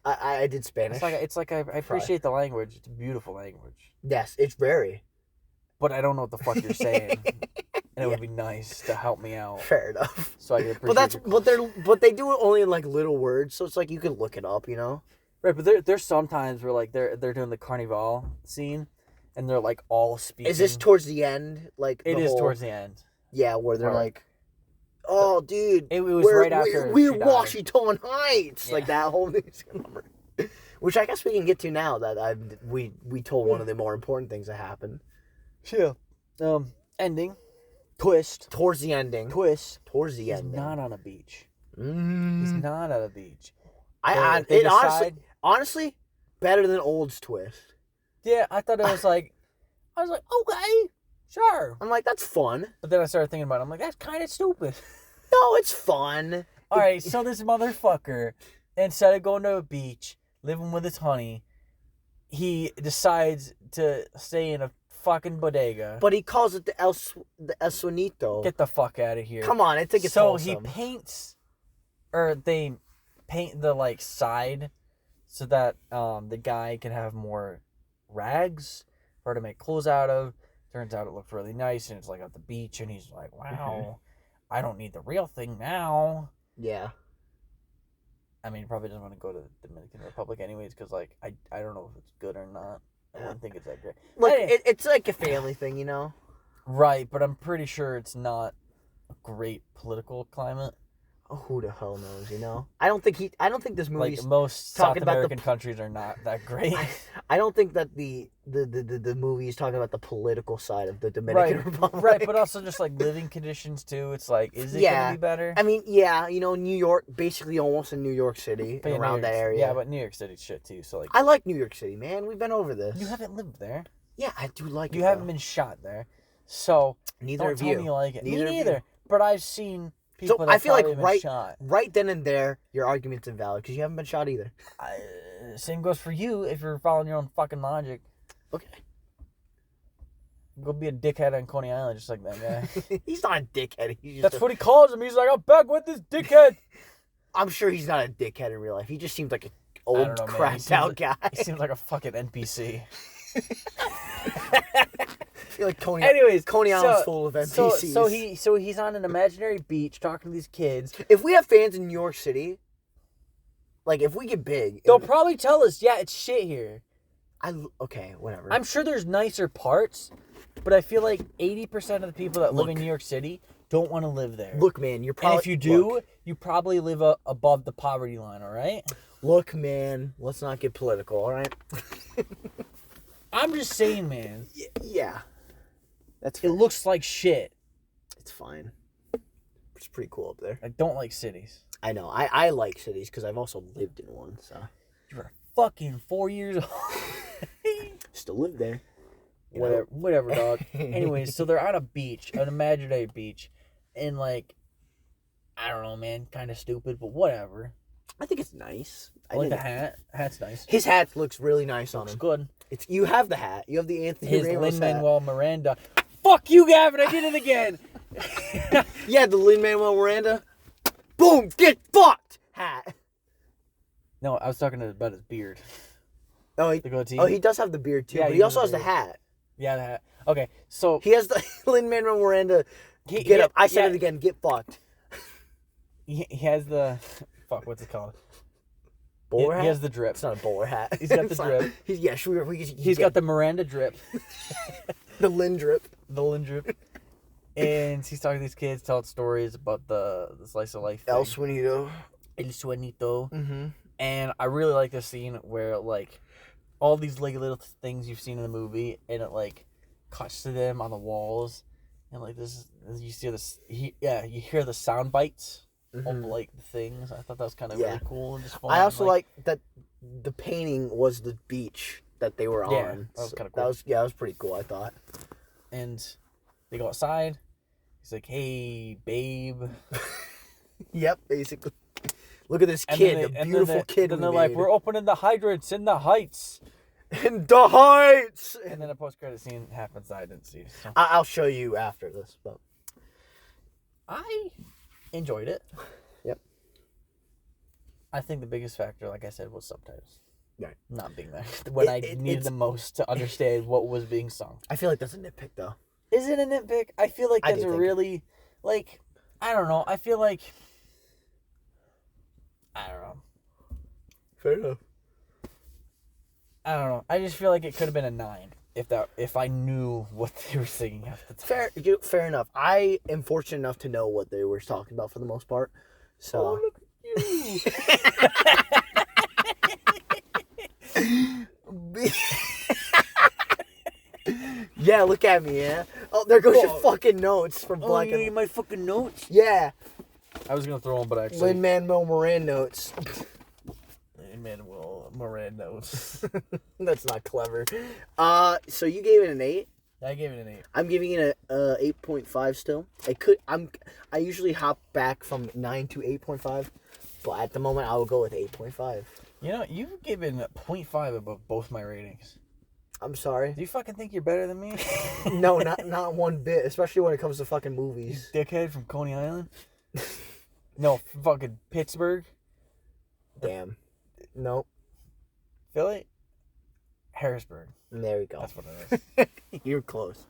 I did Spanish. It's like I appreciate the language. It's a beautiful language. Yes, it's very. But I don't know what the fuck you're saying. And it would be nice to help me out. Fair enough. So I can appreciate but they do it only in like little words, so it's like you can look it up, you know? Right, but there's sometimes where like they're doing the carnival scene and they're like all speaking. Is this towards the end? Like it is towards the end. Yeah, where they're like, "Oh, dude, it was right after we're Washington Heights," like that whole number. Which I guess we can get to now that we told one of the more important things that happened. Yeah. Ending. Twist. Towards the ending. Twist. Towards the ending. He's not on a beach. He's Mm. not on a beach. Honestly, better than Old's twist. Yeah, I thought it was like, I was like, okay, sure. I'm like, that's fun. But then I started thinking about it. I'm like, that's kind of stupid. No, it's fun. All right, so this motherfucker, instead of going to a beach, living with his honey, he decides to stay in a fucking bodega. But he calls it the El Suenito. Get the fuck out of here. Come on, I think it's so wholesome. he paints, or they paint the like side so that the guy can have more rags for her to make clothes out of. Turns out it looked really nice, and it's like at the beach, and he's like, wow, I don't need the real thing now. Yeah. I mean, he probably doesn't want to go to the Dominican Republic anyways, because like I don't know if it's good or not. I wouldn't think it's that great. Look, it's like a family thing, you know? Right, but I'm pretty sure it's not a great political climate. Oh, who the hell knows, you know? I don't think this movie's like most South American countries are not that great. I don't think that the movie is talking about the political side of the Dominican Republic. Right, but also just like living conditions too. It's like, is it gonna be better? I mean, yeah, you know, New York, basically almost in New York City, around that area. Yeah, but New York City's shit too. So like, I like New York City, man. We've been over this. You haven't lived there. Yeah, I do like it. You haven't been shot there, so neither don't of you. Tell me you like it. Neither Me neither. But I've seen. So I feel like shot. right then and there, your argument's invalid because you haven't been shot either. Same goes for you if you're following your own fucking logic. Okay. Go be a dickhead on Coney Island just like that guy. He's not a dickhead. That's what he calls him. He's like, I'm back with this dickhead. I'm sure he's not a dickhead in real life. He just seems like an old, cracked out guy. He seems like a fucking NPC. I feel like Coney Island's full of NPCs. So he's on an imaginary beach talking to these kids. If we have fans in New York City, like if we get big, they'll probably tell us, yeah, it's shit here. Okay, whatever. I'm sure there's nicer parts, but I feel like 80% of the people that live in New York City don't want to live there. Look, man, you're probably... And if you do, you probably live above the poverty line, all right? Look, man, let's not get political, all right? I'm just saying, man. Yeah. It looks like shit. It's fine. It's pretty cool up there. I don't like cities. I know. I like cities because I've also lived in one, so... You're fucking 4 years old. Still live there. Whatever, dog. Anyways, so they're on a beach, an imaginary beach, and like, I don't know, man, kind of stupid, but whatever. I think it's nice. I like the hat. Hat's nice. His hat looks really nice on him. Looks good. You have the hat. You have the Anthony Ramos hat. Lin-Manuel Miranda. Fuck you, Gavin! I did it again. Yeah, the Lin-Manuel Miranda. Boom! Get fucked! Hat. No, I was talking about his beard. Oh, he does have the beard too, but he also has the hat. Yeah, the hat. Okay, so he has the Lin-Manuel Miranda. Get up! I said it again. Get fucked. He has the what's it called? Bowler hat? He has the drip. It's not a bowler hat. He's got the drip. He's got the Miranda drip. The Lin drip. The Lin drip. And he's talking to these kids, telling stories about the slice of life thing. El Suenito. Mm-hmm. And I really like this scene where, like, all these like little things you've seen in the movie, and it, like, cuts to them on the walls. And, like, you see this... you hear the sound bites. Of like the things. I thought that was kind of really cool and just fun. I also like that the painting was the beach that they were on. Yeah, that was kind of cool. That was pretty cool, I thought. And they go outside. He's like, "Hey, babe." Yep, basically. Look at this kid, the beautiful kid. And they're like, "We're opening the hydrants in the heights." In the Heights! And then a post-credit scene happens that I didn't see. So. I'll show you after this, but... I enjoyed it. Yep. I think the biggest factor, like I said, was subtitles. Right. Not being there. When I needed the most to understand what was being sung. I feel like that's a nitpick, though. Is it a nitpick? I feel like that's a really... Like, I don't know. I feel like... I don't know. Fair enough. I don't know. I just feel like it could have been a 9 if I knew what they were singing at the time. Fair enough. I am fortunate enough to know what they were talking about for the most part. So. Oh, look at you. Yeah, look at me, yeah. Oh, there goes your fucking notes from Black. You need my fucking notes? Yeah. I was gonna throw them, but actually. Lin-Manuel Miranda notes. Lin-Manuel Miranda notes. That's not clever. So you gave it an 8? I gave it an 8. I'm giving it a 8.5 still. I usually hop back from 9 to 8.5, but at the moment I will go with 8.5. You know, you've given 0.5 above both my ratings. I'm sorry. Do you fucking think you're better than me? No, not one bit, especially when it comes to fucking movies. You dickhead from Coney Island? No, fucking Pittsburgh? Damn. Nope. Philly? Harrisburg. There we go. That's what it is. You're close.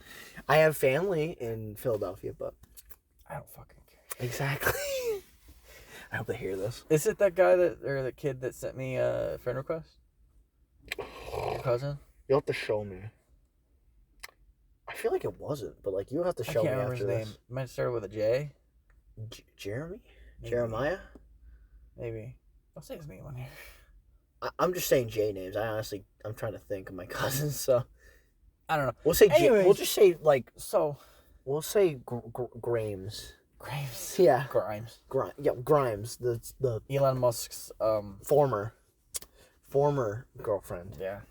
I have family in Philadelphia, but... I don't fucking care. Exactly. I hope they hear this. Is it that guy or the kid that sent me a friend request? Your cousin? You'll have to show me. I feel like it wasn't, but like you'll have to show me after this. I can't remember his name. Might start with a J. Jeremy? Maybe. Jeremiah? Maybe. I'll say his name on here. I'm just saying J names. I'm trying to think of my cousins, so. I don't know. We'll say we'll just say like. So. We'll say Grimes. Grimes. Yeah. Grimes. Grimes. The Elon Musk's former girlfriend. Yeah.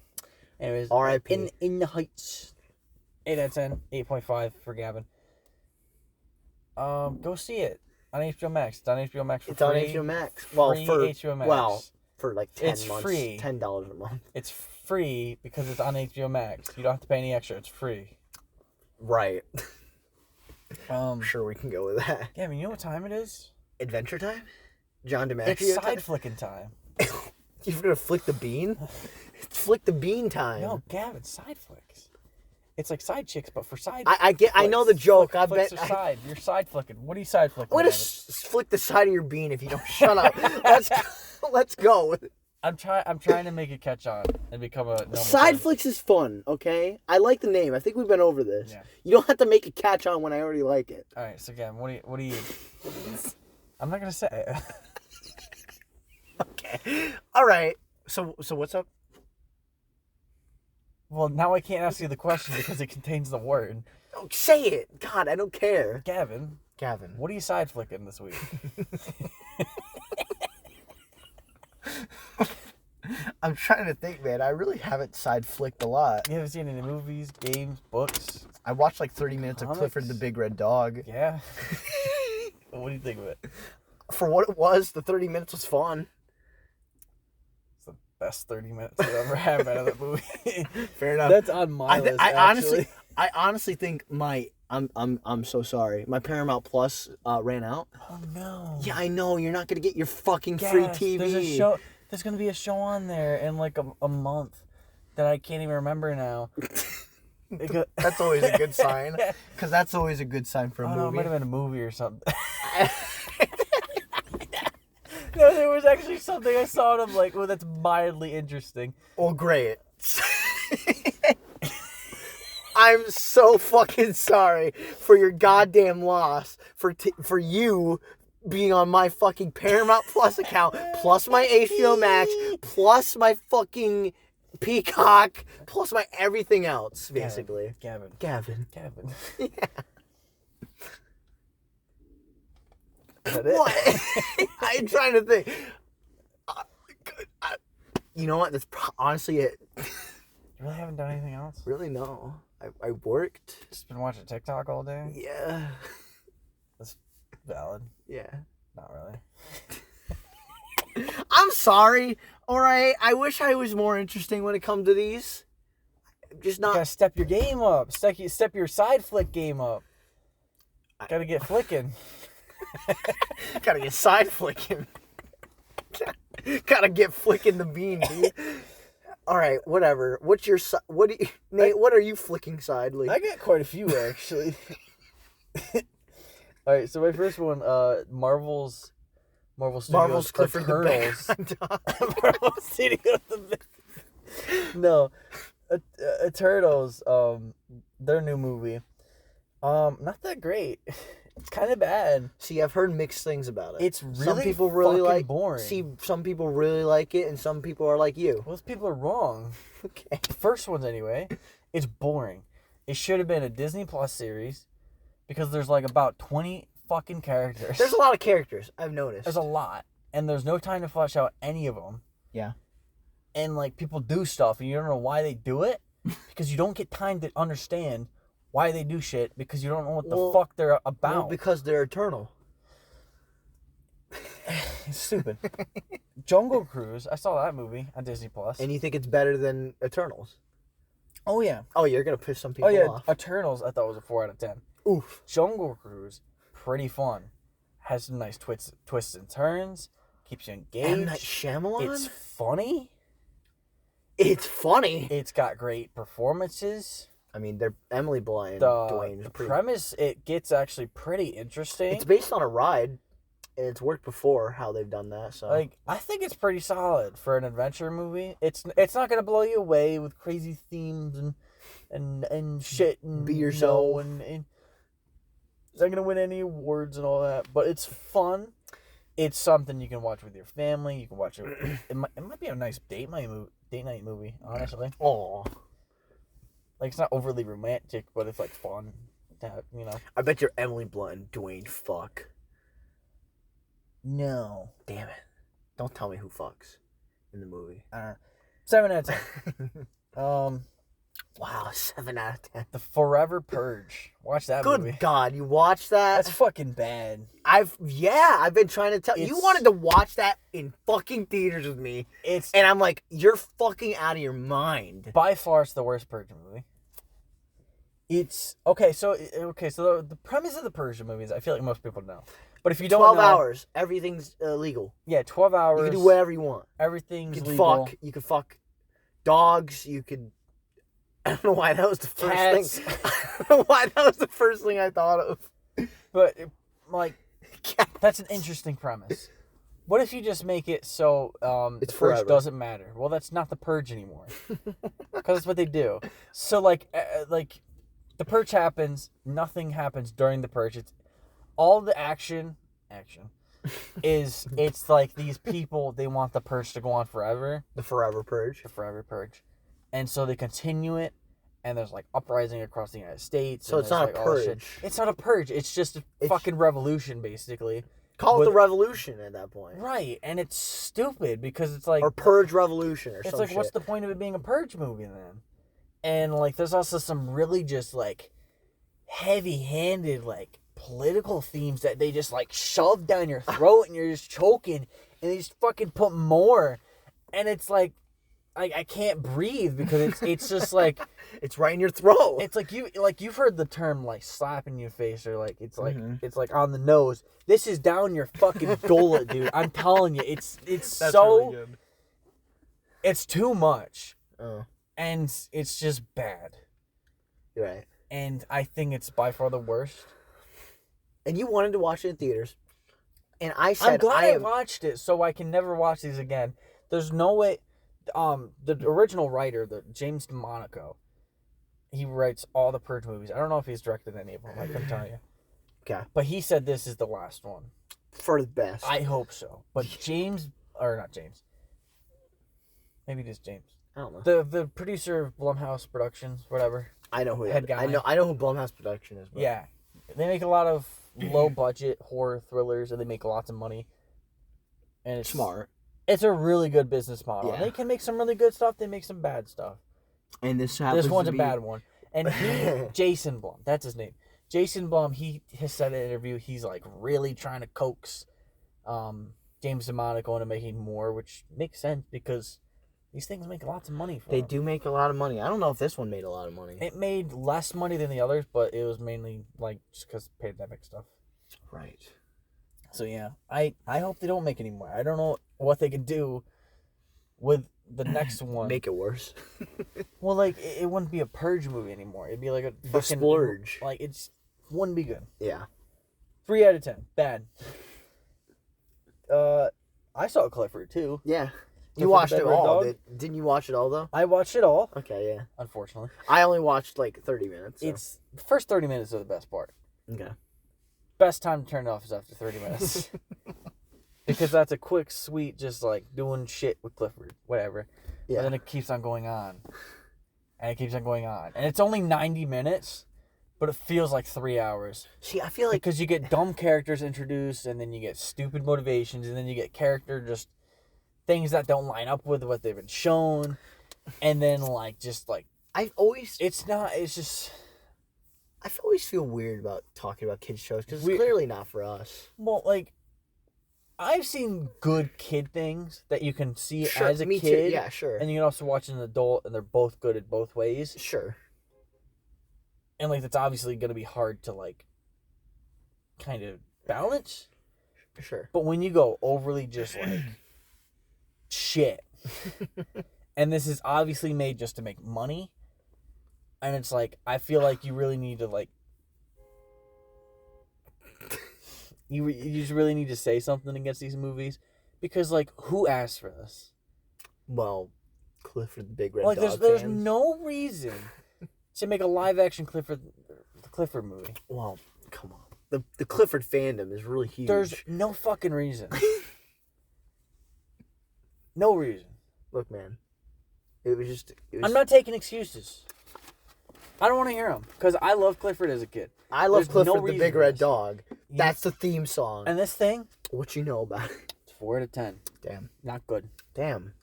Anyways, R.I.P. In the Heights. 8 out of 10. 8.5 for Gavin. Go see it on HBO Max. It's on HBO Max for it's free. It's on HBO Max. Well, for HBO Max. Well, for like 10 it's months. Free. $10 a month. It's free because it's on HBO Max. You don't have to pay any extra. It's free. Right. I'm sure we can go with that. Gavin, you know what time it is? Adventure time? John DiMaggio. It's side flicking time. You're gonna flick the bean? It's flick the bean time. No, Gavin, side flicks. It's like side chicks, but for side. I know the joke. I bet. Side. You're side flicking. What are you side flicking? I'm gonna flick the side of your bean if you don't shut up. Let's go. I'm trying to make it catch on and become a side flicks is fun. Okay, I like the name. I think we've been over this. Yeah. You don't have to make it catch on when I already like it. All right. So Gavin, what do you? I'm not gonna say it. Okay. All right. So what's up? Well, now I can't ask you the question because it contains the word. Oh, say it. God, I don't care. Gavin, what are you side flicking this week? I'm trying to think, man. I really haven't side flicked a lot. You haven't seen any movies, games, books? I watched like 30 minutes of Clifford the Big Red Dog. Yeah. What do you think of it? For what it was, the 30 minutes was fun. It's the best 30 minutes I've ever had out of that movie. Fair enough. That's on my list. I honestly think I'm so sorry. My Paramount Plus ran out. Oh no. Yeah, I know. You're not gonna get your fucking free TV. There's gonna be a show on there in like a month that I can't even remember now. That's always a good sign. Because that's always a good sign for a movie. It might have been a movie or something. No, there was actually something I saw and I'm like, well, that's mildly interesting. Well, great. I'm so fucking sorry for your goddamn loss, for you being on my fucking Paramount Plus account, plus my HBO Max, plus my fucking Peacock, plus my everything else, basically. Gavin. Yeah. What? I'm trying to think. You know what? That's honestly it. You really haven't done anything else? Really, no. I worked. Just been watching TikTok all day? Yeah. That's valid. Yeah. Not really. I'm sorry. All right. I wish I was more interesting when it comes to these. Just not. You gotta step your game up. Step your side flick game up. Gotta get flicking. Gotta get side flicking. Gotta get flicking the bean, dude. All right, whatever. What's your Nate? What are you flicking sidely? I got quite a few actually. All right, so my first one, Marvel Studios Clifford Eternals. the Big. Marvel Studios the Big. No, Eternals. Their new movie. Not that great. It's kind of bad. See, I've heard mixed things about it. It's really some people really like boring. See, some people really like it, and some people are like you. Those people are wrong. Okay. The first one's anyway. It's boring. It should have been a Disney Plus series because there's like about 20 fucking characters. There's a lot of characters, I've noticed. There's a lot, and there's no time to flesh out any of them. Yeah. And like people do stuff, and you don't know why they do it because you don't get time to understand why they do shit because you don't know what the fuck they're about. Well, because they're eternal. It's stupid. Jungle Cruise. I saw that movie on Disney Plus. And you think it's better than Eternals? Oh yeah. Oh, you're gonna piss some people off. Eternals. I thought was a 4 out of 10. Oof. Jungle Cruise. Pretty fun. Has some nice twists and turns. Keeps you engaged. M. Night Shyamalan? It's funny. It's funny. It's got great performances. I mean, they're Emily Blunt and Dwayne. The premise, it gets actually pretty interesting. It's based on a ride, and it's worked before how they've done that. So, like, I think it's pretty solid for an adventure movie. It's not gonna blow you away with crazy themes and shit and be yourself and it's not gonna win any awards and all that. But it's fun. It's something you can watch with your family. You can watch it. It might be a nice date night movie. Honestly. Oh. Like, it's not overly romantic, but it's, like, fun. I bet you're Emily Blunt and Dwayne fuck. No. Damn it. Don't tell me who fucks in the movie. I don't know. 7 out of 10. Wow, 7 out of 10. The Forever Purge. Watch that movie. Good God, you watched that? That's fucking bad. I've been trying to tell you wanted to watch that in fucking theaters with me. And I'm like, you're fucking out of your mind. By far, it's the worst Purge movie. It's okay. So the premise of the Purge movies, I feel like most people know. But if you don't 12 know, hours, everything's legal. Yeah, 12 hours. You can do whatever you want. Everything's legal. Fuck. You can fuck dogs. You could. I don't know why that was the first Cats. thing. I don't know why that was the first thing I thought of. But like, that's an interesting premise. What if you just make it so the Purge forever. doesn't matter? Well, that's not the Purge anymore. Because that's what they do. So like the Purge happens, nothing happens during the Purge. It's all the action is it's like these people, they want the Purge to go on forever. The Forever Purge. The Forever Purge. And so they continue it, and there's like uprising across the United States. So it's not a purge. It's not a purge. It's just a fucking revolution, basically. Call it the revolution at that point. Right, and it's stupid because it's like... Or Purge Revolution or something. It's like, what's the point of it being a Purge movie then? And like, there's also some really just like heavy-handed like political themes that they just like shove down your throat and you're just choking, and they just fucking put more, and it's like, I can't breathe because it's just like it's right in your throat. It's like you've heard the term like slapping your face, or like it's like it's like on the nose. This is down your fucking gullet, dude. I'm telling you, it's That's so really good. It's too much. Oh. And it's just bad. You're right. And I think it's by far the worst. And you wanted to watch it in theaters. And I said I'm glad I watched it so I can never watch these again. There's no way. The original writer, the James DeMonaco, he writes all the Purge movies. I don't know if he's directed any of them. I couldn't tell you. Okay. But he said this is the last one. For the best. I hope so. But not James. Maybe it is James. I don't know. The producer of Blumhouse Productions, whatever. I know who head guy. I know who Blumhouse Production is. But... Yeah, they make a lot of low budget horror thrillers, and they make lots of money. And it's smart. It's a really good business model. Yeah. They can make some really good stuff. They make some bad stuff. And this one's a bad one. And Jason Blum, that's his name. Jason Blum, he has said in an interview he's like really trying to coax Gav James D'Amato going to making more, which makes sense because these things make lots of money for They them. do make a lot of money. I don't know if this one made a lot of money. It made less money than the others, but it was mainly like just because pandemic stuff. Right. So yeah, I hope they don't make any more. I don't know what they could do with the next one. Make it worse. Well, like it wouldn't be a Purge movie anymore. It'd be like a fucking Splurge. Like it wouldn't be good. Yeah. 3 out of 10. Bad. I saw Clifford too. Yeah. Clifford You watched the it Big Red all. Dog? Didn't you watch it all though? I watched it all. Okay, yeah. Unfortunately, I only watched like 30 minutes. So. it's the first 30 minutes are the best part. Okay. Best time to turn it off is after 30 minutes. Because that's a quick, sweet, just like doing shit with Clifford, whatever. Yeah. And then it keeps on going on. And it keeps on going on. And it's only 90 minutes, but it feels like 3 hours. See, I feel like Because you get dumb characters introduced, and then you get stupid motivations, and then you get character just things that don't line up with what they've been shown. And then, like, just like, I've always I always feel weird about talking about kids shows because it's clearly not for us. well, like, I've seen good kid things that you can see Sure, as a me kid. too. Yeah, sure. And you can also watch an adult, and they're both good in both ways. Sure. And, like, that's obviously going to be hard to, like, kind of balance. Sure. But when you go overly just, like, shit, and this is obviously made just to make money, and it's like, I feel like you really need to, like, you just really need to say something against these movies, because, like, who asked for this? Well, Clifford the Big Red Like, Dog there's fans. no reason to make a live-action Clifford movie. Well, come on. The Clifford fandom is really huge. There's no fucking reason. No reason. Look, man. It was I'm not taking excuses. I don't want to hear them, because I love Clifford as a kid. I love There's Clifford no the reason Big for Red this. Dog. Yeah. That's the theme song. And this thing, What you know about it? it's 4 out of 10. Damn. Not good. Damn.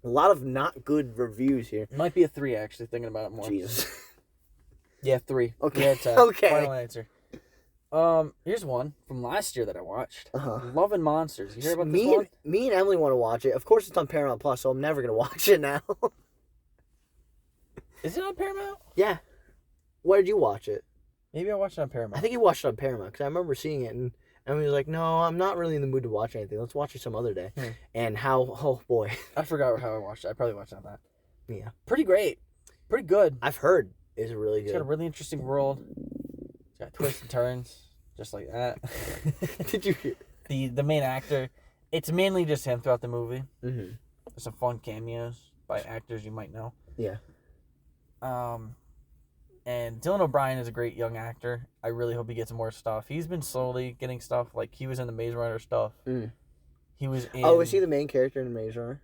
A lot of not good reviews here. It might be a 3, actually, thinking about it more. Jesus. Yeah, 3. Okay. 3 out of 10. Okay. Final answer. Here's one from last year that I watched. Uh-huh. Love and Monsters. You hear about this one? Me and Emily want to watch it. Of course, it's on Paramount Plus, so I'm never gonna watch it now. Is it on Paramount? Yeah. Where did you watch it? Maybe I watched it on Paramount. I think you watched it on Paramount because I remember seeing it, and Emily was like, "No, I'm not really in the mood to watch anything. Let's watch it some other day." And oh boy, I forgot how I watched it. I probably watched it on that. Yeah. Pretty great. Pretty good. I've heard it's really It's good. got a really interesting world. It's got twists and turns, just like that. Did you hear? The main actor, it's mainly just him throughout the movie. Mm-hmm. There's some fun cameos by actors you might know. Yeah. And Dylan O'Brien is a great young actor. I really hope he gets more stuff. He's been slowly getting stuff. Like, he was in the Maze Runner stuff. Mm. He was in... Oh, is he the main character in Maze Runner?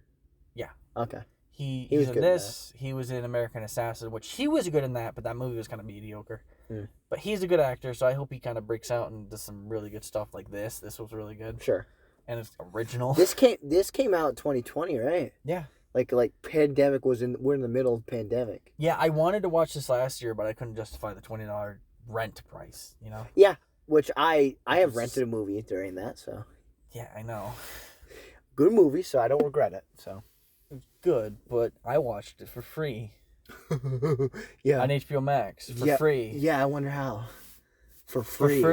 Yeah. Okay. He was was in good this. He was in American Assassin, which he was good in that, but that movie was kind of mediocre. Mm. But he's a good actor, so I hope he kind of breaks out and does some really good stuff like this. This was really good. Sure. And it's original. This came out in 2020, right? Yeah. Like pandemic we're in the middle of pandemic. Yeah, I wanted to watch this last year, but I couldn't justify the $20 rent price, you know? Yeah, which I have rented a movie during that, so Yeah, I know. good movie, so I don't regret it. So Good, but I watched it for free yeah, on HBO Max for free. Yeah, I wonder how. For free. For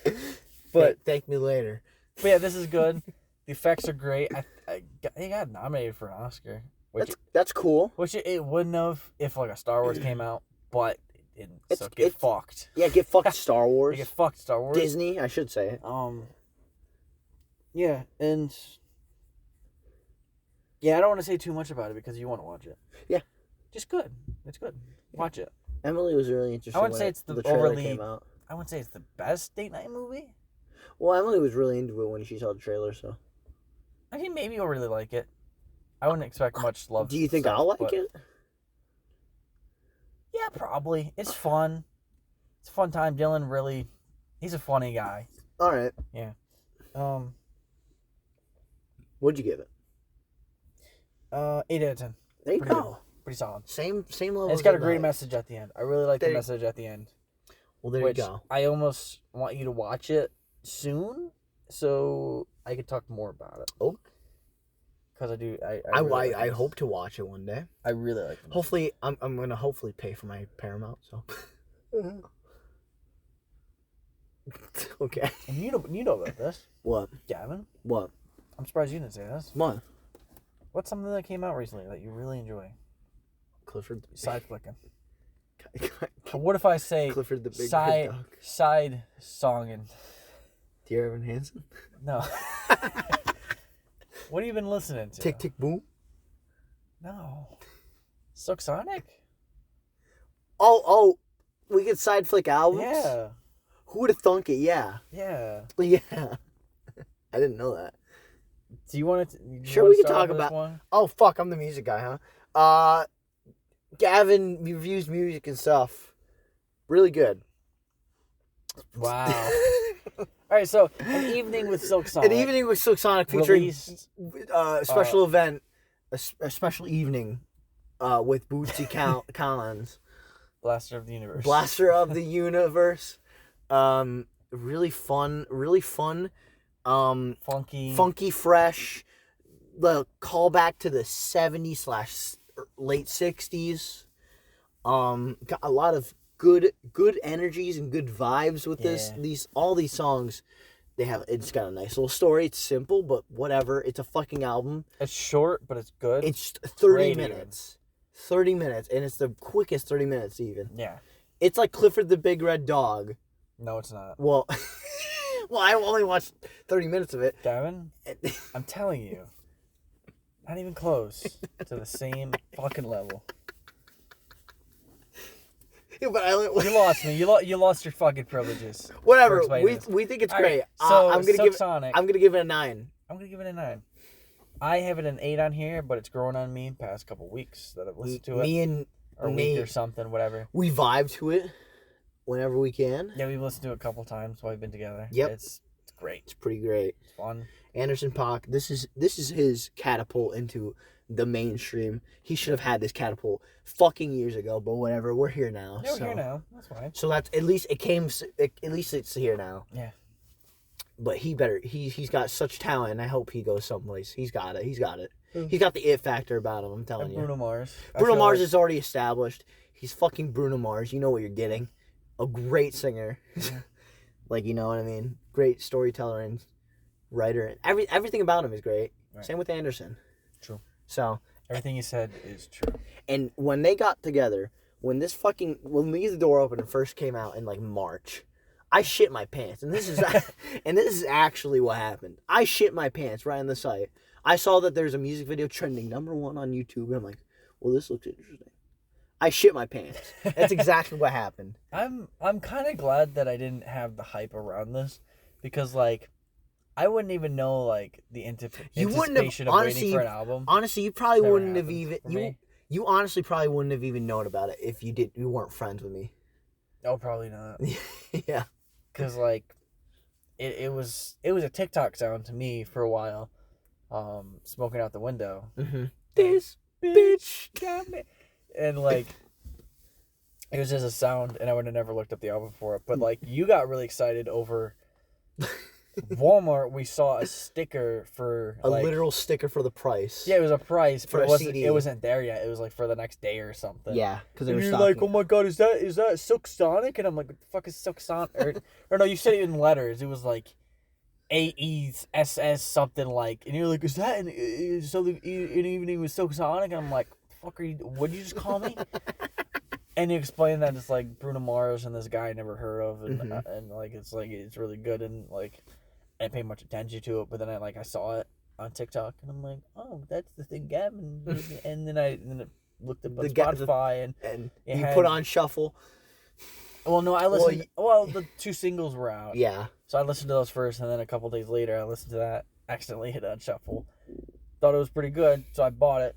free. But thank me later. But yeah, this is good. The effects are great. He got nominated for an Oscar, which That's cool. Which it wouldn't have if like a Star Wars came out, but it didn't. So get fucked. Yeah, get fucked Star Wars. Get fucked Star Wars. Disney, I should say it. Yeah, and yeah, I don't want to say too much about it because you want to watch it. Yeah. Just good. It's good. Watch it. Emily was really interested. I wouldn't say it's the trailer overly. came out. I wouldn't say it's the best date night movie. Well, Emily was really into it when she saw the trailer, so. I think maybe you'll really like it. I wouldn't expect much love. Do you think I'll like it? Yeah, probably. It's fun. It's a fun time. Dylan he's a funny guy. All right. Yeah. What'd you give it? 8 out of 10. There you Pretty go. good. Pretty solid. Same level. And it's got a great message at the end. I really like the message at the end. Well, there which you go. I almost want you to watch it soon So I could talk more about it. Oh. Because I do. I hope to watch it one day. I really like it. Hopefully, I'm gonna hopefully pay for my Paramount. So. Okay. And you know about this. What? Gavin? What? I'm surprised you didn't say this. What? What's something that came out recently that you really enjoy? Clifford. Side-flicking. What if I say Clifford the Big side Red Dog? side songing? Dear Evan Hansen. No. What have you been listening to? Tick Tick Boom. No. Silk Sonic? Oh, we get side flick albums? Yeah. Who would have thunk it? Yeah. Yeah. Yeah. I didn't know that. Do you want to? Sure, we can talk about. One? Oh fuck, I'm the music guy, huh? Gavin reviews music and stuff. Really good. Wow. All right, so An Evening with Silk Sonic. An Evening with Silk Sonic featuring special event, a special evening with Bootsy Collins. Blaster of the Universe. Blaster of the Universe. Really fun. Funky, fresh. The callback to the 70s / late 60s. Got a lot of good energies and good vibes with this. All these songs, it's got a nice little story. It's simple, but whatever. It's a fucking album. It's short, but it's good. It's 30 minutes. 30 minutes, and it's the quickest 30 minutes even. Yeah. It's like Clifford the Big Red Dog. No, it's not. Well, I only watched 30 minutes of it. Gavin, I'm telling you, not even close to the same fucking level. Yeah, but you lost me. You lost your fucking privileges. Whatever. We think it's great. Right, so I'm gonna give it a 9. I'm gonna give it a 9. I have it an 8 on here, but it's growing on me past couple weeks that I've listened to it. Me and or Nate, week or something, whatever. We vibe to it whenever we can. Yeah, we've listened to it a couple times while we've been together. Yep. It's great. It's pretty great. It's fun. Anderson .Paak, this is his catapult into the mainstream. He should have had this catapult fucking years ago, but whatever. We're here now. Yeah, we're here now. That's fine. So that's at least it's here now. Yeah. But he's got such talent, and I hope he goes someplace. He's got it. He's got the it factor about him, I'm telling you. Bruno Mars. Bruno Mars is already established. He's fucking Bruno Mars. You know what you're getting. A great singer. Yeah. Like, you know what I mean? Great storyteller and writer. Everything about him is great. Right. Same with Anderson. True. So everything you said is true. And when they got together, when Leave the Door Open first came out in like March, I shit my pants. And this is actually what happened. I shit my pants right on the site. I saw that there's a music video trending #1 on YouTube, and I'm like, well, this looks interesting. I shit my pants. That's exactly what happened. I'm kind of glad that I didn't have the hype around this, because like I wouldn't even know like the anticipation of waiting for an album. Honestly, you probably wouldn't have even you honestly probably wouldn't have even known about it if you weren't friends with me. No, probably not. Yeah. Because like it was a TikTok sound to me for a while. Smoking out the window. Mm-hmm. This bitch got me. And like it was just a sound, and I would have never looked up the album for it. But like you got really excited over Walmart. We saw a sticker for a literal sticker for the price. Yeah, it was a price for a CD. It wasn't there yet. It was like for the next day or something. Yeah, because you're like, oh my god, is that Silk Sonic? And I'm like, what the fuck is Silk Sonic? Or no, you said it in letters. It was like AESS something like, and you're like, is that an evening with Silk Sonic? And I'm like, fuck are you? What did you just call me? And you explain that it's like Bruno Mars and this guy I never heard of, and and like it's really good, and like I didn't pay much attention to it, but then I saw it on TikTok, and I'm like, oh, that's the thing, Gavin. And then I looked up on Spotify, and you put on shuffle. Well, no, I listened. Well, the 2 singles were out. Yeah. So I listened to those first, and then a couple days later, I listened to that. Accidentally hit on shuffle. Thought it was pretty good, so I bought it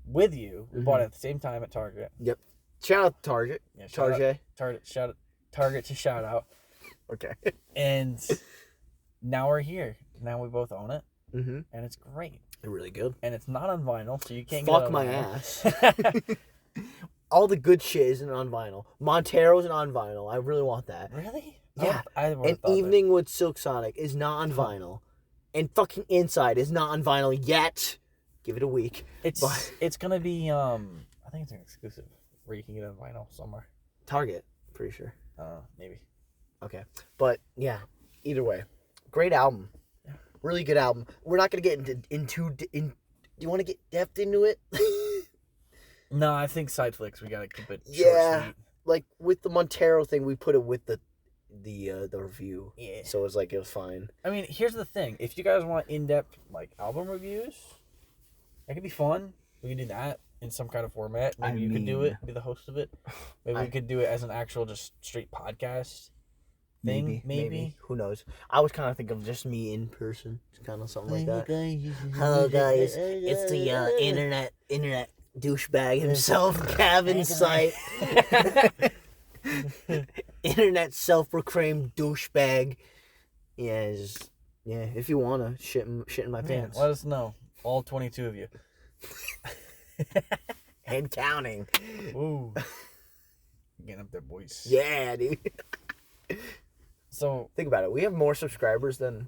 with you. We bought it at the same time at Target. Yep. Shout out to Target. Yeah, Target to shout out. Okay. And now we're here. Now we both own it. Mm-hmm. And it's great. They're really good. And it's not on vinyl, so you can't fuck my ass. All the good shit isn't on vinyl. Montero's not on vinyl. I really want that. Really? Yeah. An Evening with Silk Sonic is not on vinyl. And fucking Inside is not on vinyl yet. Give it a week. It's gonna be I think it's an exclusive where you can get it on vinyl somewhere. Target, pretty sure. Maybe. Okay. But yeah, either way. Great album. Yeah. Really good album. We're not gonna get into do you want to get depth into it? No, I think Sideflicks, we gotta keep it short, sweet. Like with the Montero thing, we put it with the review. Yeah. So it was fine. I mean, here's the thing. If you guys want in-depth like album reviews, that could be fun. We can do that in some kind of format. Maybe you could do it, be the host of it. Maybe we could do it as an actual just straight podcast thing. Maybe. Who knows? I was kind of thinking of just me in person. Kind of something like that. Hello guys. It's the internet douchebag himself, Gav and Nate. Internet self-proclaimed douchebag. Yeah, if you wanna shit in my pants. Let us know. All 22 of you. And counting. Ooh. Getting up there, boys. Yeah, dude. So think about it. We have more subscribers than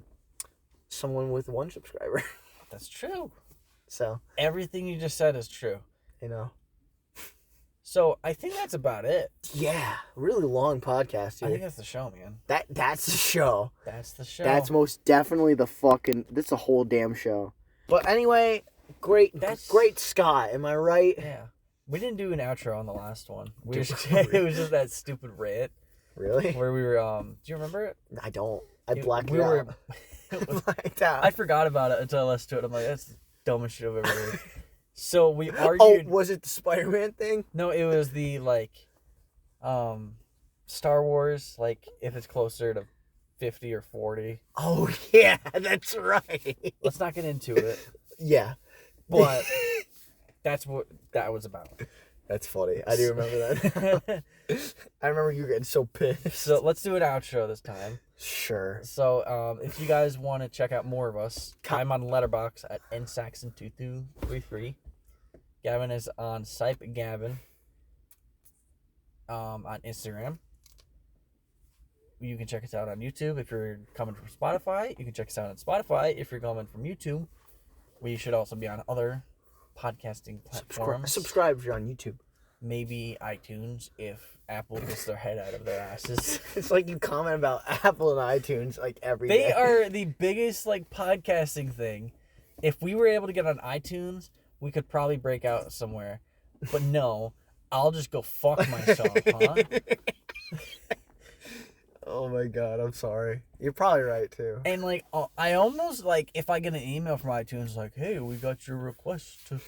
someone with 1 subscriber. That's true. So everything you just said is true. You know. So I think that's about it. Yeah, really long podcast here. I think that's the show, man. That's the show. That's the show. That's most definitely that's a whole damn show. But anyway, great Scott, am I right? Yeah. We didn't do an outro on the last one. It was just that stupid rant. Really? Where we were do you remember it? I don't. I blacked it out. Blacked out. I forgot about it until I listened to it. I'm like, that's the dumbest shit I've ever heard. So we argued. Oh, was it the Spider-Man thing? No, it was the Star Wars, like if it's closer to 50 or 40. Oh yeah, that's right. Let's not get into it. Yeah. But that's what that was about. That's funny. I do remember that. I remember you getting so pissed. So let's do an outro this time. Sure. So if you guys want to check out more of us, I'm on Letterboxd at nsaxon2233. Gavin is on Sipe Gavin on Instagram. You can check us out on YouTube if you're coming from Spotify. You can check us out on Spotify if you're coming from YouTube. We should also be on other podcasting platforms. Subscribe if you're on YouTube. Maybe iTunes if Apple gets their head out of their asses. It's like you comment about Apple and iTunes like every day. They are the biggest podcasting thing. If we were able to get on iTunes, we could probably break out somewhere. But no, I'll just go fuck myself, huh? Oh my god, I'm sorry. You're probably right too. And I almost if I get an email from iTunes hey, we got your request to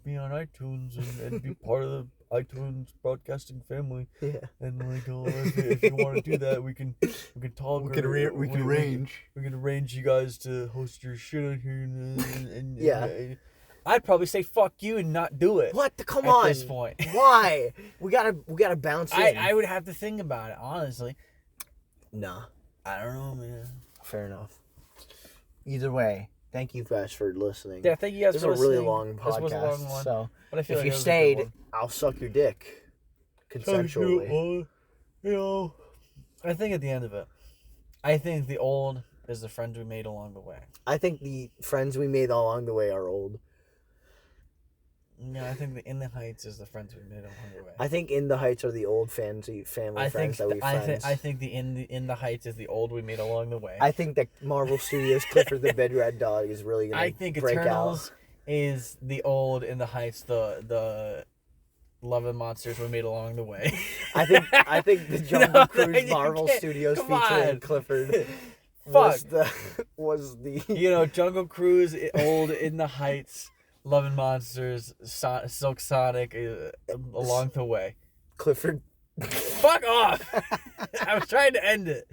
be on iTunes and be part of the iTunes broadcasting family. Yeah. And if you want to do that, we can talk. We can arrange. We can arrange you guys to host your shit on here and yeah. I'd probably say fuck you and not do it. What? Come on. At this point. Why? We gotta bounce in. I would have to think about it, honestly. Nah. I don't know, man. Fair enough. Either way, thank you guys for listening. Yeah, thank you guys for listening. This is a really long podcast. This was a long one. So but I feel if you stayed, I'll suck your dick. Consensually. I think at the end of it, I think the old is the friends we made along the way. I think the friends we made along the way are old. No, I think the In the Heights is the friends we made along the way. I think In the Heights are the old family friends that we friends. I think the In the Heights is the old we made along the way. I think that Marvel Studios Clifford the Big Red Dog is really gonna break out. I think Eternals is the old In the Heights, the Love and Monsters we made along the way. I think the Jungle Cruise Marvel Studios featuring Clifford was the Jungle Cruise, old In the Heights, Love and Monsters, Silk Sonic along the way. Clifford. Fuck off! I was trying to end it.